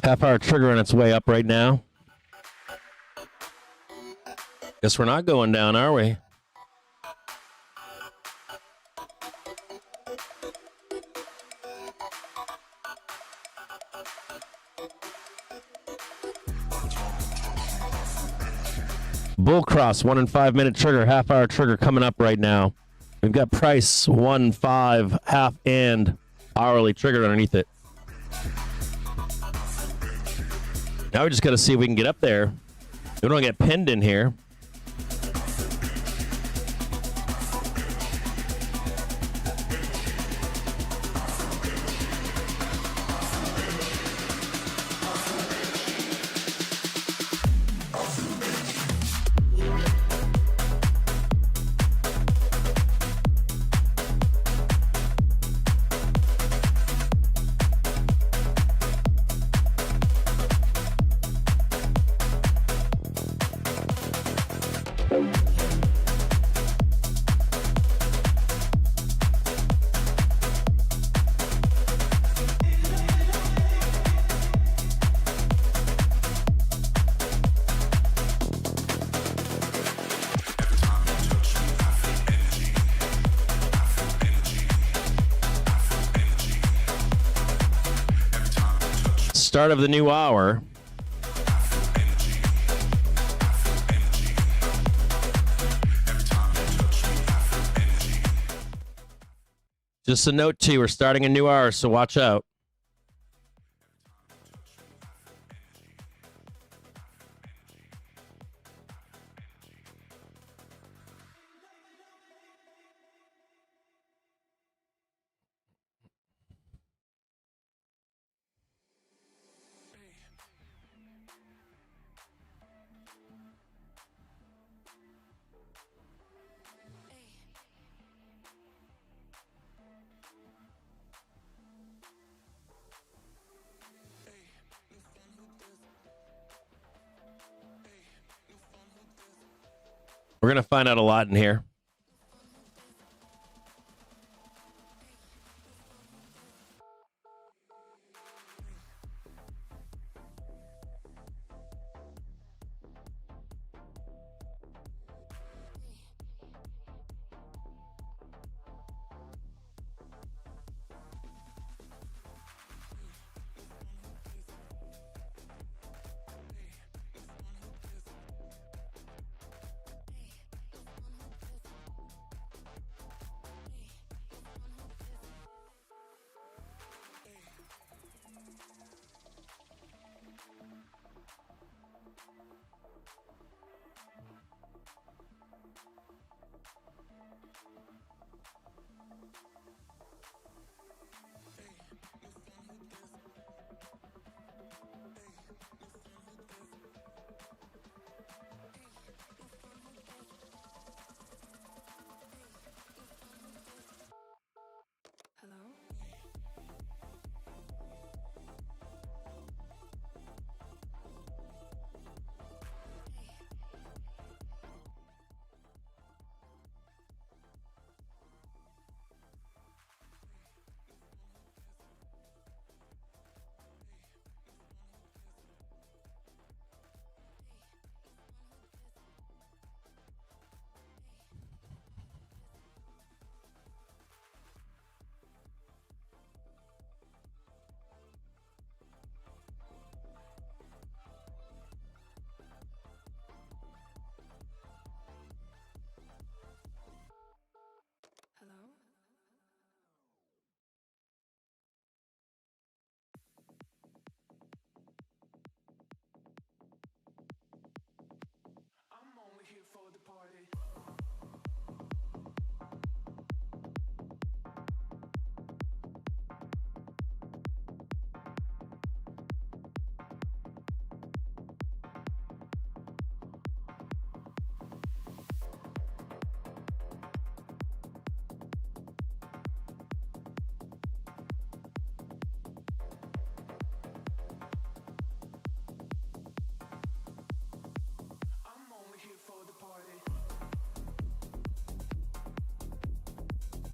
Half-hour trigger on its way up right now. Guess we're not going down, are we? Bull cross, 1 and 5 minute trigger, half-hour trigger coming up right now. We've got price 1, 5, half, and hourly trigger underneath it. Now we just got to see if we can get up there. We don't get pinned in here. Start of the new hour. Just a note to you, we're starting a new hour, so watch out. We're going to find out a lot in here.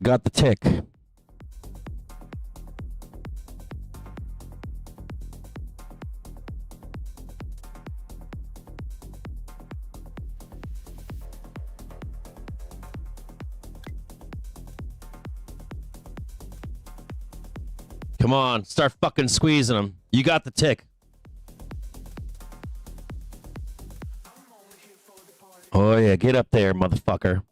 Got the tick. Come on, start fucking squeezing them. You got the tick. Oh yeah, get up there, motherfucker.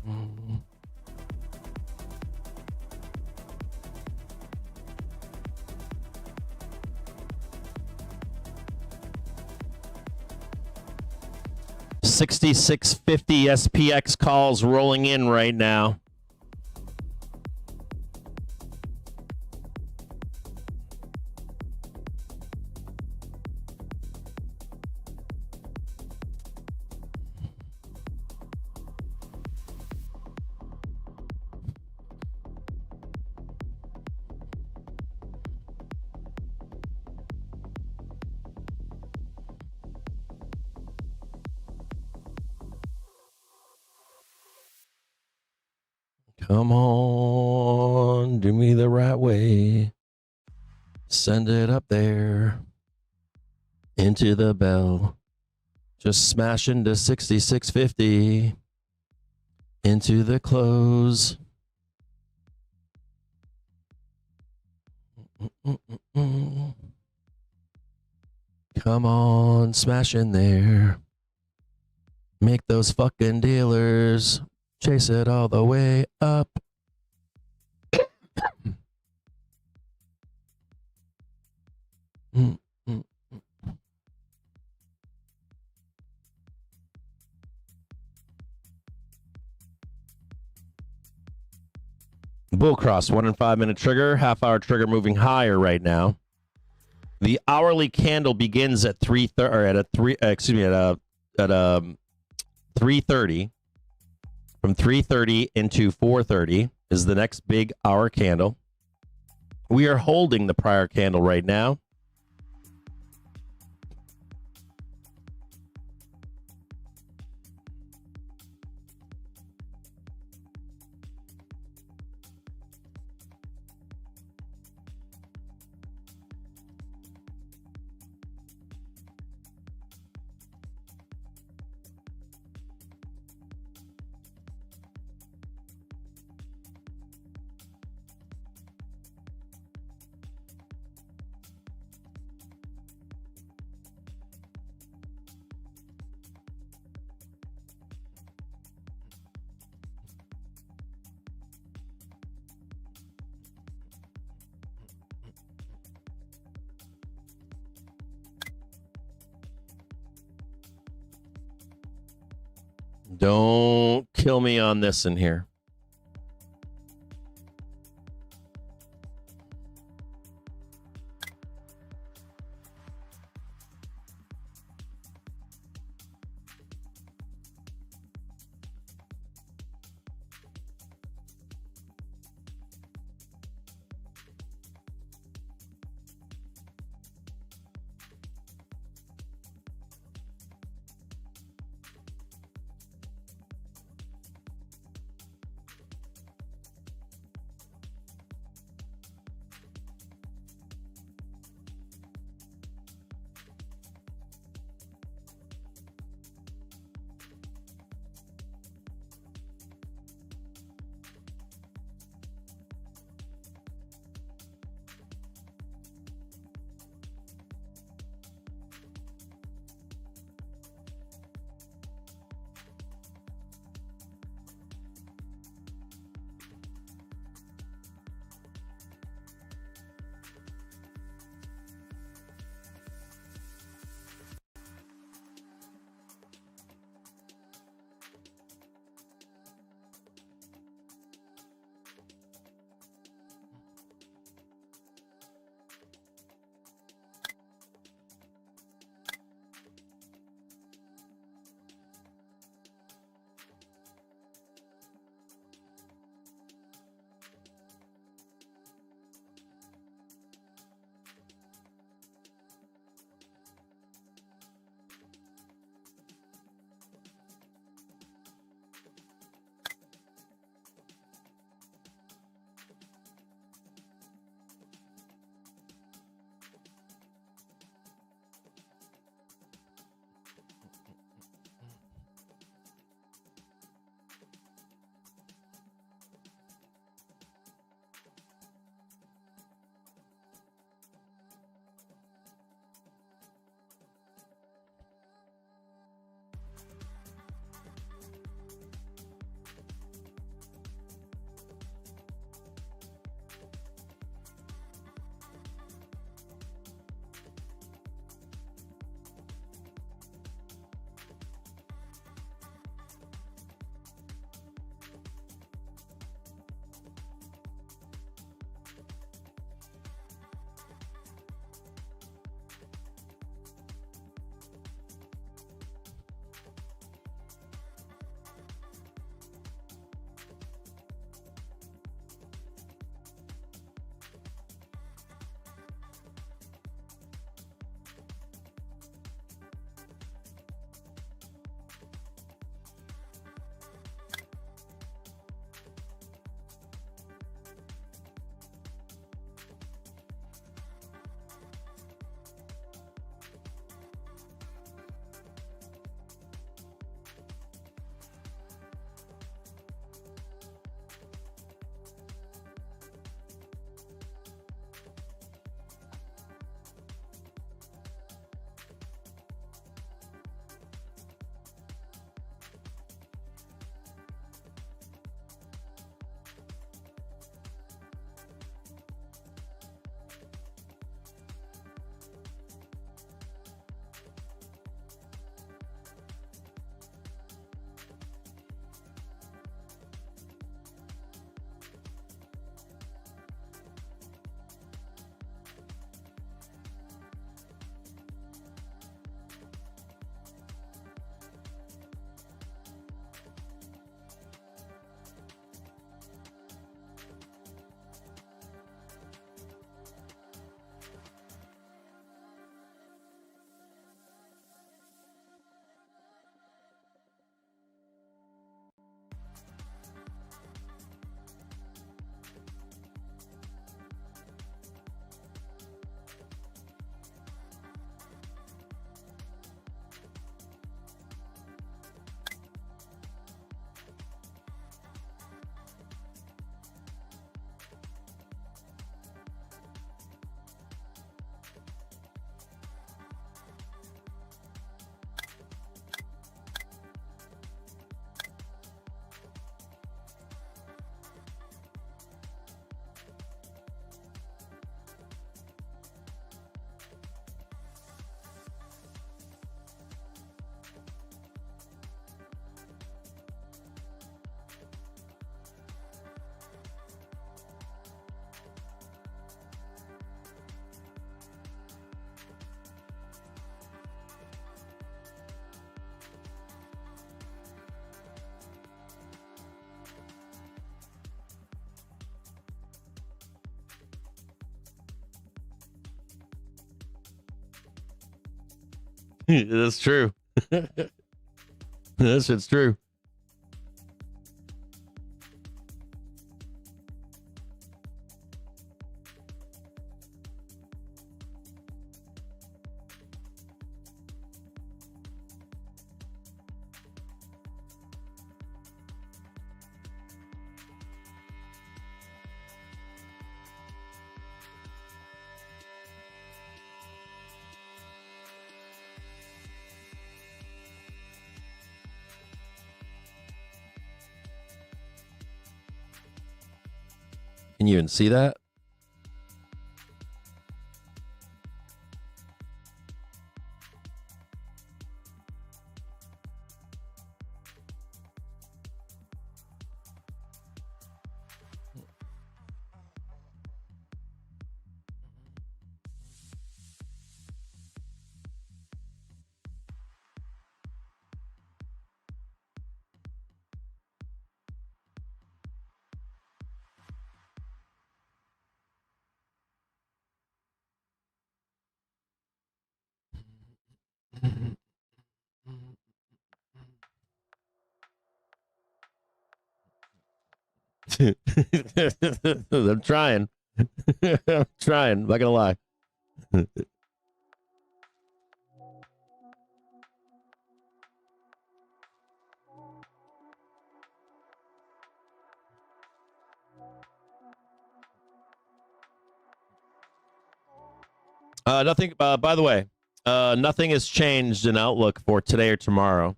Mm. 6650 SPX calls rolling in right now. Come on, do me the right way. Send it up there into the bell. Just smash into 6650 into the close. Come on, smash in there. Make those fucking dealers chase it all the way up. Bullcross, 1 and 5 minute trigger, half hour trigger moving higher right now. The hourly candle begins at 3:30. From 3:30 into 4:30 is the next big hour candle. We are holding the prior candle right now. Don't kill me on this in here. That's true. That shit's true. Can you even see that? I'm trying. I'm trying. I'm not gonna lie. Nothing. By the way, nothing has changed in Outlook for today or tomorrow.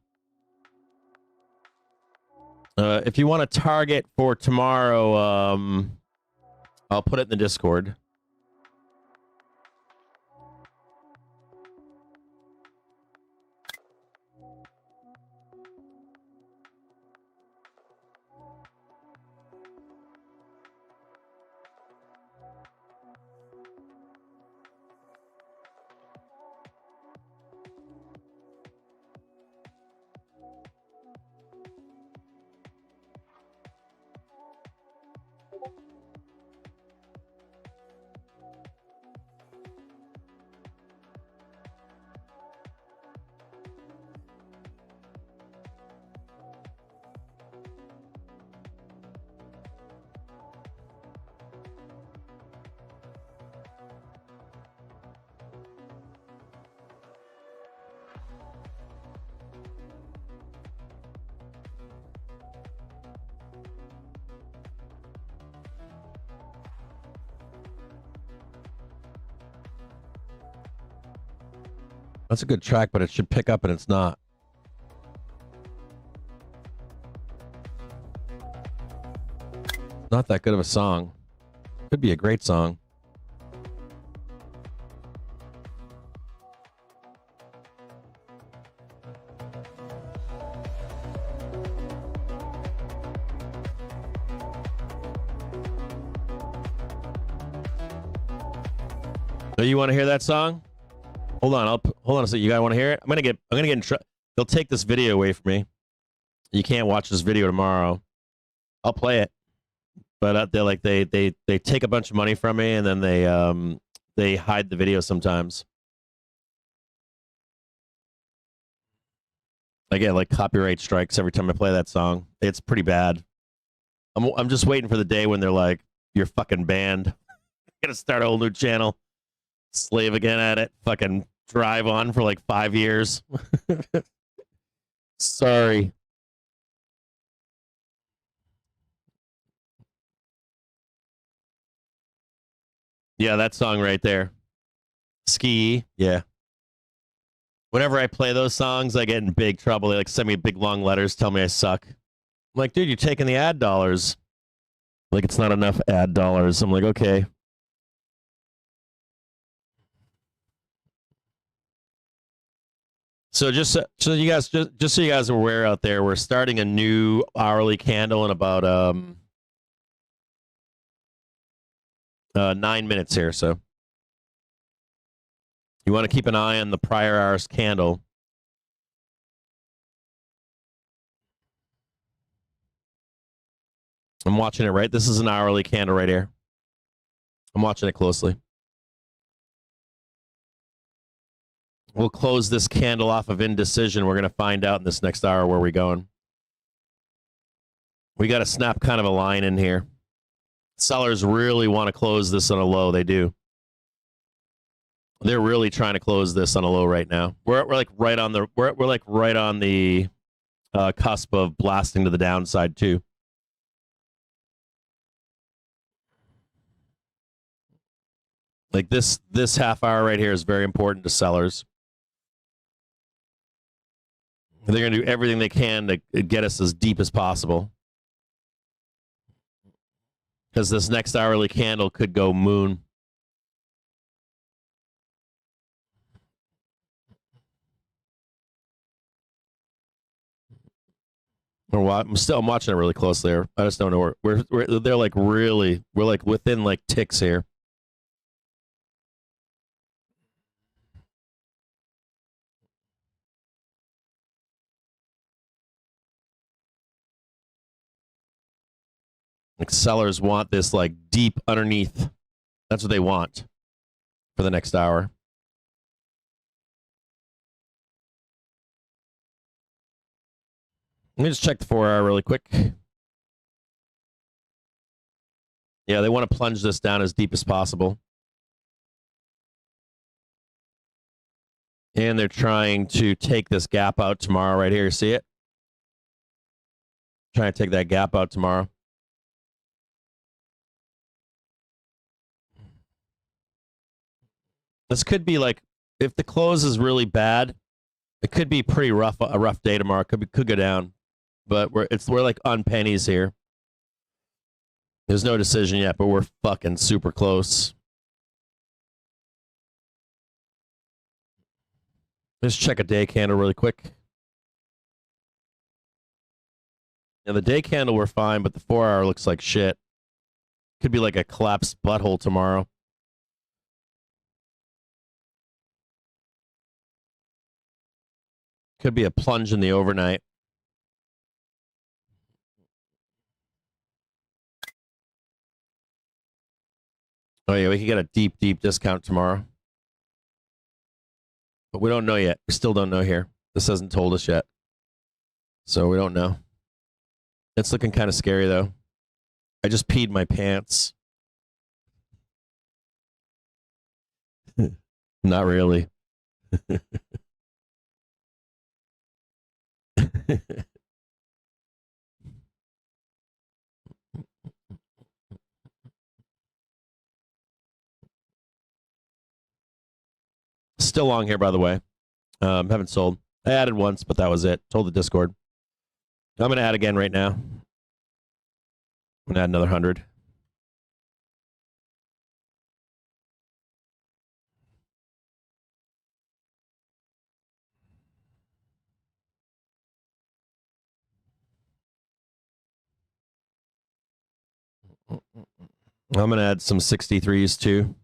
If you want a target for tomorrow, I'll put it in the Discord. That's a good track, but it should pick up and it's not. Not that good of a song. Could be a great song. So you want to hear that song? Hold on, hold on a second. You guys want to hear it? I'm gonna get in trouble. They'll take this video away from me. You can't watch this video tomorrow. I'll play it, but they take a bunch of money from me and then they hide the video sometimes. I get like copyright strikes every time I play that song. It's pretty bad. I'm just waiting for the day when they're like, "You're fucking banned." Gonna start a whole new channel. Slave again at it. Fucking drive on for like 5 years. Sorry. Yeah, that song right there. Ski. Yeah. Whenever I play those songs, I get in big trouble. They like send me big long letters, tell me I suck. I'm like, dude, you're taking the ad dollars. Like, it's not enough ad dollars. I'm like, okay. So just so you guys are aware out there, we're starting a new hourly candle in about 9 minutes here. So you want to keep an eye on the prior hour's candle. I'm watching it, right? This is an hourly candle right here. I'm watching it closely. We'll close this candle off of indecision. We're going to find out in this next hour where we're going. We got to snap kind of a line in here. Sellers really want to close this on a low. They do. They're really trying to close this on a low right now. We're like right on the cusp of blasting to the downside too. Like this half hour right here is very important to sellers. They're going to do everything they can to get us as deep as possible. Because this next hourly candle could go moon. I'm watching it really closely here. I just don't know where they're like really, we're like within like ticks here. Like sellers want this like deep underneath. That's what they want for the next hour. Let me just check the 4-hour really quick. Yeah, they want to plunge this down as deep as possible. And they're trying to take this gap out tomorrow right here. See it? Trying to take that gap out tomorrow. This could be like, if the close is really bad, it could be pretty rough. A rough day tomorrow. Could go down, but we're like on pennies here. There's no decision yet, but we're fucking super close. Let's check a day candle really quick. Now the day candle we're fine, but the 4-hour looks like shit. Could be like a collapsed butthole tomorrow. Could be a plunge in the overnight. Oh yeah, we could get a deep, deep discount tomorrow. But we don't know yet. We still don't know here. This hasn't told us yet. So we don't know. It's looking kind of scary though. I just peed my pants. Not really. Still long here, by the way. Haven't sold. I added once, but that was it. Told the Discord. I'm going to add again right now. I'm going to add another 100. I'm going to add some 63s too.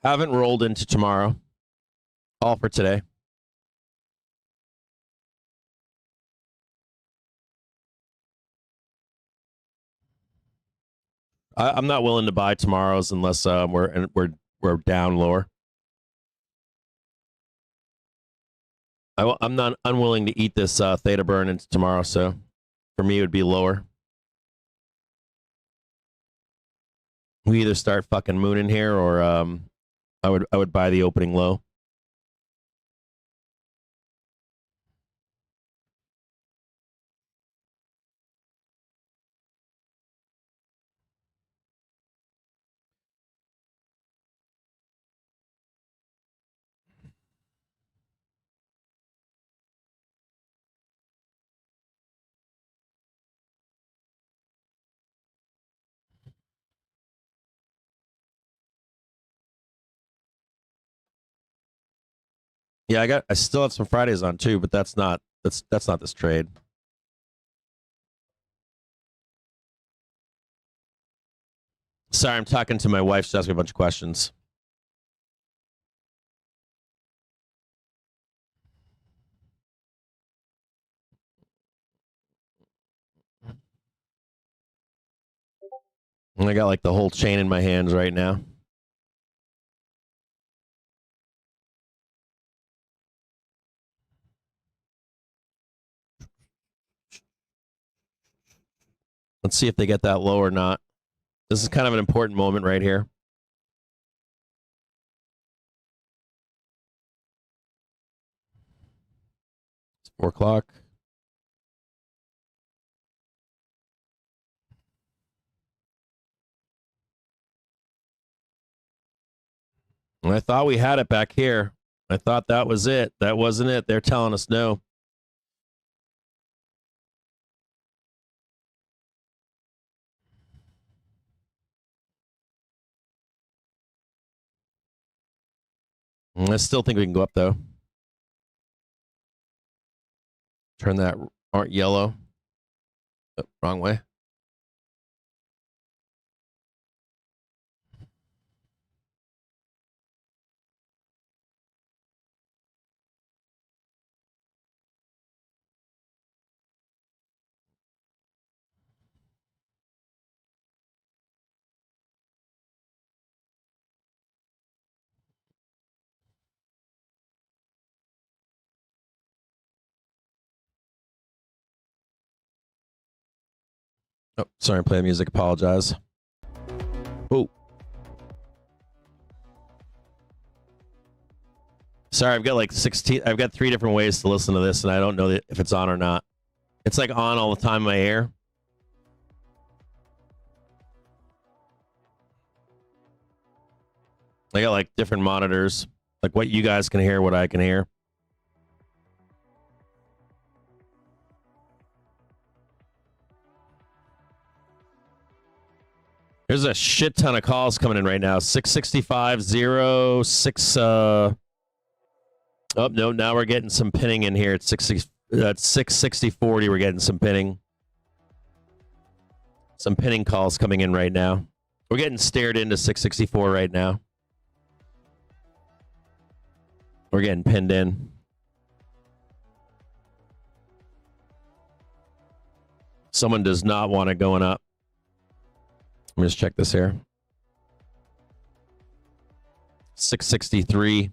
Haven't rolled into tomorrow. All for today. I'm not willing to buy tomorrow's unless we're down lower. I'm not unwilling to eat this theta burn into tomorrow, so for me it would be lower. We either start fucking mooning here, or I would buy the opening low. Yeah, I still have some Fridays on too, but that's not this trade. Sorry, I'm talking to my wife. She's asking me a bunch of questions. And I got like the whole chain in my hands right now. Let's see if they get that low or not. This is kind of an important moment right here. It's 4 o'clock. And I thought we had it back here. I thought that was it. That wasn't it. They're telling us no. I still think we can go up, though. Turn that aren't yellow. Oh, wrong way. Oh, sorry, I'm playing music. Apologize. Oh. Sorry, I've got like 16. I've got 3 different ways to listen to this, and I don't know if it's on or not. It's like on all the time in my ear. I got like different monitors, like what you guys can hear, what I can hear. There's a shit ton of calls coming in right now. 665-0, oh, no, now we're getting some pinning in here at 660-40. We're getting some pinning. Some pinning calls coming in right now. We're getting stared into 664 right now. We're getting pinned in. Someone does not want it going up. Let me just check this here. 663.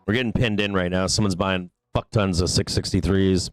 We're getting pinned in right now. Someone's buying fuck tons of 663s.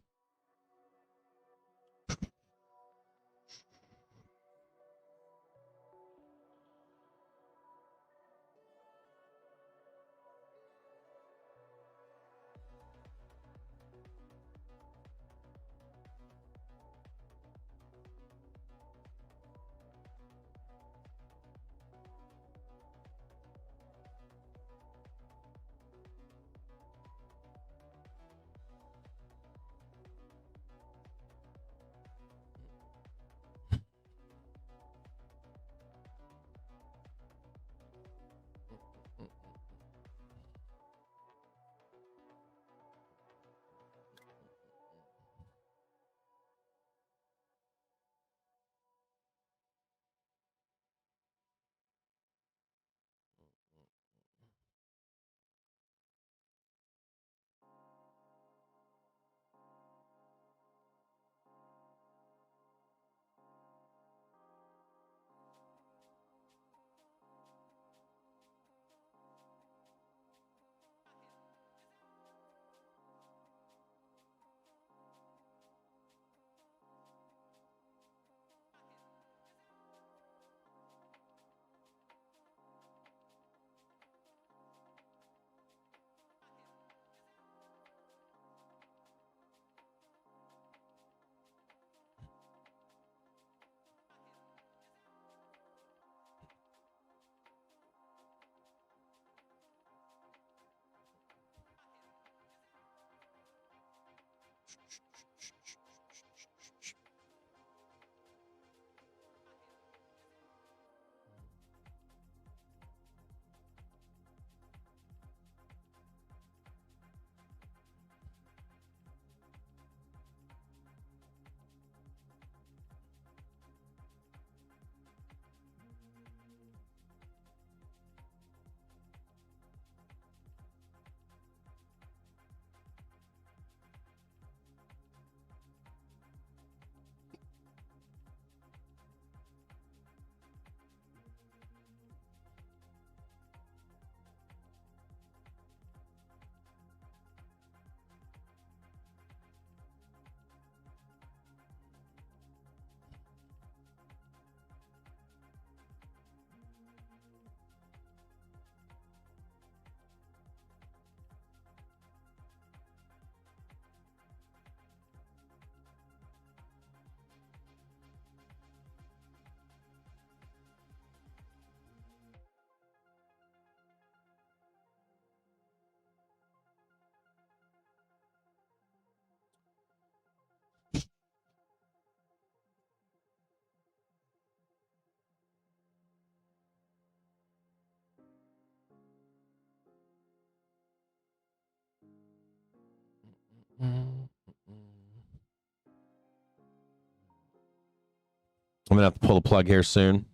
I'm gonna have to pull the plug here soon.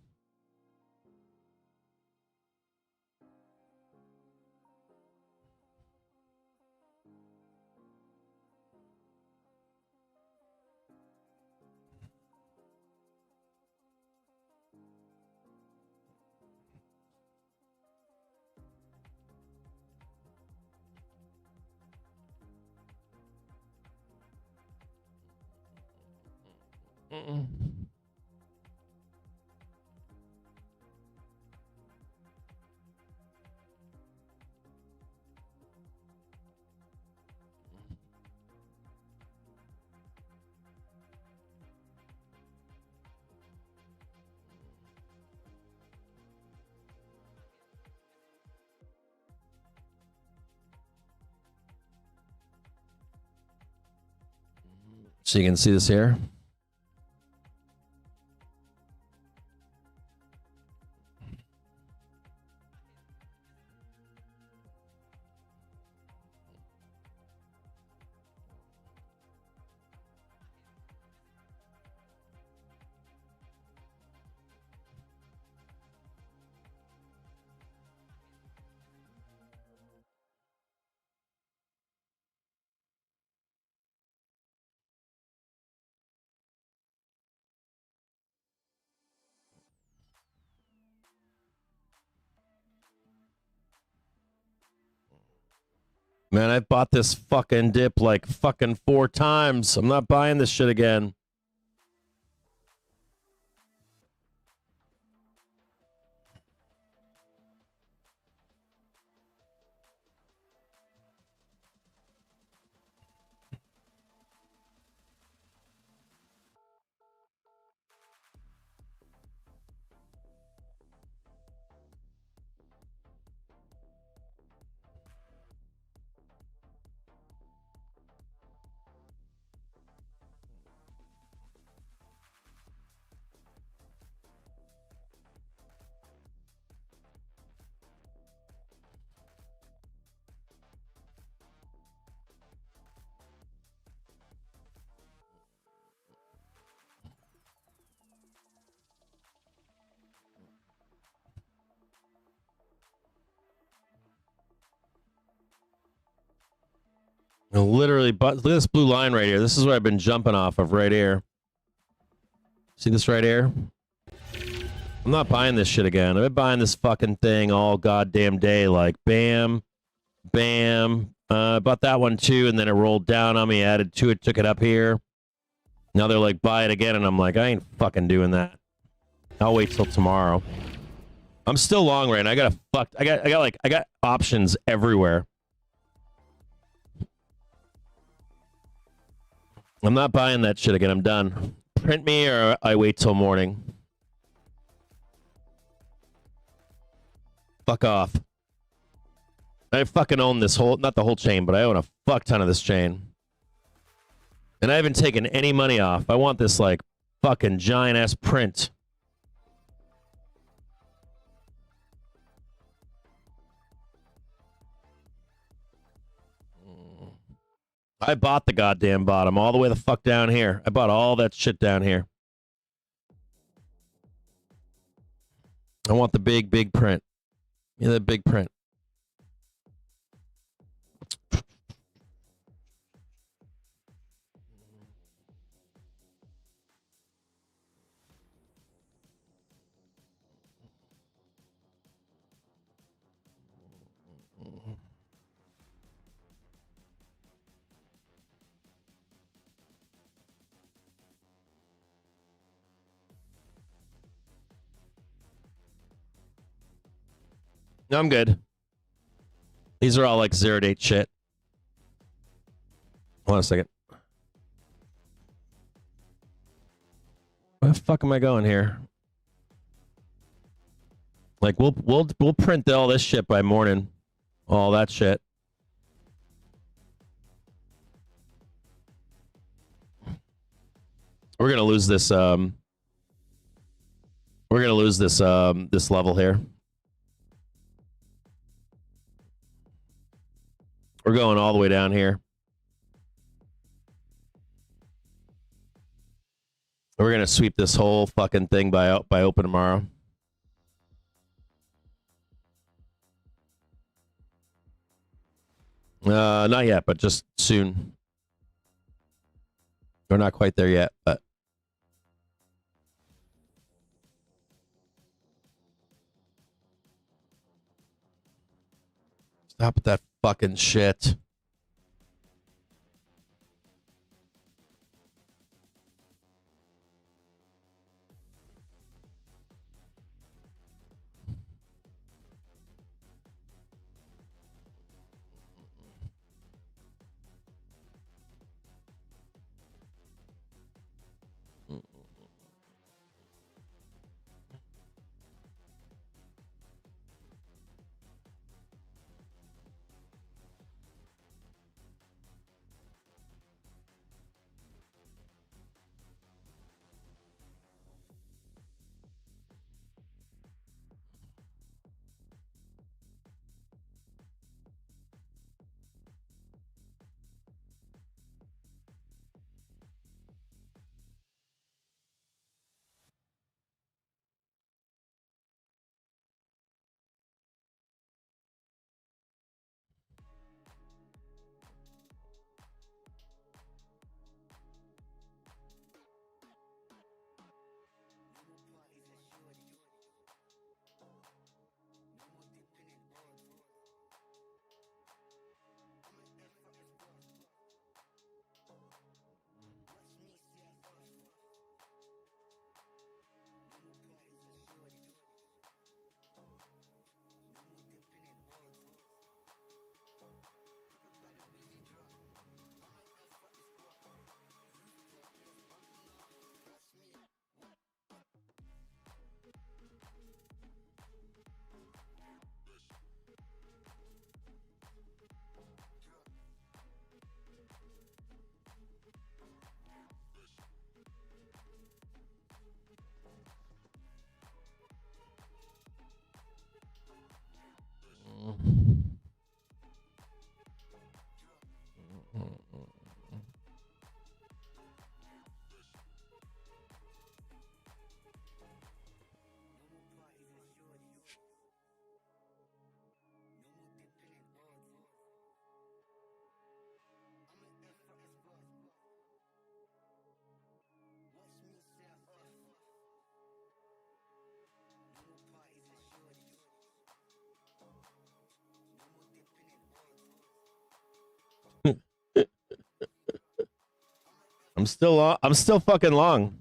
So you can see this here. Man, I bought this fucking dip like fucking 4 times. I'm not buying this shit again. Literally, but look at this blue line right here. This is where I've been jumping off of right here. See this right here? I'm not buying this shit again. I've been buying this fucking thing all goddamn day. Like, bam, bam. Bought that one too, and then it rolled down on me, added to it, took it up here. Now they're like, buy it again, and I'm like, I ain't fucking doing that. I'll wait till tomorrow. I'm still long right now. I got options everywhere. I'm not buying that shit again. I'm done. Print me or I wait till morning. Fuck off. I fucking own this whole, not the whole chain, but I own a fuck ton of this chain. And I haven't taken any money off. I want this like fucking giant ass print. I bought the goddamn bottom all the way the fuck down here. I bought all that shit down here. I want the big, big print. Yeah, the big print. No, I'm good. These are all like 0-date shit. Hold on a second. Where the fuck am I going here? Like we'll print all this shit by morning. All that shit. We're gonna lose this we're gonna lose this this level here. We're going all the way down here. We're We're gonna sweep this whole fucking thing by open tomorrow. Not yet, but just soon. We're not quite there yet, but stop with that fucking shit. I'm still fucking long.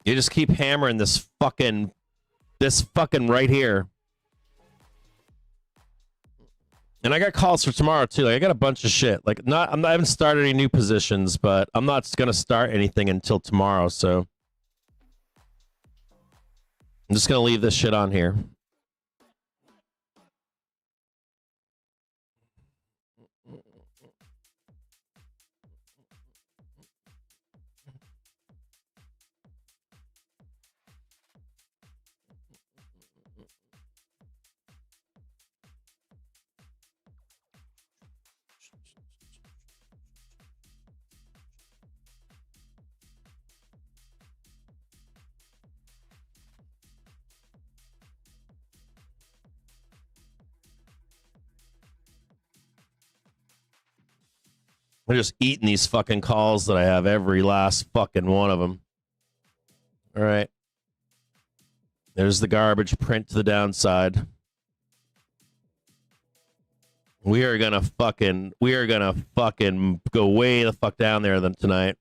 You just keep hammering this fucking right here. And I got calls for tomorrow too. Like I got a bunch of shit. Like I haven't started any new positions, but I'm not gonna start anything until tomorrow. So I'm just gonna leave this shit on here. I'm just eating these fucking calls that I have, every last fucking one of them. All right. There's the garbage print to the downside. We are gonna fucking go way the fuck down there then tonight.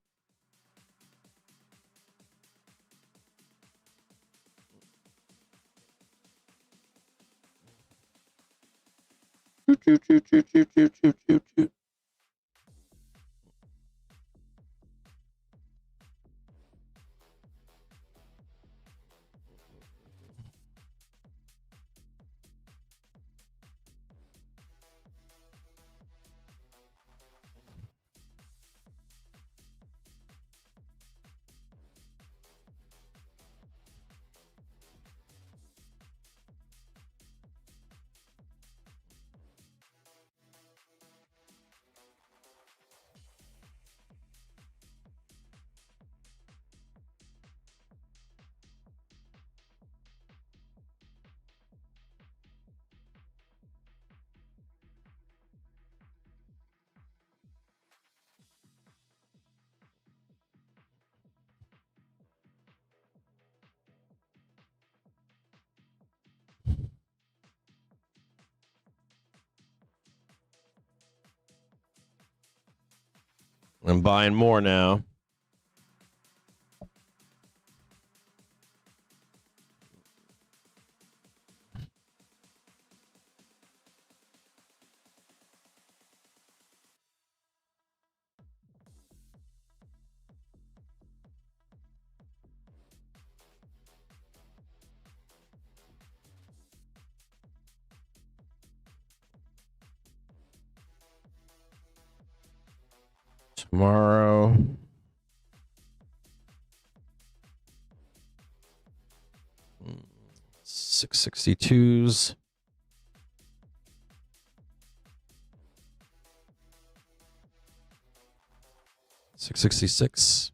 I'm buying more now. Tomorrow. Mm, 662s. $666.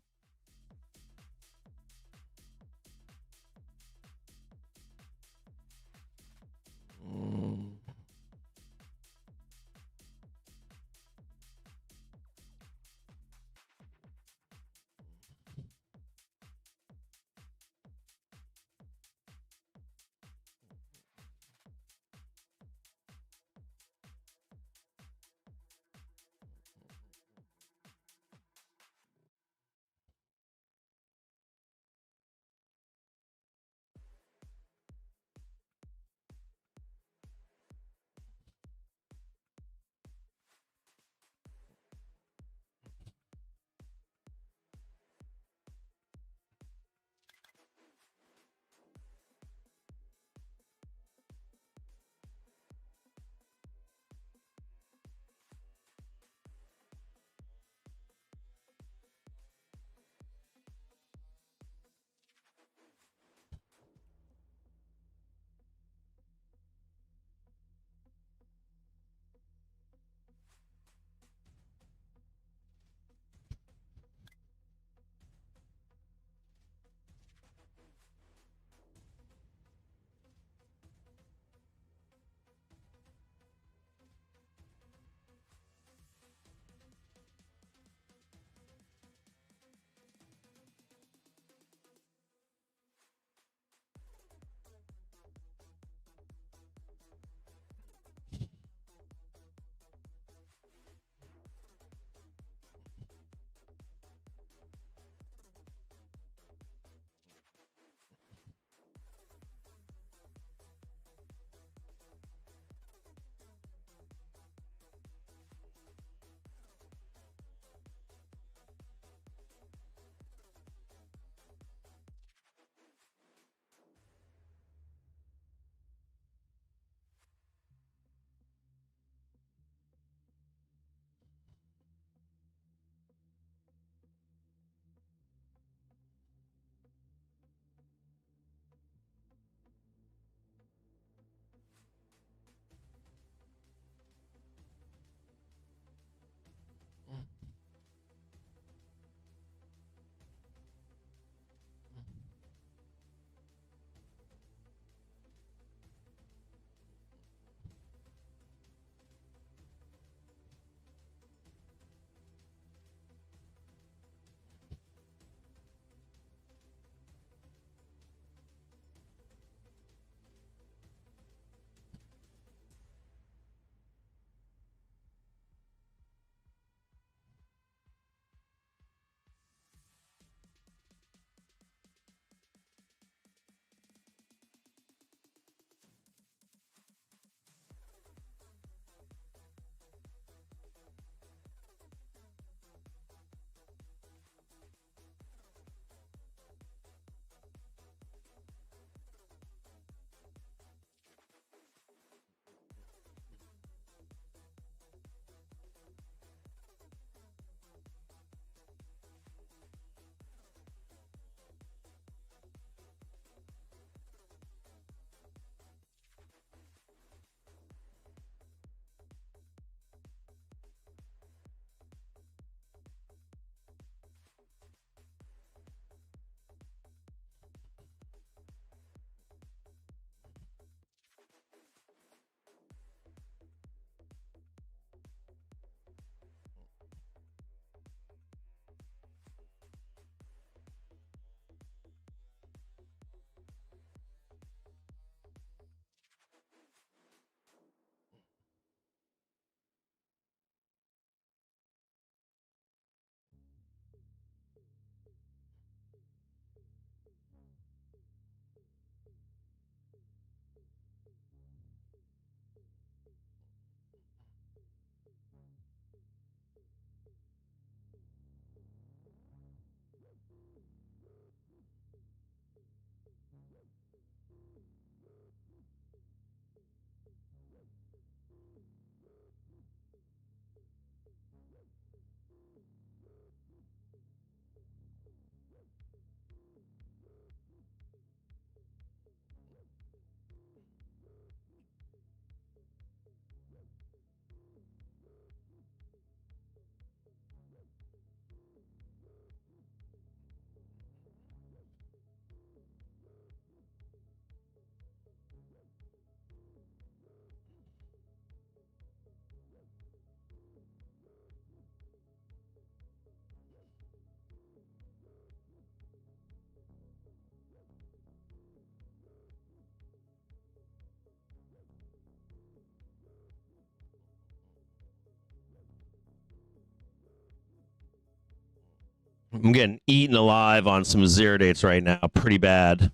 I'm getting eaten alive on some zero dates right now. Pretty bad.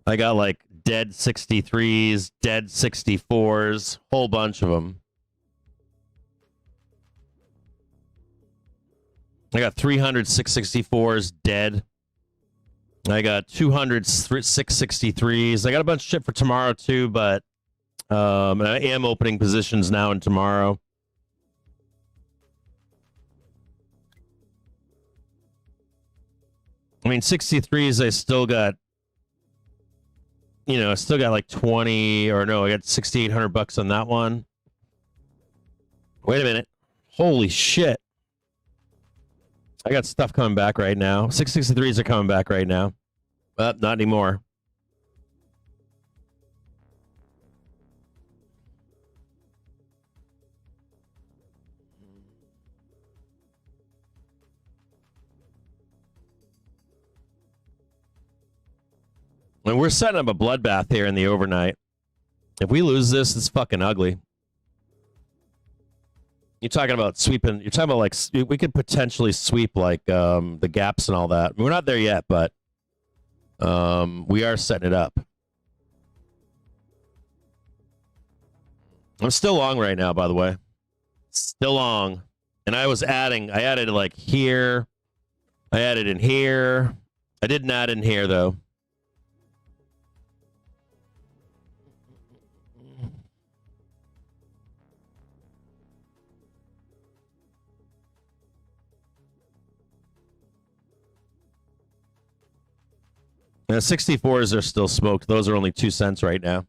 I got like dead 63s, dead 64s, whole bunch of them. I got 300 664s dead. I got 200 663s. I got a bunch of shit for tomorrow too, but I am opening positions now and tomorrow. I mean, 63s, I still got, I still got like 20, or no, I got 6,800 bucks on that one. Wait a minute. Holy shit. I got stuff coming back right now. 663s are coming back right now. But not anymore. And we're setting up a bloodbath here in the overnight. If we lose this, it's fucking ugly. You're talking about sweeping. You're talking about like we could potentially sweep like the gaps and all that. We're not there yet, but we are setting it up. I'm still long right now, by the way. Still long. And I added like here. I added in here. I didn't add in here though. The 64s are still smoked. Those are only 2 cents right now. I'm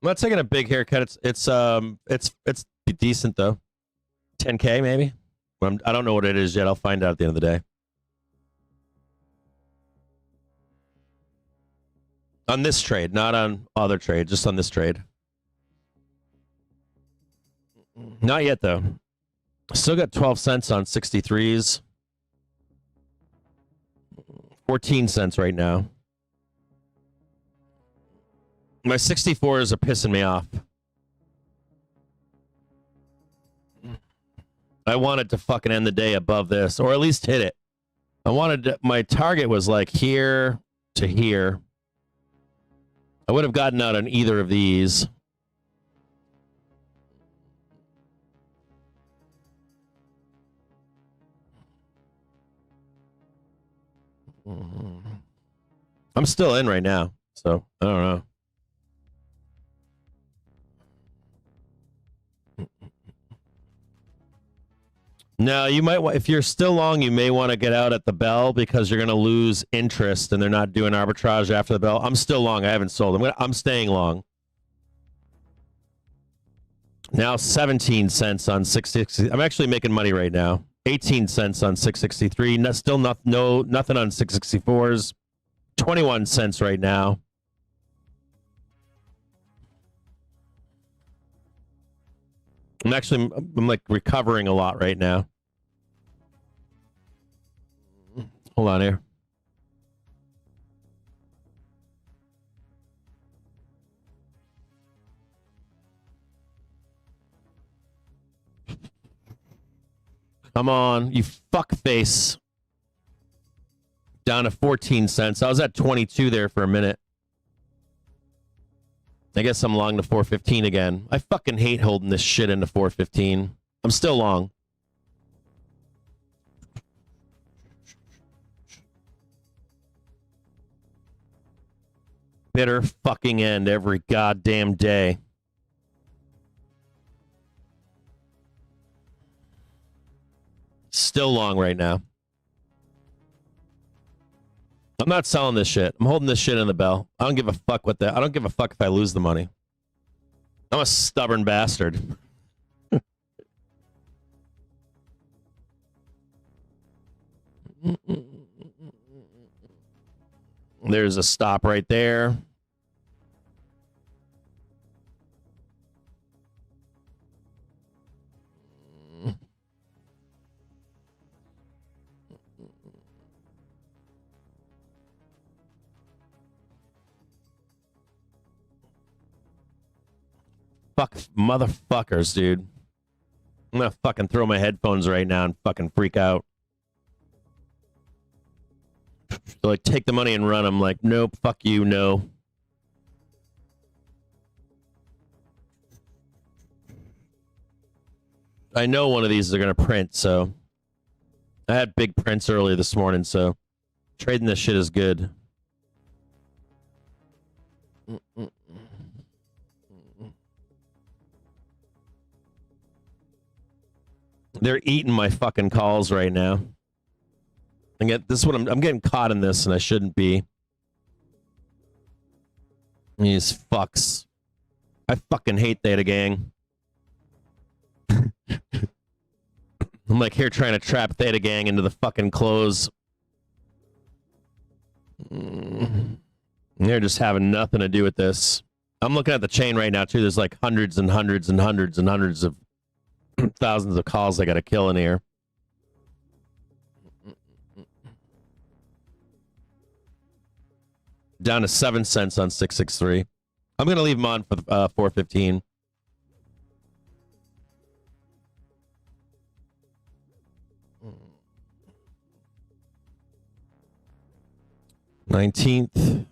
not taking a big haircut. It's decent though. 10K maybe. I don't know what it is yet. I'll find out at the end of the day. On this trade, not on other trade, just on this trade. Not yet, though. Still got 12 cents on 63s. 14 cents right now. My 64s are pissing me off. I wanted to fucking end the day above this, or at least hit it. My target was like here to here. I would have gotten out on either of these. I'm still in right now, so I don't know. No, you might if you're still long, you may want to get out at the bell because you're going to lose interest and they're not doing arbitrage after the bell. I'm still long. I haven't sold. I'm staying long. Now 17 cents on 660. I'm actually making money right now. 18 cents on 663. Still nothing on 664s. 21 cents right now. I'm like recovering a lot right now. Hold on here. Come on, you fuckface. Down to 14 cents. I was at 22 there for a minute. I guess I'm long to 415 again. I fucking hate holding this shit into 415. I'm still long. Bitter fucking end every goddamn day. Still long right now. I'm not selling this shit. I'm holding this shit in the bell. I don't give a fuck what that. I don't give a fuck if I lose the money. I'm a stubborn bastard. There's a stop right there. motherfuckers, dude. I'm gonna fucking throw my headphones right now and fucking freak out. So like, take the money and run. I'm like, nope, fuck you, no. I know one of these are gonna print, so I had big prints early this morning, so trading this shit is good. They're eating my fucking calls right now. And get this is what I'm getting caught in this, and I shouldn't be. These fucks. I fucking hate Theta Gang. I'm like here trying to trap Theta Gang into the fucking close. They're just having nothing to do with this. I'm looking at the chain right now too. There's like hundreds and hundreds and hundreds and hundreds of thousands of calls I gotta kill in here. Down to 7 cents on 663. I'm gonna leave them on for 415. $19th,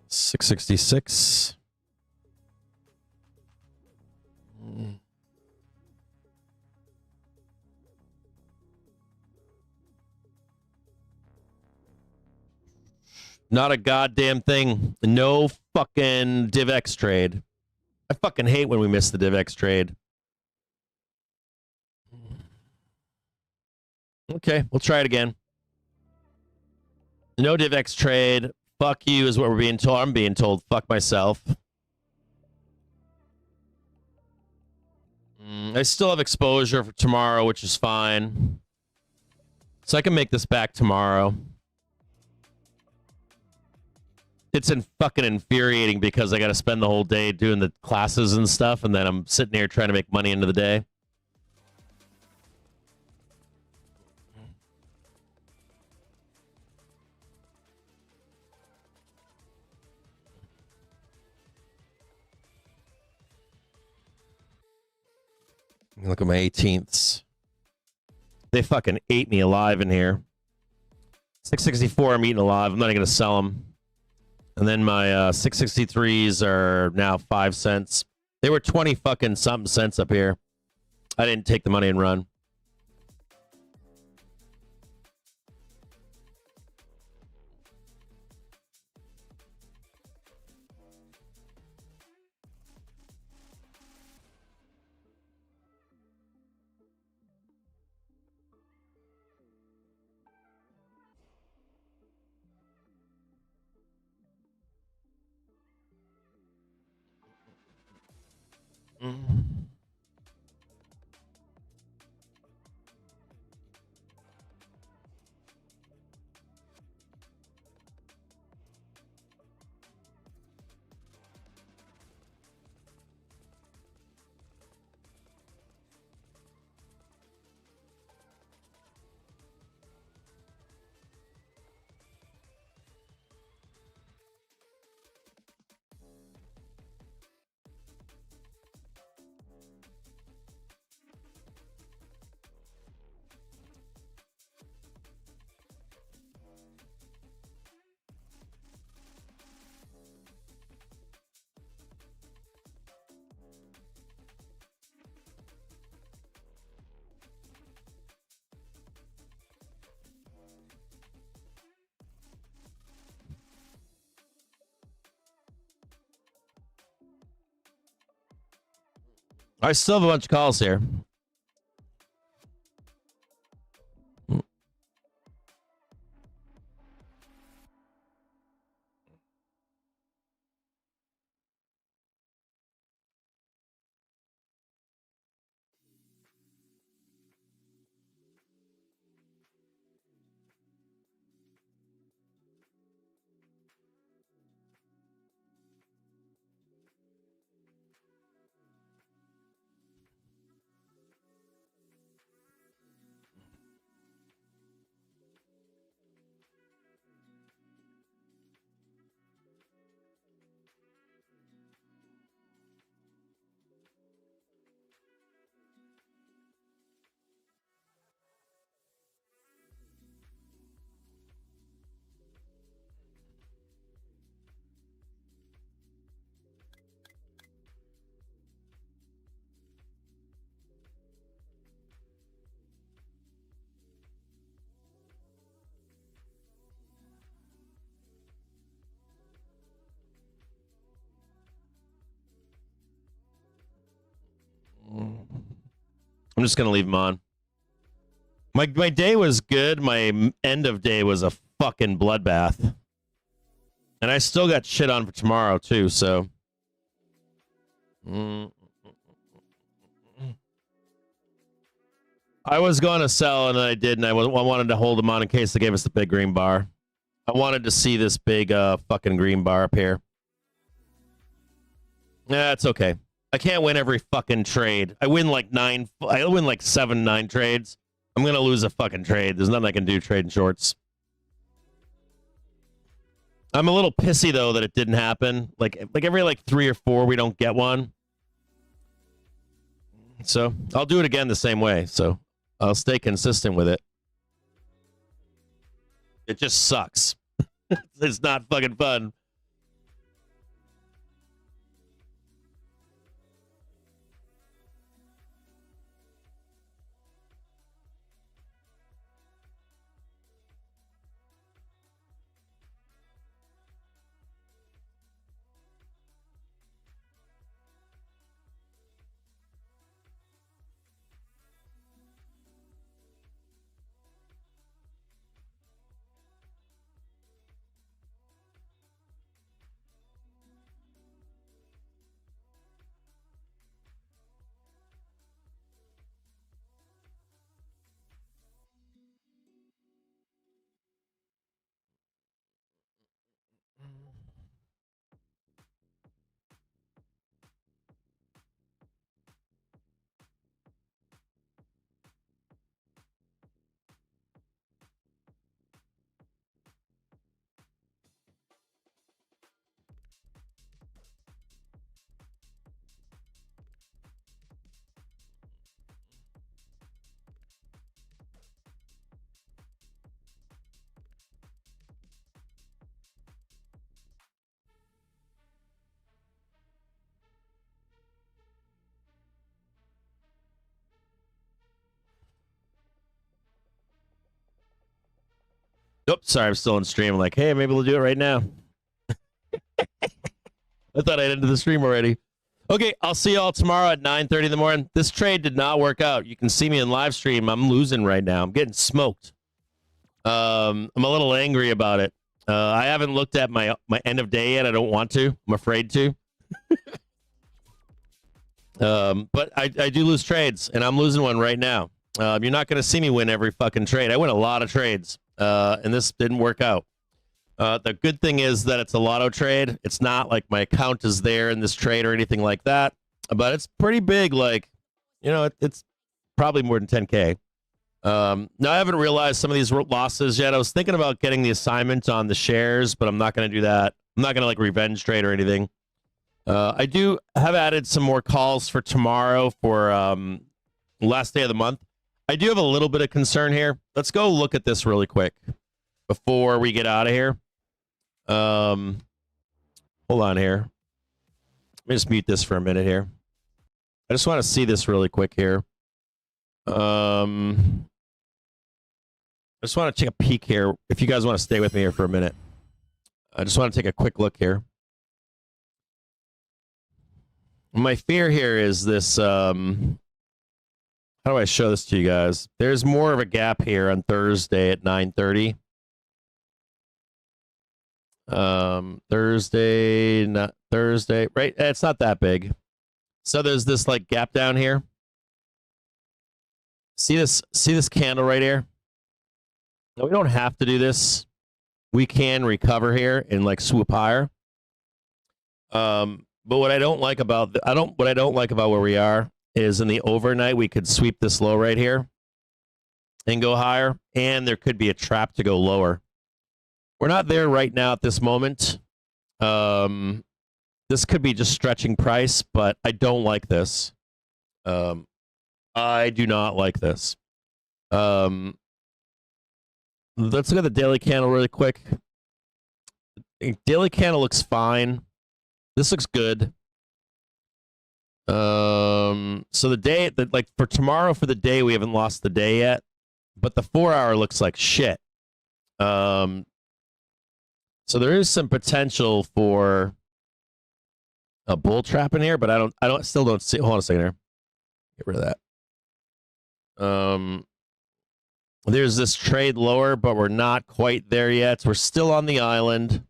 666. Not a goddamn thing. No fucking DivX trade. I fucking hate when we miss the DivX trade. Okay, we'll try it again. No DivX trade. Fuck you is what we're being told. I'm being told. Fuck myself. I still have exposure for tomorrow, which is fine. So I can make this back tomorrow. It's fucking infuriating because I got to spend the whole day doing the classes and stuff, and then I'm sitting here trying to make money into the day. Look at my 18ths. They fucking ate me alive in here. 664, I'm eating alive. I'm not even going to sell them. And then my 663s are now 5 cents. They were 20 fucking something cents up here. I didn't take the money and run. I still have a bunch of calls here. I'm just gonna leave them on. My day was good. My end of day was a fucking bloodbath, and I still got shit on for tomorrow too. So, I was going to sell, and then I did, and I wanted to hold them on in case they gave us the big green bar. I wanted to see this big fucking green bar up here. Yeah, it's okay. I can't win every fucking trade. I win like 7, 9 trades. I'm gonna lose a fucking trade. There's nothing I can do trading shorts. I'm a little pissy though that it didn't happen. Like every 3 or 4 we don't get one. So I'll do it again the same way. So I'll stay consistent with it. It just sucks. It's not fucking fun. Oops, sorry, I'm still on stream. I'm like, hey, maybe we'll do it right now. I thought I'd ended the stream already. Okay, I'll see y'all tomorrow at 9:30 in the morning. This trade did not work out. You can see me in live stream. I'm losing right now. I'm getting smoked. I'm a little angry about it. I haven't looked at my end of day yet. I don't want to. I'm afraid to. But I do lose trades, and I'm losing one right now. You're not going to see me win every fucking trade. I win a lot of trades, and this didn't work out. The good thing is that it's a lotto trade. It's not like my account is there in this trade or anything like that, but it's pretty big. Like, you know, it's probably more than 10K. Now, I haven't realized some of these losses yet. I was thinking about getting the assignment on the shares, but I'm not going to do that. I'm not going to like revenge trade or anything. I do have added some more calls for tomorrow for last day of the month. I do have a little bit of concern here. Let's go look at this really quick before we get out of here. Hold on here. Let me just mute this for a minute here. I just want to see this really quick here. I just want to take a peek here. If you guys want to stay with me here for a minute, I just want to take a quick look here. My fear here is this. How do I show this to you guys? There's more of a gap here on Thursday at 9:30. Thursday, not Thursday, right? It's not that big. So there's this like gap down here. See this candle right here? Now, we don't have to do this. We can recover here and like swoop higher. But what I don't like about where we are is in the overnight we could sweep this low right here and go higher, and there could be a trap to go lower. We're not there right now at this moment. This could be just stretching price, but I don't like this. I do not like this. Let's look at the daily candle really quick. Daily candle looks fine. This looks good. So the day that like for tomorrow for the day, we haven't lost the day yet, but the 4-hour looks like shit. So there is some potential for a bull trap in here, but I still don't see. Hold on a second here. Get rid of that. There's this trade lower, but we're not quite there yet. We're still on the island.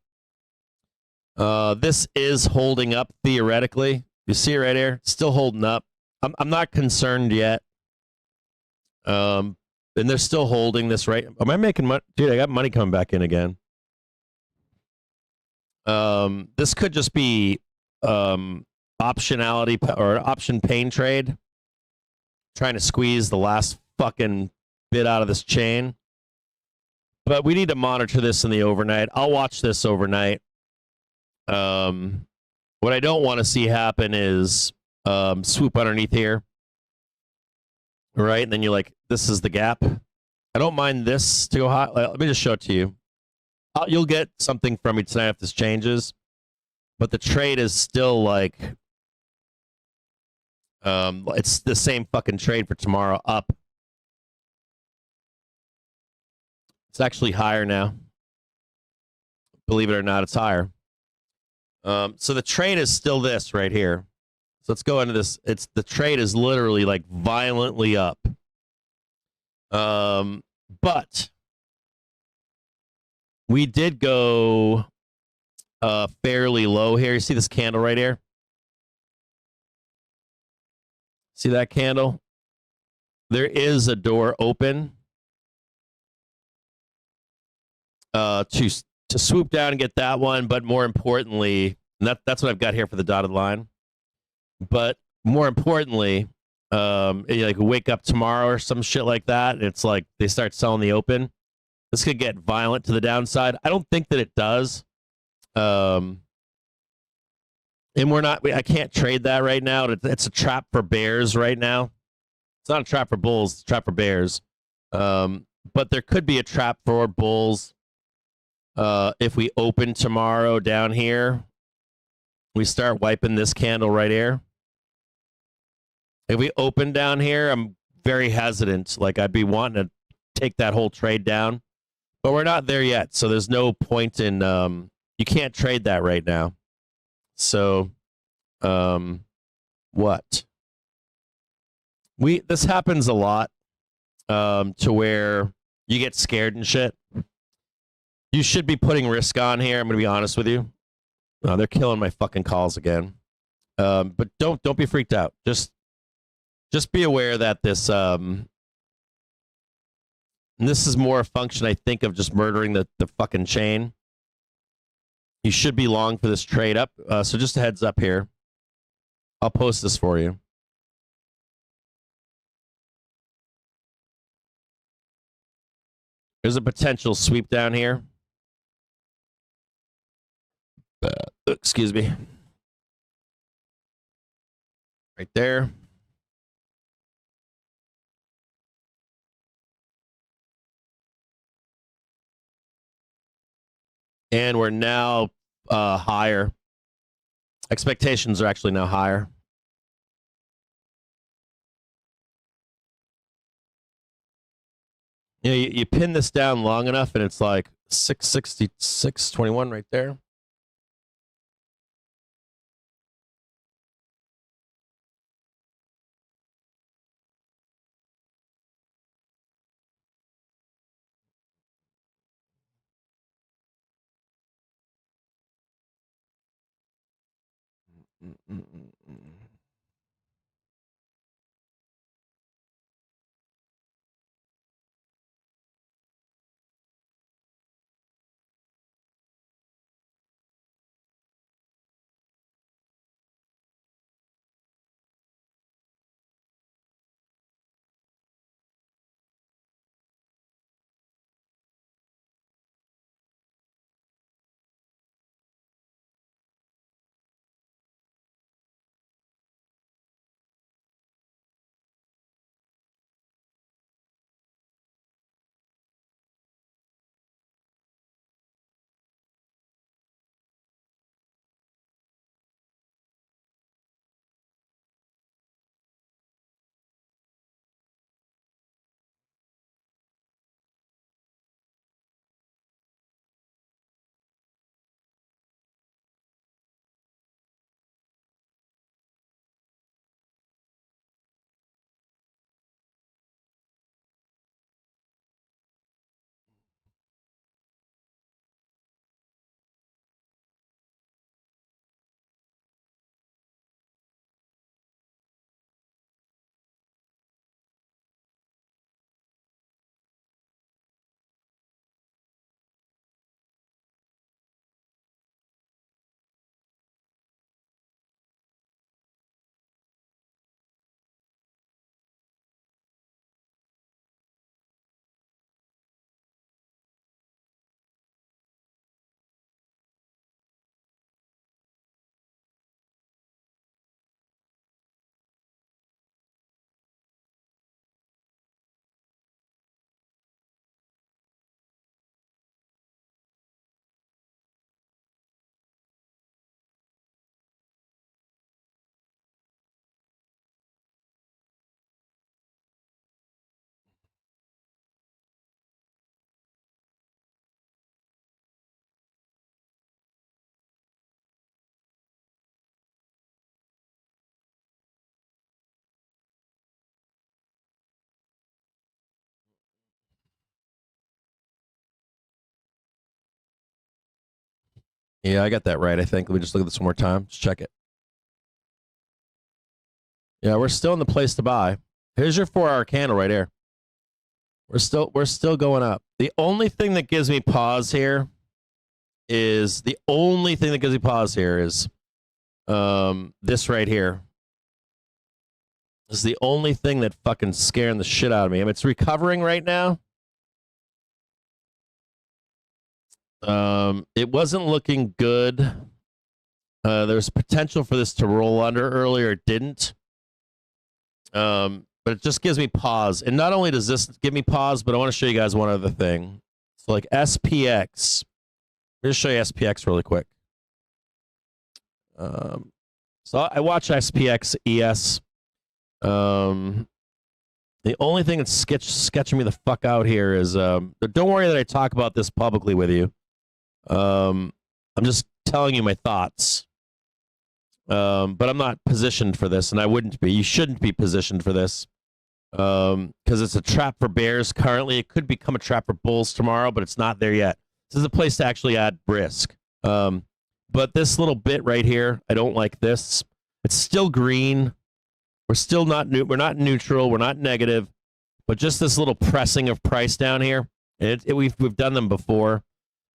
This is holding up theoretically. You see it right here? Still holding up. I'm not concerned yet. And they're still holding this, right? Am I making money? Dude, I got money coming back in again. This could just be optionality or option pain trade. Trying to squeeze the last fucking bit out of this chain. But we need to monitor this in the overnight. I'll watch this overnight. What I don't want to see happen is swoop underneath here. Right? And then you're like, this is the gap. I don't mind this to go high. Let me just show it to you. You'll get something from me tonight if this changes. But the trade is still like, it's the same fucking trade for tomorrow up. It's actually higher now. Believe it or not, it's higher. So the trade is still this right here. So let's go into this. The trade is literally like violently up. But we did go fairly low here. You see this candle right here? See that candle? There is a door open to swoop down and get that one, but more importantly, that's what I've got here for the dotted line. But more importantly, you like wake up tomorrow or some shit like that, and it's like they start selling the open. This could get violent to the downside. I don't think that it does. And I can't trade that right now. It's a trap for bears right now. It's not a trap for bulls, it's a trap for bears. But there could be a trap for bulls. If we open tomorrow down here, we start wiping this candle right here. If we open down here, I'm very hesitant. Like I'd be wanting to take that whole trade down, but we're not there yet. So there's no point in, you can't trade that right now. So, what? This happens a lot, to where you get scared and shit. You should be putting risk on here. I'm going to be honest with you. Oh, they're killing my fucking calls again. But don't be freaked out. Just be aware that this, and this is more a function, I think, of just murdering the fucking chain. You should be long for this trade up. So just a heads up here. I'll post this for you. There's a potential sweep down here. Excuse me. Right there. And we're now higher. Expectations are actually now higher. You know, you pin this down long enough and it's like 666.21 right there. Yeah, I got that right, I think. Let me just look at this one more time. Just check it. Yeah, we're still in the place to buy. Here's your 4-hour candle right here. We're still going up. The only thing that gives me pause here is this right here. This is the only thing that fucking scaring the shit out of me. I mean, it's recovering right now. It wasn't looking good. There's potential for this to roll under earlier. It didn't. But it just gives me pause. And not only does this give me pause, but I want to show you guys one other thing. So like SPX. Let me just show you SPX really quick. So I watch SPX ES. The only thing that's sketching me the fuck out here is don't worry that I talk about this publicly with you. I'm just telling you my thoughts. But I'm not positioned for this, and I wouldn't be. You shouldn't be positioned for this. Because it's a trap for bears currently. It could become a trap for bulls tomorrow, but it's not there yet. This is a place to actually add risk. But this little bit right here, I don't like this. It's still green. We're still not we're not neutral. We're not negative. But just this little pressing of price down here. We've done them before.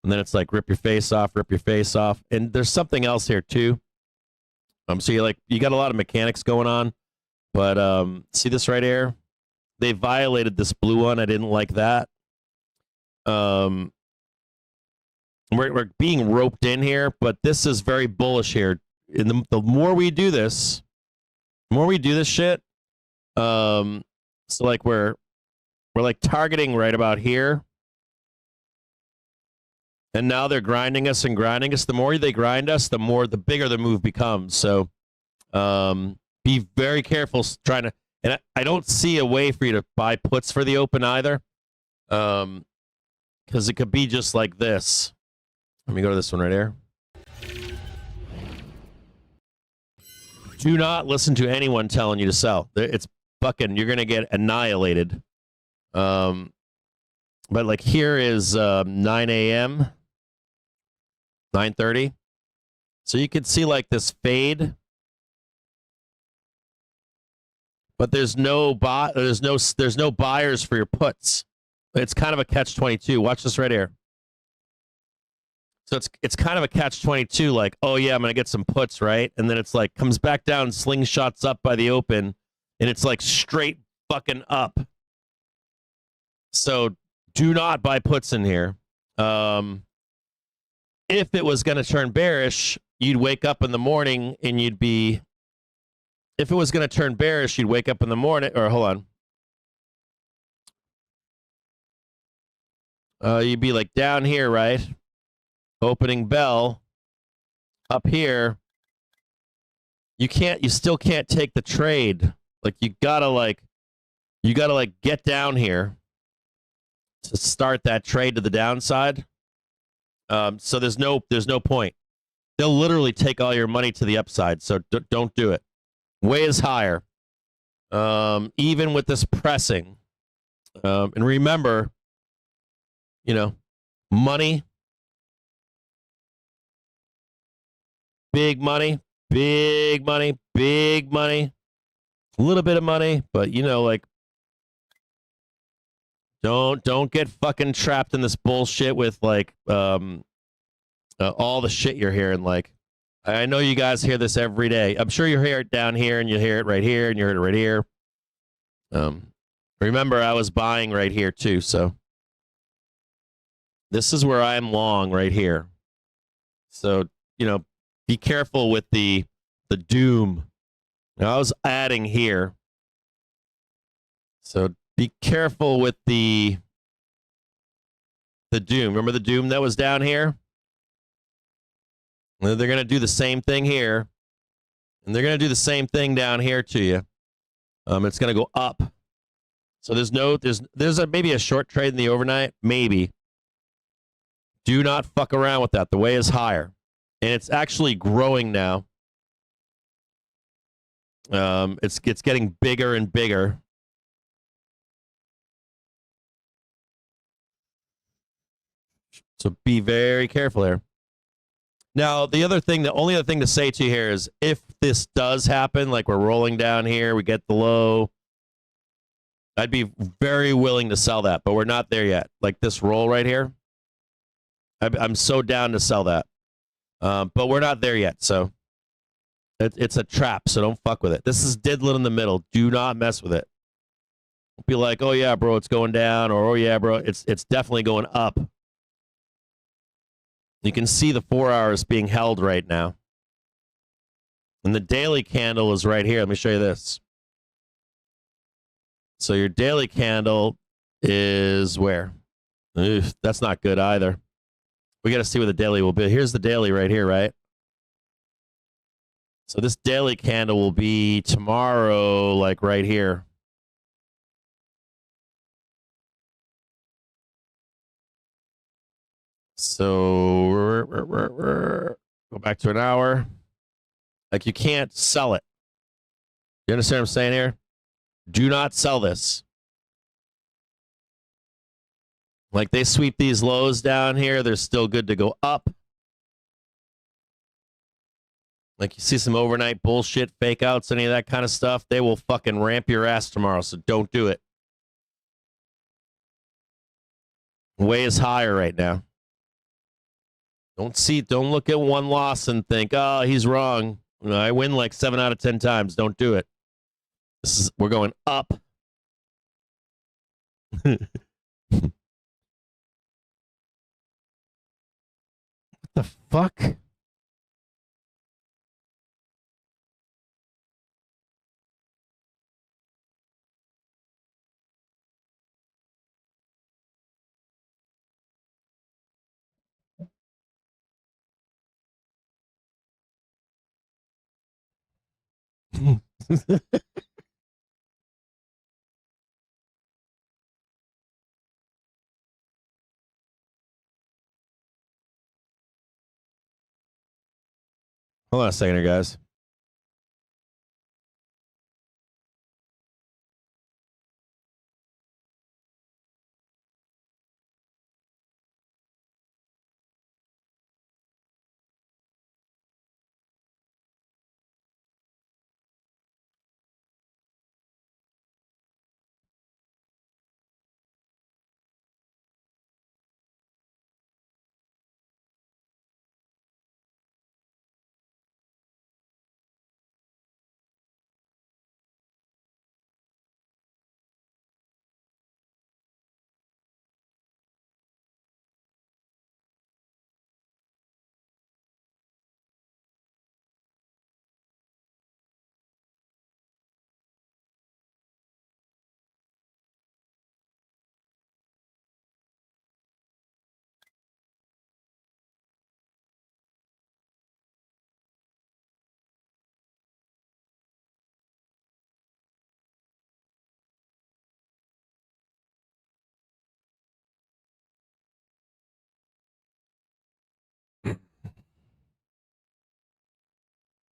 And then it's like rip your face off, rip your face off. And there's something else here too. So you got a lot of mechanics going on. But see this right here? They violated this blue one. I didn't like that. We're being roped in here, but this is very bullish here. And the more we do this, shit. So like we're like targeting right about here. And now they're grinding us and grinding us. The more they grind us, the bigger the move becomes. So be very careful trying to, and I don't see a way for you to buy puts for the open either. Because it could be just like this. Let me go to this one right here. Do not listen to anyone telling you to sell. It's fucking, you're going to get annihilated. But like here is 9 a.m., 9:30. So you can see like this fade. But there's no buyers for your puts. It's kind of a catch-22. Watch this right here. So it's kind of a catch-22, like, oh yeah, I'm gonna get some puts, right? And then it's like comes back down, slingshots up by the open, and it's like straight fucking up. So do not buy puts in here. If it was gonna turn bearish, you'd wake up in the morning and you'd be. If it was gonna turn bearish, you'd wake up in the morning. Or hold on. You'd be like down here, right? Opening bell up here. You still can't take the trade. Like you gotta get down here to start that trade to the downside. So there's no point. They'll literally take all your money to the upside. So don't do it. Way is higher. Even with this pressing. And remember, money. Big money, big money, big money, a little bit of money, but don't get fucking trapped in this bullshit with like all the shit you're hearing. Like, I know you guys hear this every day. I'm sure you hear it down here, and you hear it right here, and you heard it right here. Remember, I was buying right here too, so this is where I'm long right here. So be careful with the doom. Now, I was adding here. So be careful with the doom. Remember the doom that was down here? They're going to do the same thing here. And they're going to do the same thing down here to you. It's going to go up. So there's maybe a short trade in the overnight. Maybe. Do not fuck around with that. The way is higher. And it's actually growing now. It's getting bigger and bigger. So be very careful there. Now, the only other thing to say to you here is if this does happen, like we're rolling down here, we get the low, I'd be very willing to sell that, but we're not there yet. Like this roll right here, I'm so down to sell that. But we're not there yet, so it's a trap, so don't fuck with it. This is diddling in the middle. Do not mess with it. Don't be like, oh yeah, bro, it's going down, or oh yeah, bro, it's definitely going up. You can see the 4 hours being held right now. And the daily candle is right here. Let me show you this. So your daily candle is where? Oof, that's not good either. We got to see what the daily will be. Here's the daily right here, right? So this daily candle will be tomorrow, like right here. So go back to an hour. Like you can't sell it. You understand what I'm saying here? Do not sell this. Like they sweep these lows down here, they're still good to go up. Like you see some overnight bullshit, fake outs, any of that kind of stuff, they will fucking ramp your ass tomorrow, so don't do it. Way is higher right now. Don't look at one loss and think, oh, he's wrong. I win like 7 out of 10 times. Don't do it. We're going up. What the fuck? Hold on a second here, guys.